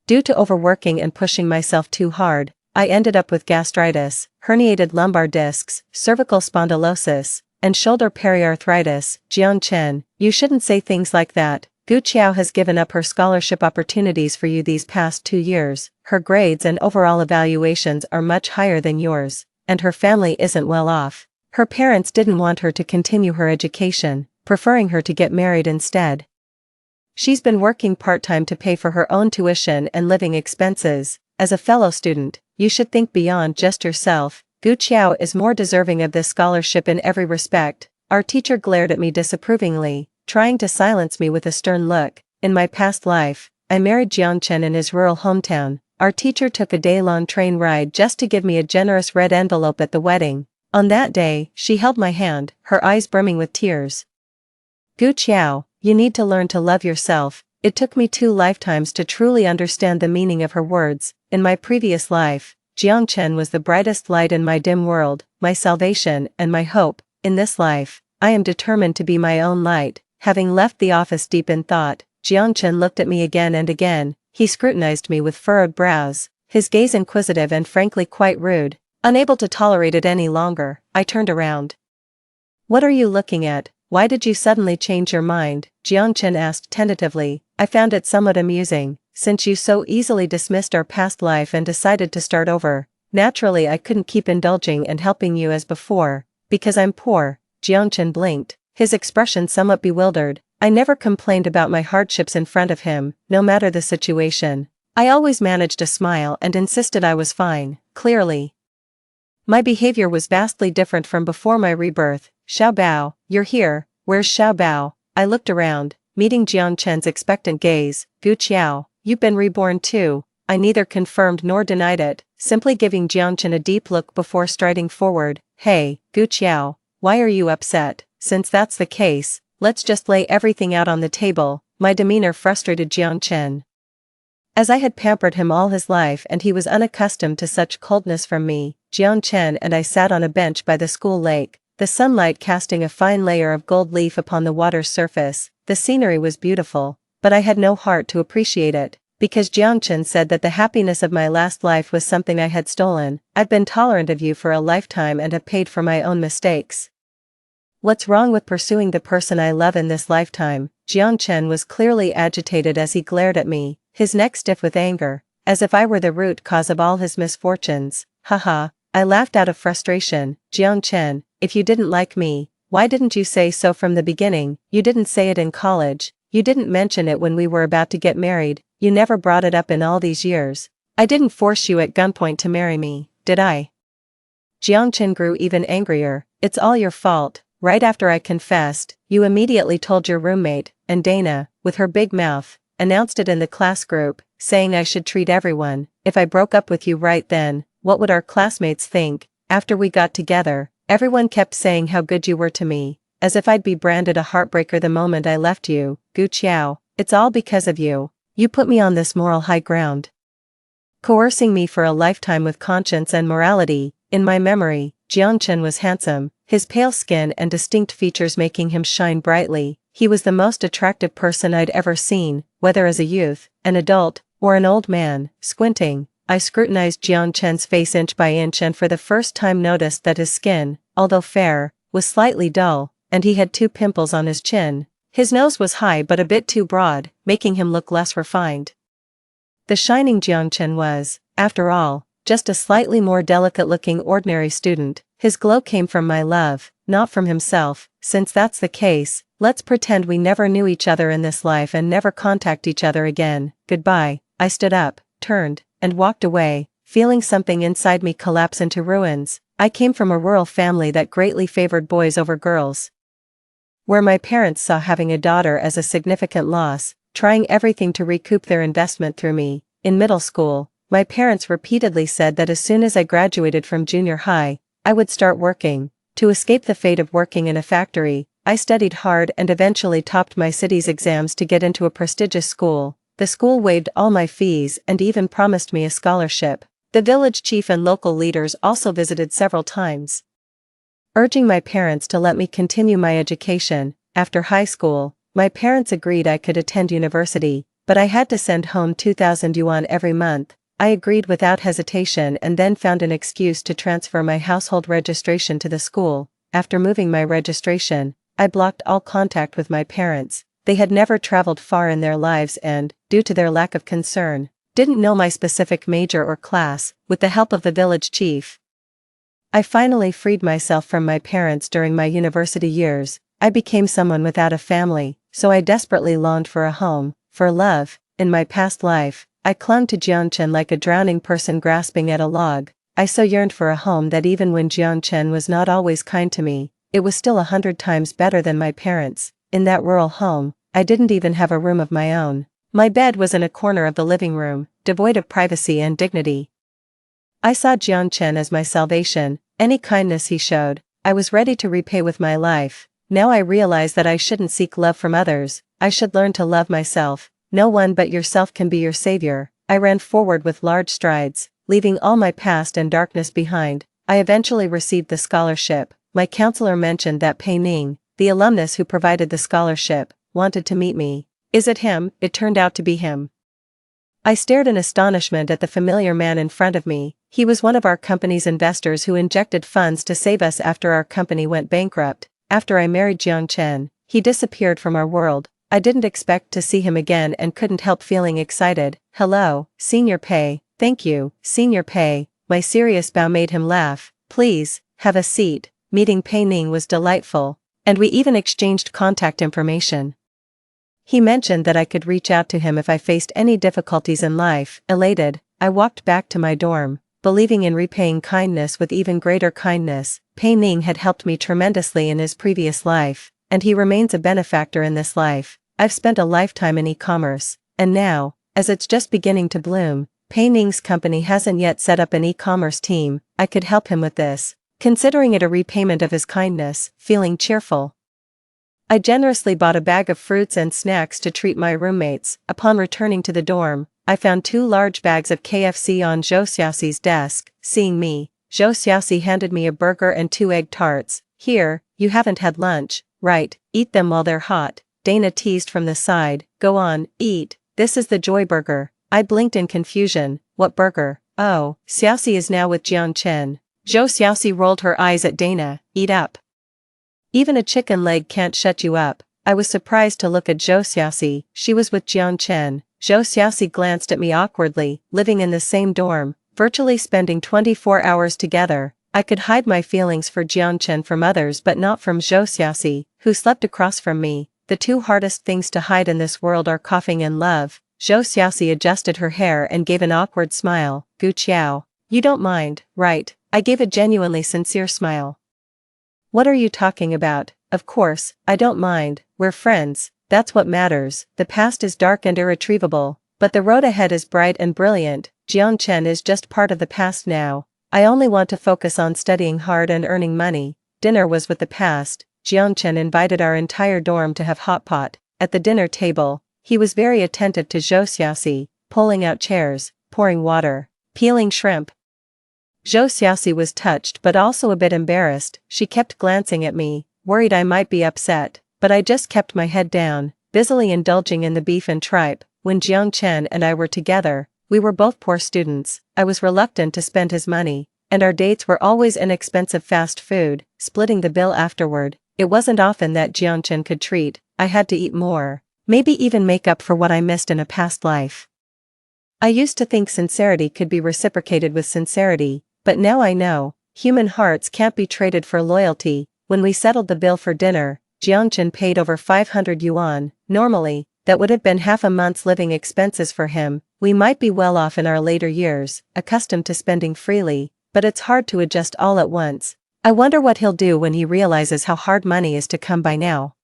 Due to overworking and pushing myself too hard, I ended up with gastritis, herniated lumbar discs, cervical spondylosis, and shoulder periarthritis. Jiang Chen, you shouldn't say things like that. Gu Qiao has given up her scholarship opportunities for you these past 2 years. Her grades and overall evaluations are much higher than yours, and her family isn't well off. Her parents didn't want her to continue her education, preferring her to get married instead. She's been working part-time to pay for her own tuition and living expenses. As a fellow student, you should think beyond just yourself. Gu Qiao is more deserving of this scholarship in every respect. Our teacher glared at me disapprovingly, trying to silence me with a stern look. In my past life, I married Jiang Chen in his rural hometown. Our teacher took a day-long train ride just to give me a generous red envelope at the wedding. On that day, she held my hand, her eyes brimming with tears. Gu Qiao, you need to learn to love yourself. It took me 2 lifetimes to truly understand the meaning of her words. In my previous life, Jiang Chen was the brightest light in my dim world, my salvation and my hope. In this life, I am determined to be my own light. Having left the office deep in thought, Jiang Chen looked at me again and again. He scrutinized me with furrowed brows, his gaze inquisitive and frankly quite rude. Unable to tolerate it any longer, I turned around. What are you looking at? Why did you suddenly change your mind? Jiang Chen asked tentatively. I found it somewhat amusing, since you so easily dismissed our past life and decided to start over. Naturally I couldn't keep indulging and helping you as before, because I'm poor. Jiang Chen blinked, his expression somewhat bewildered. I never complained about my hardships in front of him, no matter the situation. I always managed to smile and insisted I was fine, clearly. My behavior was vastly different from before my rebirth. Xiaobao, you're here, where's Xiaobao? I looked around, meeting Jiang Chen's expectant gaze. Gu Qiao, you've been reborn too. I neither confirmed nor denied it, simply giving Jiang Chen a deep look before striding forward. Hey, Gu Qiao, why are you upset? Since that's the case, let's just lay everything out on the table. My demeanor frustrated Jiang Chen, as I had pampered him all his life and he was unaccustomed to such coldness from me. Jiang Chen and I sat on a bench by the school lake, the sunlight casting a fine layer of gold leaf upon the water's surface. The scenery was beautiful, but I had no heart to appreciate it, because Jiang Chen said that the happiness of my last life was something I had stolen. I've been tolerant of you for a lifetime and have paid for my own mistakes. What's wrong with pursuing the person I love in this lifetime? Jiang Chen was clearly agitated as he glared at me, his neck stiff with anger, as if I were the root cause of all his misfortunes. Haha, I laughed out of frustration. Jiang Chen, if you didn't like me, why didn't you say so from the beginning? You didn't say it in college, you didn't mention it when we were about to get married, you never brought it up in all these years. I didn't force you at gunpoint to marry me, did I? Jiang Chen grew even angrier. It's all your fault. Right after I confessed, you immediately told your roommate, and Dana, with her big mouth, announced it in the class group, saying I should treat everyone. If I broke up with you right then, what would our classmates think? After we got together, everyone kept saying how good you were to me, as if I'd be branded a heartbreaker the moment I left you. Gu Qiao, it's all because of you. You put me on this moral high ground, coercing me for a lifetime with conscience and morality. In my memory, Jiang Chen was handsome, his pale skin and distinct features making him shine brightly. He was the most attractive person I'd ever seen, whether as a youth, an adult, or an old man. Squinting, I scrutinized Jiang Chen's face inch by inch and for the first time noticed that his skin, although fair, was slightly dull, and he had 2 pimples on his chin. His nose was high but a bit too broad, making him look less refined. The shining Jiang Chen was, after all, just a slightly more delicate-looking ordinary student. His glow came from my love, not from himself. Since that's the case, let's pretend we never knew each other in this life and never contact each other again. Goodbye. I stood up, turned, and walked away, feeling something inside me collapse into ruins. I came from a rural family that greatly favored boys over girls, where my parents saw having a daughter as a significant loss, trying everything to recoup their investment through me. In middle school, my parents repeatedly said that as soon as I graduated from junior high, I would start working. To escape the fate of working in a factory, I studied hard and eventually topped my city's exams to get into a prestigious school. The school waived all my fees and even promised me a scholarship. The village chief and local leaders also visited several times, urging my parents to let me continue my education. After high school, my parents agreed I could attend university, but I had to send home 2,000 yuan every month. I agreed without hesitation and then found an excuse to transfer my household registration to the school. After moving my registration, I blocked all contact with my parents. They had never traveled far in their lives and, due to their lack of concern, didn't know my specific major or class. With the help of the village chief, I finally freed myself from my parents during my university years. I became someone without a family, so I desperately longed for a home, for love. In my past life, I clung to Jiang Chen like a drowning person grasping at a log. I so yearned for a home that even when Jiang Chen was not always kind to me, it was still 100 times better than my parents. In that rural home, I didn't even have a room of my own. My bed was in a corner of the living room, devoid of privacy and dignity. I saw Jiang Chen as my salvation. Any kindness he showed, I was ready to repay with my life. Now I realize that I shouldn't seek love from others, I should learn to love myself. No one but yourself can be your savior. I ran forward with large strides, leaving all my past and darkness behind. I eventually received the scholarship. My counselor mentioned that Pei Ning, the alumnus who provided the scholarship, wanted to meet me. Is it him? It turned out to be him. I stared in astonishment at the familiar man in front of me. He was one of our company's investors who injected funds to save us after our company went bankrupt. After I married Jiang Chen, he disappeared from our world. I didn't expect to see him again and couldn't help feeling excited. Hello, Senior Pei. Thank you, Senior Pei. My serious bow made him laugh. Please, have a seat. Meeting Pei Ning was delightful, and we even exchanged contact information. He mentioned that I could reach out to him if I faced any difficulties in life. Elated, I walked back to my dorm, believing in repaying kindness with even greater kindness. Pei Ning had helped me tremendously in his previous life, and he remains a benefactor in this life. I've spent a lifetime in e-commerce, and now, as it's just beginning to bloom, Pei Ning's company hasn't yet set up an e-commerce team. I could help him with this, considering it a repayment of his kindness, feeling cheerful. I generously bought a bag of fruits and snacks to treat my roommates. Upon returning to the dorm, I found 2 large bags of KFC on Zhou Xiaoxi's desk. Seeing me, Zhou Xiaoxi handed me a burger and 2 egg tarts. Here, you haven't had lunch, right? Eat them while they're hot, Dana teased from the side. Go on, eat. This is the Joy Burger. I blinked in confusion. What burger? Oh, Xiaoxi is now with Jiang Chen. Zhou Xiaoxi rolled her eyes at Dana. Eat up. Even a chicken leg can't shut you up. I was surprised to look at Zhou Xiaoxi. She was with Jiang Chen. Zhou Xiaoxi glanced at me awkwardly. Living in the same dorm, virtually spending 24 hours together, I could hide my feelings for Jiang Chen from others but not from Zhou Xiaoxi, who slept across from me. The 2 hardest things to hide in this world are coughing and love. Zhou Xiaoxi adjusted her hair and gave an awkward smile. Gu Qiao. You don't mind, right? I gave a genuinely sincere smile. What are you talking about? Of course, I don't mind. We're friends. That's what matters. The past is dark and irretrievable, but the road ahead is bright and brilliant. Jiang Chen is just part of the past now. I only want to focus on studying hard and earning money. Dinner was with the past. Jiang Chen invited our entire dorm to have hot pot. At the dinner table, he was very attentive to Zhou Xiaoxi, pulling out chairs, pouring water, peeling shrimp. Zhou Xiaoxi was touched but also a bit embarrassed. She kept glancing at me, worried I might be upset, but I just kept my head down, busily indulging in the beef and tripe. When Jiang Chen and I were together, we were both poor students. I was reluctant to spend his money, and our dates were always inexpensive fast food, splitting the bill afterward. It wasn't often that Jiang Chen could treat. I had to eat more, maybe even make up for what I missed in a past life. I used to think sincerity could be reciprocated with sincerity, but now I know, human hearts can't be traded for loyalty. When we settled the bill for dinner, Jiang Chen paid over 500 yuan. Normally, that would have been half a month's living expenses for him. We might be well off in our later years, accustomed to spending freely, but it's hard to adjust all at once. I wonder what he'll do when he realizes how hard money is to come by now.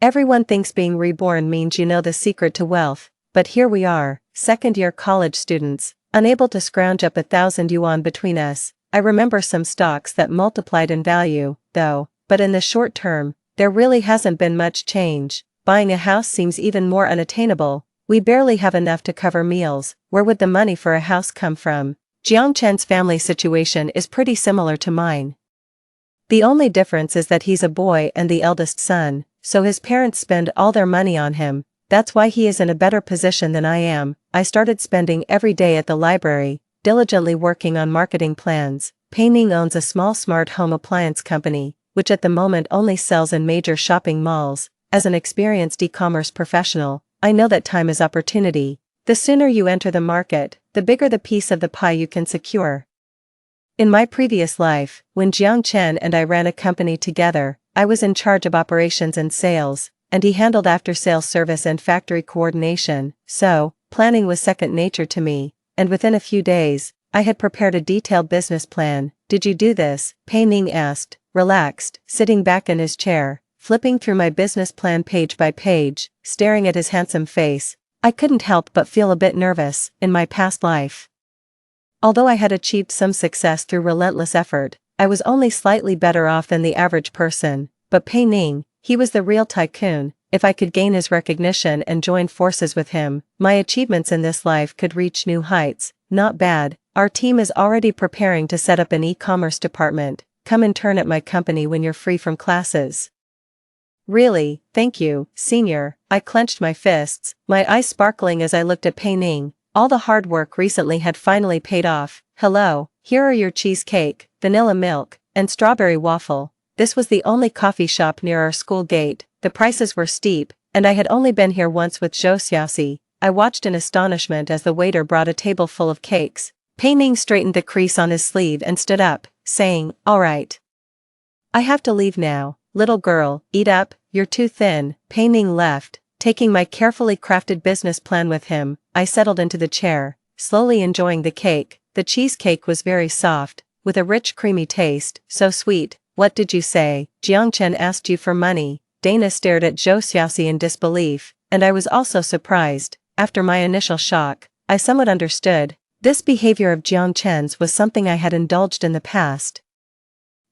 Everyone thinks being reborn means you know the secret to wealth, but here we are, second-year college students, unable to scrounge up 1,000 yuan between us. I remember some stocks that multiplied in value, though, but in the short term, there really hasn't been much change. Buying a house seems even more unattainable. We barely have enough to cover meals. Where would the money for a house come from? Jiang Chen's family situation is pretty similar to mine. The only difference is that he's a boy and the eldest son, so his parents spend all their money on him. That's why he is in a better position than I am. I started spending every day at the library, diligently working on marketing plans. Pei Ning owns a small smart home appliance company, which at the moment only sells in major shopping malls. As an experienced e-commerce professional, I know that time is opportunity. The sooner you enter the market, the bigger the piece of the pie you can secure. In my previous life, when Jiang Chen and I ran a company together, I was in charge of operations and sales, and he handled after-sales service and factory coordination, so, planning was second nature to me, and within a few days, I had prepared a detailed business plan. Did you do this? Pei Ning asked, relaxed, sitting back in his chair, flipping through my business plan page by page, staring at his handsome face. I couldn't help but feel a bit nervous. In my past life, although I had achieved some success through relentless effort, I was only slightly better off than the average person. But Pei Ning, he was the real tycoon. If I could gain his recognition and join forces with him, my achievements in this life could reach new heights. Not bad. Our team is already preparing to set up an e-commerce department. Come intern at my company when you're free from classes. Really, thank you, senior. I clenched my fists, my eyes sparkling as I looked at Pei Ning. All the hard work recently had finally paid off. Hello, here are your cheesecake, vanilla milk, and strawberry waffle. This was the only coffee shop near our school gate. The prices were steep, and I had only been here once with Zhou Xiaoxi. I watched in astonishment as the waiter brought a table full of cakes. Pei Ning straightened the crease on his sleeve and stood up, saying, all right. I have to leave now. Little girl, eat up, you're too thin. Pei Ning left, taking my carefully crafted business plan with him. I settled into the chair, slowly enjoying the cake. The cheesecake was very soft, with a rich creamy taste, so sweet. What did you say? Jiangchen asked you for money. Dana stared at Zhou Xiaoxi in disbelief, and I was also surprised. After my initial shock, I somewhat understood. This behavior of Jiangchen's was something I had indulged in the past.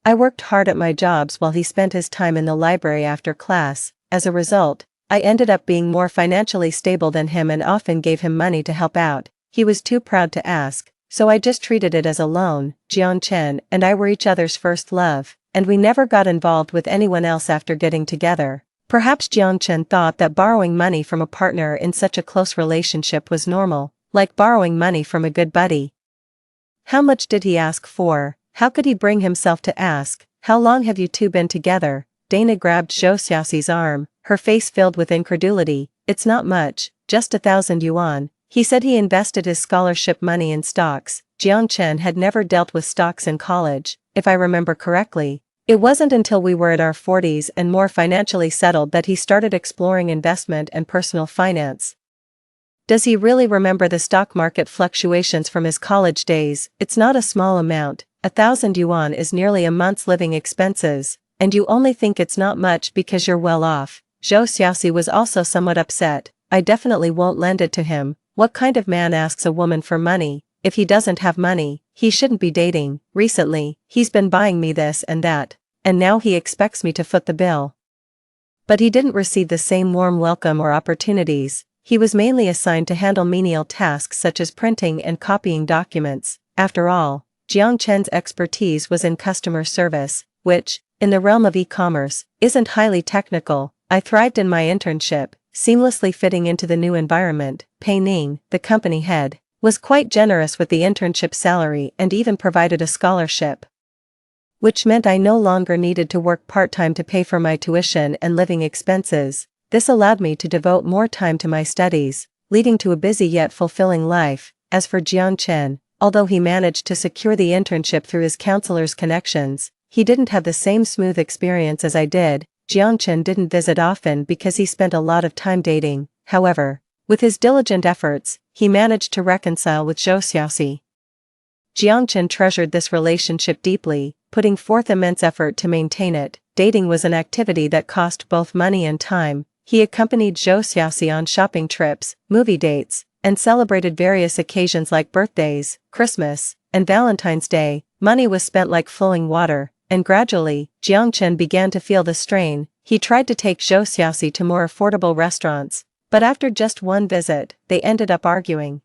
I worked hard at my jobs while he spent his time in the library after class. As a result, I ended up being more financially stable than him and often gave him money to help out. He was too proud to ask, so I just treated it as a loan. Jiangchen and I were each other's first love, and we never got involved with anyone else after getting together. Perhaps Jiangchen thought that borrowing money from a partner in such a close relationship was normal, like borrowing money from a good buddy. How much did he ask for? How could he bring himself to ask? How long have you two been together? Dana grabbed Zhou Xiaoxi's arm, her face filled with incredulity. It's not much, just 1,000 yuan. He said he invested his scholarship money in stocks. Jiangchen had never dealt with stocks in college, if I remember correctly. It wasn't until we were at our 40s and more financially settled that he started exploring investment and personal finance. Does he really remember the stock market fluctuations from his college days? It's not a small amount. 1,000 yuan is nearly a month's living expenses, and you only think it's not much because you're well off. Zhou Xiaoxi was also somewhat upset. I definitely won't lend it to him. What kind of man asks a woman for money? If he doesn't have money, he shouldn't be dating. Recently, he's been buying me this and that, and now he expects me to foot the bill. But he didn't receive the same warm welcome or opportunities. He was mainly assigned to handle menial tasks such as printing and copying documents. After all, Jiangchen's expertise was in customer service, which, in the realm of e-commerce, isn't highly technical. I thrived in my internship, seamlessly fitting into the new environment. Pei Ning, the company head, was quite generous with the internship salary and even provided a scholarship, which meant I no longer needed to work part-time to pay for my tuition and living expenses. This allowed me to devote more time to my studies, leading to a busy yet fulfilling life. As for Jiangchen, although he managed to secure the internship through his counselor's connections, he didn't have the same smooth experience as I did. Jiangchen didn't visit often because he spent a lot of time dating. However, with his diligent efforts, he managed to reconcile with Zhou Xiaoxi. Jiangchen treasured this relationship deeply, putting forth immense effort to maintain it. Dating was an activity that cost both money and time. He accompanied Zhou Xiaoxi on shopping trips, movie dates, and celebrated various occasions like birthdays, Christmas, and Valentine's Day. Money was spent like flowing water, and gradually, Jiangchen began to feel the strain. He tried to take Zhou Xiaoxi to more affordable restaurants, but after just one visit, they ended up arguing.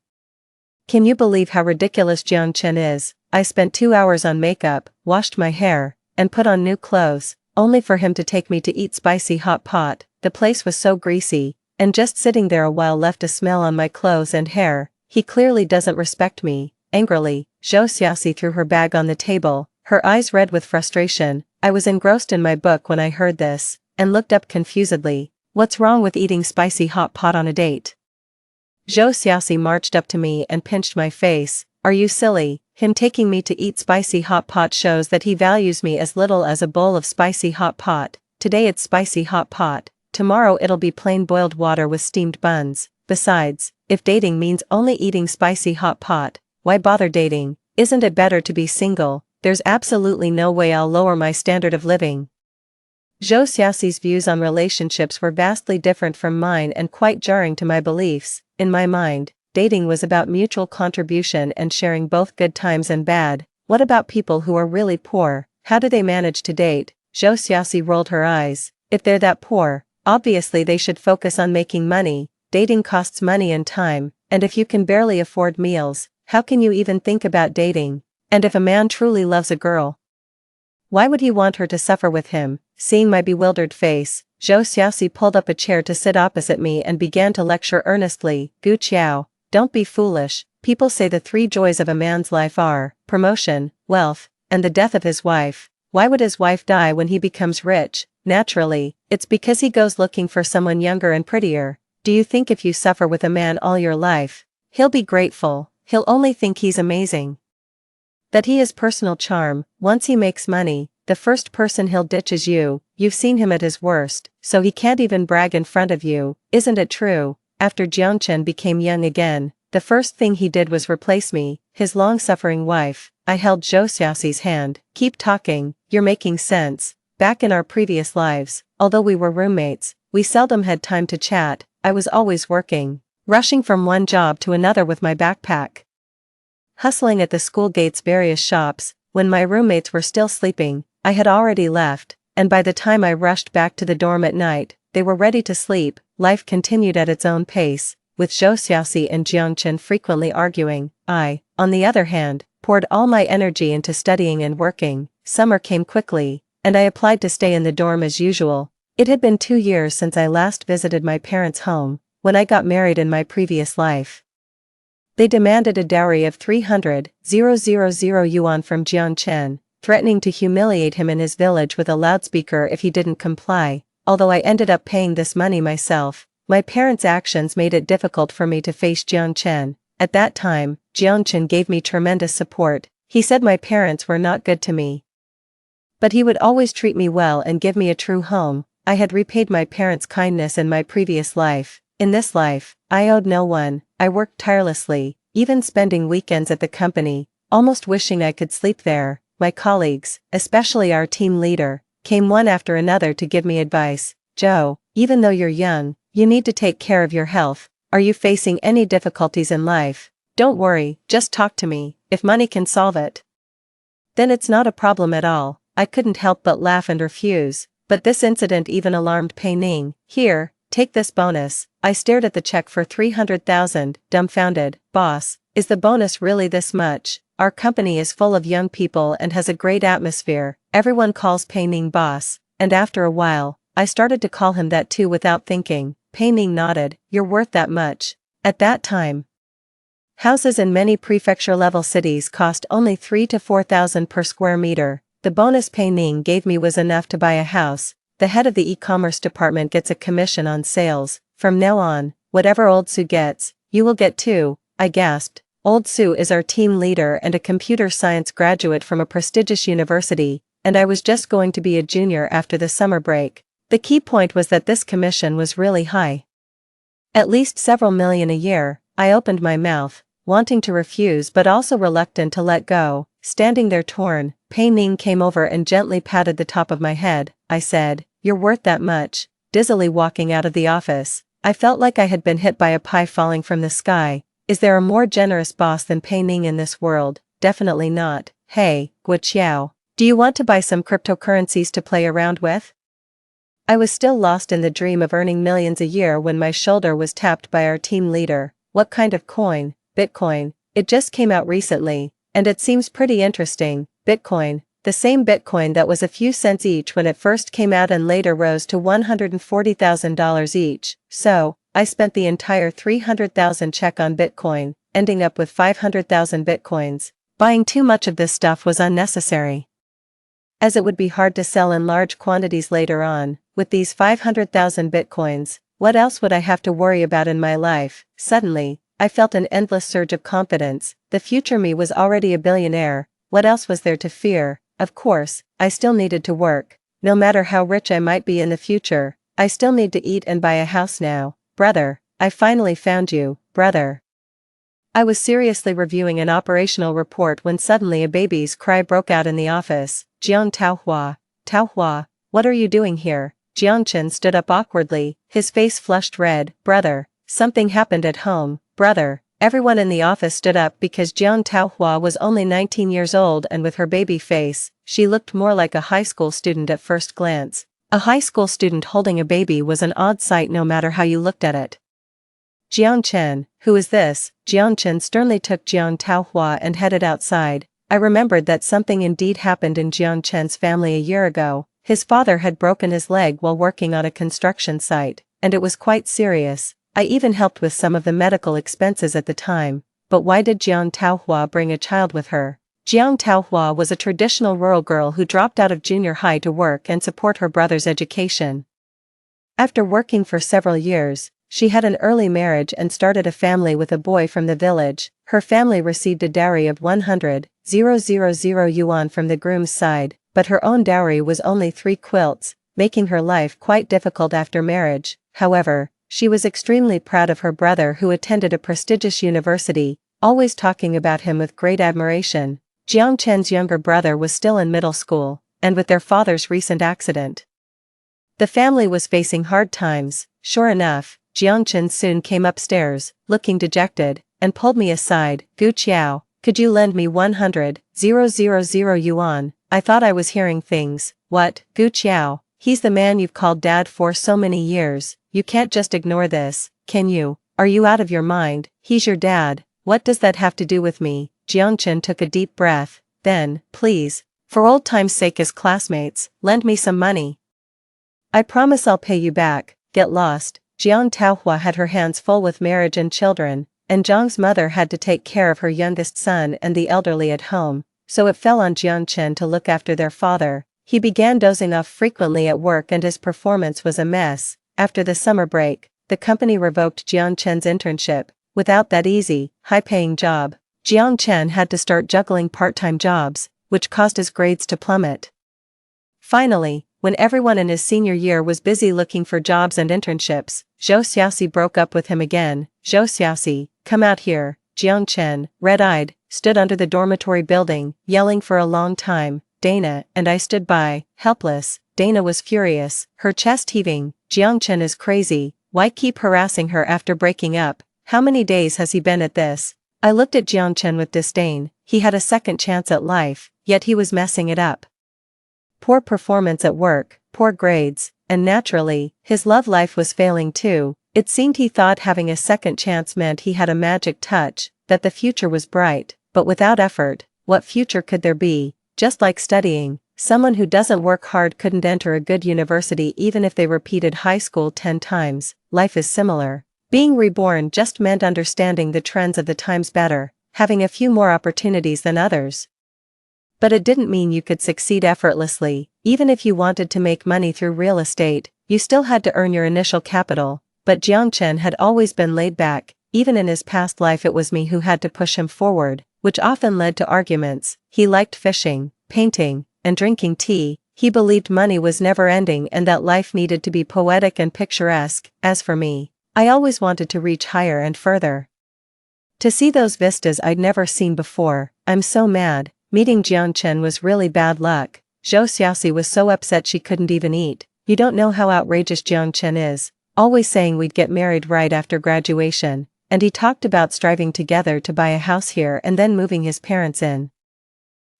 Can you believe how ridiculous Jiangchen is? I spent 2 hours on makeup, washed my hair, and put on new clothes, only for him to take me to eat spicy hot pot. The place was so greasy, and just sitting there a while left a smell on my clothes and hair. He clearly doesn't respect me. Angrily, Zhou Xiaoxi threw her bag on the table, her eyes red with frustration. I was engrossed in my book when I heard this, and looked up confusedly. What's wrong with eating spicy hot pot on a date? Zhou Xiaoxi marched up to me and pinched my face. Are you silly? Him taking me to eat spicy hot pot shows that he values me as little as a bowl of spicy hot pot. Today it's spicy hot pot. Tomorrow it'll be plain boiled water with steamed buns. Besides, if dating means only eating spicy hot pot, why bother dating? Isn't it better to be single? There's absolutely no way I'll lower my standard of living. Zhou Xiaoxi's views on relationships were vastly different from mine and quite jarring to my beliefs. In my mind, dating was about mutual contribution and sharing both good times and bad. What about people who are really poor? How do they manage to date? Zhou Xiaoxi rolled her eyes. If they're that poor, obviously they should focus on making money. Dating costs money and time, and if you can barely afford meals, how can you even think about dating? And if a man truly loves a girl, why would he want her to suffer with him? Seeing my bewildered face, Zhou Xiaoxi pulled up a chair to sit opposite me and began to lecture earnestly. Gu Qiao, don't be foolish. People say the 3 joys of a man's life are promotion, wealth, and the death of his wife. Why would his wife die when he becomes rich? Naturally, it's because he goes looking for someone younger and prettier. Do you think if you suffer with a man all your life, he'll be grateful? He'll only think he's amazing, that he has personal charm. Once he makes money, the first person he'll ditch is you. You've seen him at his worst, so he can't even brag in front of you. Isn't it true? After Jiangchen became young again, the first thing he did was replace me, his long-suffering wife. I held Zhou Xiaoxi's hand. Keep talking, you're making sense. Back in our previous lives, although we were roommates, we seldom had time to chat. I was always working, rushing from one job to another with my backpack. Hustling at the school gate's various shops. When my roommates were still sleeping, I had already left, and by the time I rushed back to the dorm at night, they were ready to sleep. Life continued at its own pace, with Zhou Xiaoxi and Jiang Chen frequently arguing. I, on the other hand, poured all my energy into studying and working. Summer came quickly, and I applied to stay in the dorm as usual. It had been 2 years since I last visited my parents' home, when I got married in my previous life. They demanded a dowry of 300,000 yuan from Jiang Chen, threatening to humiliate him in his village with a loudspeaker if he didn't comply. Although I ended up paying this money myself, my parents' actions made it difficult for me to face Jiang Chen. At that time, Jiang Chen gave me tremendous support. He said my parents were not good to me, but he would always treat me well and give me a true home. I had repaid my parents' kindness in my previous life. In this life, I owed no one. I worked tirelessly, even spending weekends at the company, almost wishing I could sleep there. My colleagues, especially our team leader, came one after another to give me advice. Joe, even though you're young, you need to take care of your health. Are you facing any difficulties in life? Don't worry, just talk to me. If money can solve it, then it's not a problem at all. I couldn't help but laugh and refuse, but this incident even alarmed Pei Ning. Here, take this bonus. I stared at the check for 300,000, dumbfounded. Boss, is the bonus really this much? Our company is full of young people and has a great atmosphere. Everyone calls Pei Ning boss, and after a while, I started to call him that too without thinking. Pei Ning nodded. You're worth that much. At that time, houses in many prefecture-level cities cost only 3,000 to 4,000 per square meter. The bonus Pei Ning gave me was enough to buy a house. The head of the e-commerce department gets a commission on sales. From now on, whatever Old Su gets, you will get too. I gasped. Old Su is our team leader and a computer science graduate from a prestigious university, and I was just going to be a junior after the summer break. The key point was that this commission was really high. At least several million a year. I opened my mouth, wanting to refuse but also reluctant to let go. Standing there torn, Pei Ning came over and gently patted the top of my head. I said, "You're worth that much." Dizzily walking out of the office, I felt like I had been hit by a pie falling from the sky. Is there a more generous boss than Pei Ning in this world? Definitely not. Hey, Guo Qiao, do you want to buy some cryptocurrencies to play around with? I was still lost in the dream of earning millions a year when my shoulder was tapped by our team leader. What kind of coin? Bitcoin. It just came out recently, and it seems pretty interesting. Bitcoin. The same Bitcoin that was a few cents each when it first came out and later rose to $140,000 each. So, I spent the entire 300,000 check on Bitcoin, ending up with 500,000 Bitcoins. Buying too much of this stuff was unnecessary, as it would be hard to sell in large quantities later on. With these 500,000 Bitcoins, what else would I have to worry about in my life? Suddenly, I felt an endless surge of confidence. The future me was already a billionaire. What else was there to fear? Of course, I still needed to work. No matter how rich I might be in the future, I still need to eat and buy a house now. Brother, I finally found you, brother. I was seriously reviewing an operational report when suddenly a baby's cry broke out in the office. Jiang Taohua. Taohua, what are you doing here? Jiang Chen stood up awkwardly, his face flushed red. Brother, something happened at home, brother. Everyone in the office stood up because Jiang Taohua was only 19 years old, and with her baby face, she looked more like a high school student at first glance. A high school student holding a baby was an odd sight no matter how you looked at it. Jiang Chen, who is this? Jiang Chen sternly took Jiang Taohua and headed outside. I remembered that something indeed happened in Jiang Chen's family a year ago. His father had broken his leg while working on a construction site, and it was quite serious. I even helped with some of the medical expenses at the time. But why did Jiang Taohua bring a child with her? Jiang Taohua was a traditional rural girl who dropped out of junior high to work and support her brother's education. After working for several years, she had an early marriage and started a family with a boy from the village. Her family received a dowry of 100,000 yuan from the groom's side, but her own dowry was only 3 quilts, making her life quite difficult after marriage. However, she was extremely proud of her brother, who attended a prestigious university, always talking about him with great admiration. Jiang Chen's younger brother was still in middle school, and with their father's recent accident, the family was facing hard times. Sure enough, Jiang Chen soon came upstairs, looking dejected, and pulled me aside. "Gu Qiao, could you lend me 100,000 yuan? I thought I was hearing things." "What, Gu Qiao? He's the man you've called dad for so many years. You can't just ignore this, can you? Are you out of your mind? He's your dad. What does that have to do with me?" Jiang Chen took a deep breath. "Then, please, for old time's sake as classmates, lend me some money. I promise I'll pay you back." Get lost. Jiang Taohua had her hands full with marriage and children, and Zhang's mother had to take care of her youngest son and the elderly at home, so it fell on Jiang Chen to look after their father. He began dozing off frequently at work and his performance was a mess. After the summer break, the company revoked Jiang Chen's internship. Without that easy, high-paying job, Jiang Chen had to start juggling part-time jobs, which caused his grades to plummet. Finally, when everyone in his senior year was busy looking for jobs and internships, Zhou Xiaoxi broke up with him again. "Zhou Xiaoxi, come out here." Jiang Chen, red-eyed, stood under the dormitory building, yelling for a long time. Dana and I stood by, helpless. Dana was furious, her chest heaving. "Jiang Chen is crazy. Why keep harassing her after breaking up? How many days has he been at this?" I looked at Jiang Chen with disdain. He had a second chance at life, yet he was messing it up. Poor performance at work, poor grades, and naturally, his love life was failing too. It seemed he thought having a second chance meant he had a magic touch, that the future was bright, but without effort, what future could there be? Just like studying, someone who doesn't work hard couldn't enter a good university even if they repeated high school 10 times. Life is similar. Being reborn just meant understanding the trends of the times better, having a few more opportunities than others. But it didn't mean you could succeed effortlessly. Even if you wanted to make money through real estate, you still had to earn your initial capital. But Jiang Chen had always been laid back. Even in his past life it was me who had to push him forward, which often led to arguments. He liked fishing, painting, and drinking tea. He believed money was never ending and that life needed to be poetic and picturesque. As for me, I always wanted to reach higher and further, to see those vistas I'd never seen before. I'm so mad. Meeting Jiang Chen was really bad luck. Zhou Xiaoxi was so upset she couldn't even eat. You don't know how outrageous Jiang Chen is, always saying we'd get married right after graduation, and he talked about striving together to buy a house here and then moving his parents in.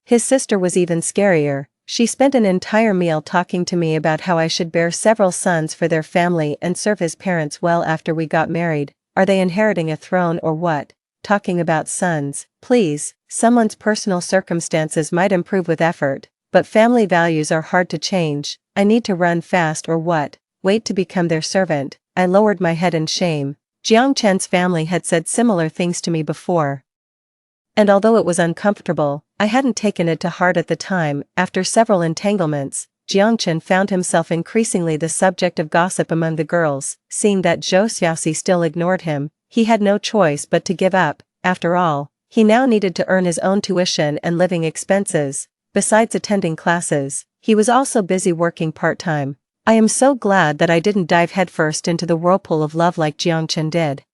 His sister was even scarier. She spent an entire meal talking to me about how I should bear several sons for their family and serve his parents well after we got married. Are they inheriting a throne or what? Talking about sons, please. Someone's personal circumstances might improve with effort, but family values are hard to change. I need to run fast or what? Wait to become their servant. I lowered my head in shame. Jiang Chen's family had said similar things to me before, and although it was uncomfortable, I hadn't taken it to heart at the time. After several entanglements, Jiang Chen found himself increasingly the subject of gossip among the girls. Seeing that Zhou Xiaoxi still ignored him, he had no choice but to give up. After all, he now needed to earn his own tuition and living expenses. Besides attending classes, he was also busy working part-time. I am so glad that I didn't dive headfirst into the whirlpool of love like Jiang Chen did.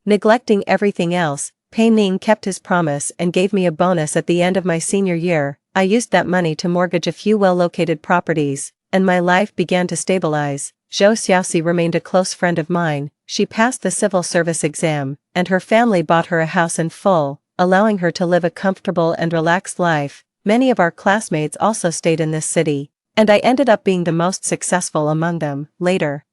Neglecting everything else, Pei Ning kept his promise and gave me a bonus at the end of my senior year. I used that money to mortgage a few well-located properties, and my life began to stabilize. Zhou Xiaoxi remained a close friend of mine. She passed the civil service exam, and her family bought her a house in full, allowing her to live a comfortable and relaxed life. Many of our classmates also stayed in this city, and I ended up being the most successful among them. Later,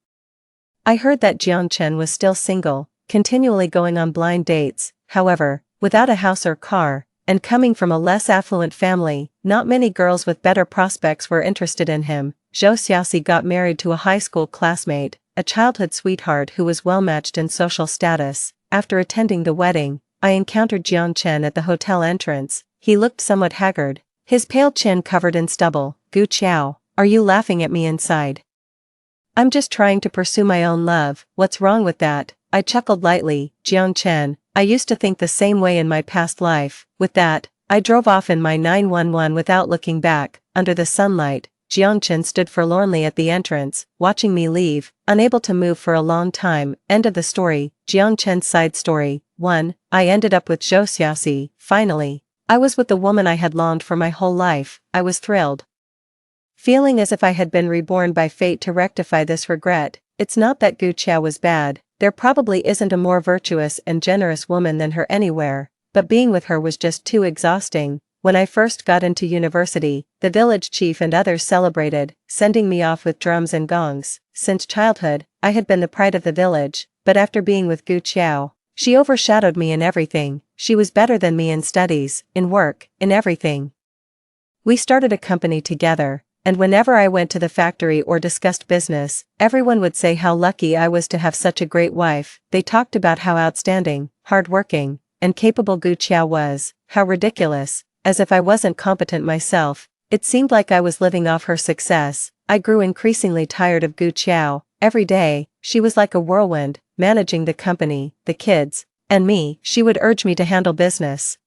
I heard that Jiang Chen was still single, continually going on blind dates. However, without a house or car, and coming from a less affluent family, not many girls with better prospects were interested in him. Zhou Xiaoxi got married to a high school classmate, a childhood sweetheart who was well-matched in social status. After attending the wedding, I encountered Jiang Chen at the hotel entrance. He looked somewhat haggard, his pale chin covered in stubble. "Gu Qiao, are you laughing at me inside?" "I'm just trying to pursue my own love. What's wrong with that?" I chuckled lightly. "Jiang Chen, I used to think the same way in my past life." With that, I drove off in my 911 without looking back. Under the sunlight, Jiang Chen stood forlornly at the entrance, watching me leave, unable to move for a long time. End of the story. Jiang Chen's side story. 1. I ended up with Zhou Xiaoxi. Finally, I was with the woman I had longed for my whole life. I was thrilled. Feeling as if I had been reborn by fate to rectify this regret. It's not that Gu Qiao was bad, there probably isn't a more virtuous and generous woman than her anywhere, but being with her was just too exhausting. When I first got into university, the village chief and others celebrated, sending me off with drums and gongs. Since childhood, I had been the pride of the village, but after being with Gu Qiao, she overshadowed me in everything. She was better than me in studies, in work, in everything. We started a company together, and whenever I went to the factory or discussed business, everyone would say how lucky I was to have such a great wife. They talked about how outstanding, hardworking, and capable Gu Qiao was, how ridiculous, as if I wasn't competent myself. It seemed like I was living off her success. I grew increasingly tired of Gu Qiao. Every day, she was like a whirlwind, managing the company, the kids, and me. She would urge me to handle business,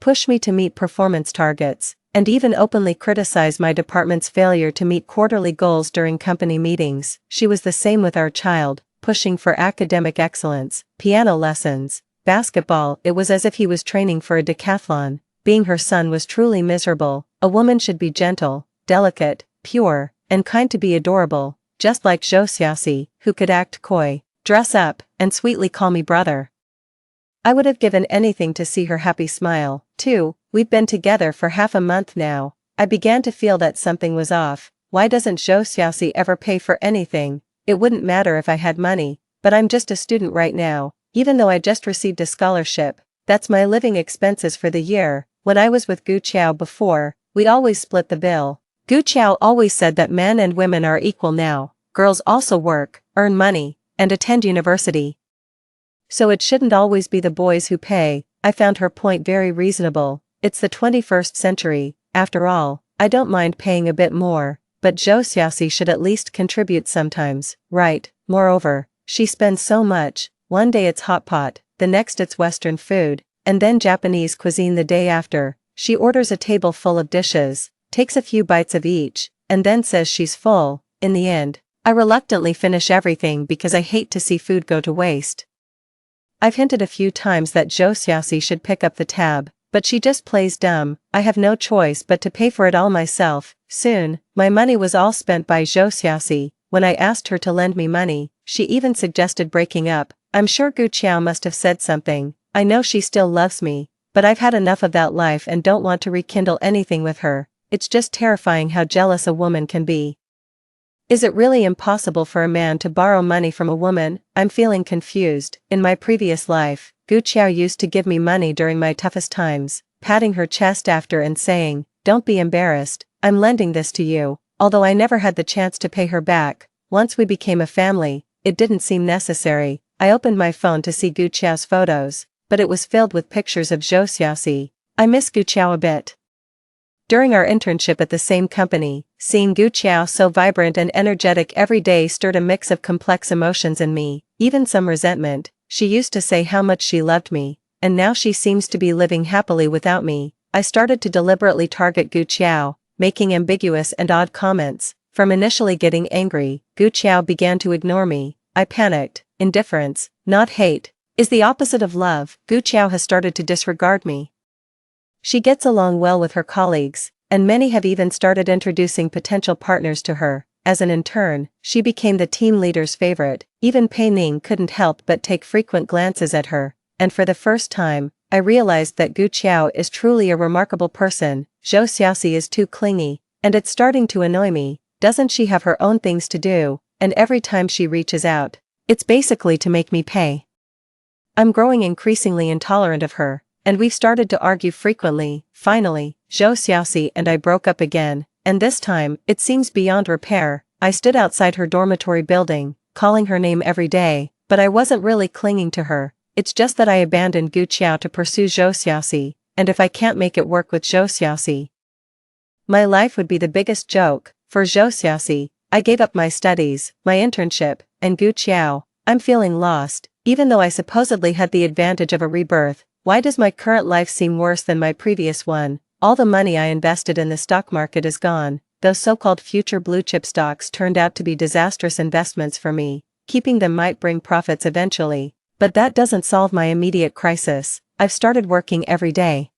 push me to meet performance targets, and even openly criticize my department's failure to meet quarterly goals during company meetings. She was the same with our child, pushing for academic excellence, piano lessons, basketball. It was as if he was training for a decathlon. Being her son was truly miserable. A woman should be gentle, delicate, pure, and kind to be adorable, just like Zhou Xiaoxi, who could act coy, dress up, and sweetly call me brother. I would have given anything to see her happy smile, too. We've been together for half a month now. I began to feel that something was off. Why doesn't Zhou Xiaoxi ever pay for anything? It wouldn't matter if I had money, but I'm just a student right now, even though I just received a scholarship. That's my living expenses for the year. When I was with Gu Qiao before, we always split the bill. Gu Qiao always said that men and women are equal now. Girls also work, earn money, and attend university. So it shouldn't always be the boys who pay. I found her point very reasonable. It's the 21st century, after all. I don't mind paying a bit more, but Zhou Xiaoxi should at least contribute sometimes, right? Moreover, she spends so much. One day it's hot pot, the next it's Western food, and then Japanese cuisine the day after. She orders a table full of dishes, takes a few bites of each, and then says she's full. In the end, I reluctantly finish everything because I hate to see food go to waste. I've hinted a few times that Zhou Xiaoxi should pick up the tab, but she just plays dumb. I have no choice but to pay for it all myself. Soon, my money was all spent by Zhou Xiaoxi. When I asked her to lend me money, she even suggested breaking up. I'm sure Gu Qiao must have said something. I know she still loves me, but I've had enough of that life and don't want to rekindle anything with her. It's just terrifying how jealous a woman can be. Is it really impossible for a man to borrow money from a woman? I'm feeling confused. In my previous life, Gu Qiao used to give me money during my toughest times, patting her chest after and saying, "Don't be embarrassed, I'm lending this to you." Although I never had the chance to pay her back, once we became a family, it didn't seem necessary. I opened my phone to see Gu Qiao's photos, but it was filled with pictures of Zhou Xiaoxi. I miss Gu Qiao a bit. During our internship at the same company, seeing Gu Qiao so vibrant and energetic every day stirred a mix of complex emotions in me, even some resentment. She used to say how much she loved me, and now she seems to be living happily without me. I started to deliberately target Gu Qiao, making ambiguous and odd comments. From initially getting angry, Gu Qiao began to ignore me. I panicked. Indifference, not hate, is the opposite of love. Gu Qiao has started to disregard me. She gets along well with her colleagues, and many have even started introducing potential partners to her. As an intern, she became the team leader's favorite. Even Pei Ning couldn't help but take frequent glances at her, and for the first time, I realized that Gu Qiao is truly a remarkable person. Zhou Xiaoxi is too clingy, and it's starting to annoy me. Doesn't she have her own things to do? And every time she reaches out, it's basically to make me pay. I'm growing increasingly intolerant of her, and we've started to argue frequently. Finally, Zhou Xiaoxi and I broke up again, and this time, it seems beyond repair. I stood outside her dormitory building, calling her name every day, but I wasn't really clinging to her. It's just that I abandoned Gu Qiao to pursue Zhou Xiaoxi, and if I can't make it work with Zhou Xiaoxi, my life would be the biggest joke. For Zhou Xiaoxi, I gave up my studies, my internship, and Gu Qiao. I'm feeling lost, even though I supposedly had the advantage of a rebirth. Why does my current life seem worse than my previous one? All the money I invested in the stock market is gone. Those so-called future blue-chip stocks turned out to be disastrous investments for me. Keeping them might bring profits eventually, but that doesn't solve my immediate crisis. I've started working every day.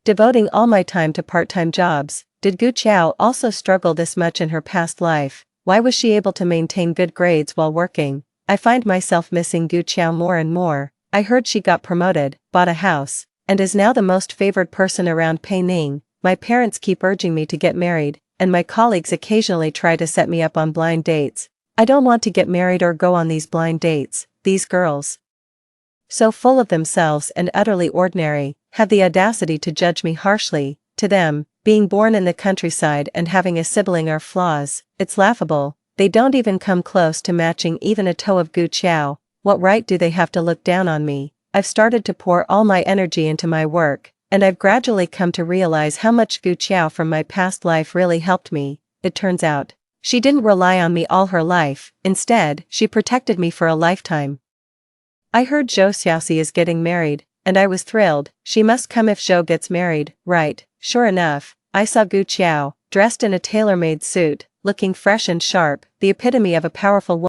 devoting all my time to part-time jobs. Did Gu Qiao also struggle this much in her past life? Why was she able to maintain good grades while working? I find myself missing Gu Qiao more and more. I heard she got promoted, bought a house, and is now the most favored person around Peining. My parents keep urging me to get married, and my colleagues occasionally try to set me up on blind dates. I don't want to get married or go on these blind dates. These girls, so full of themselves and utterly ordinary, have the audacity to judge me harshly. To them, being born in the countryside and having a sibling are flaws. It's laughable. They don't even come close to matching even a toe of Gu Qiao. What right do they have to look down on me? I've started to pour all my energy into my work, and I've gradually come to realize how much Gu Qiao from my past life really helped me. It turns out, she didn't rely on me all her life. Instead, she protected me for a lifetime. I heard Zhou Xiaoxi is getting married, and I was thrilled. She must come if Zhou gets married, right? Sure enough, I saw Gu Qiao, dressed in a tailor-made suit, looking fresh and sharp, the epitome of a powerful woman.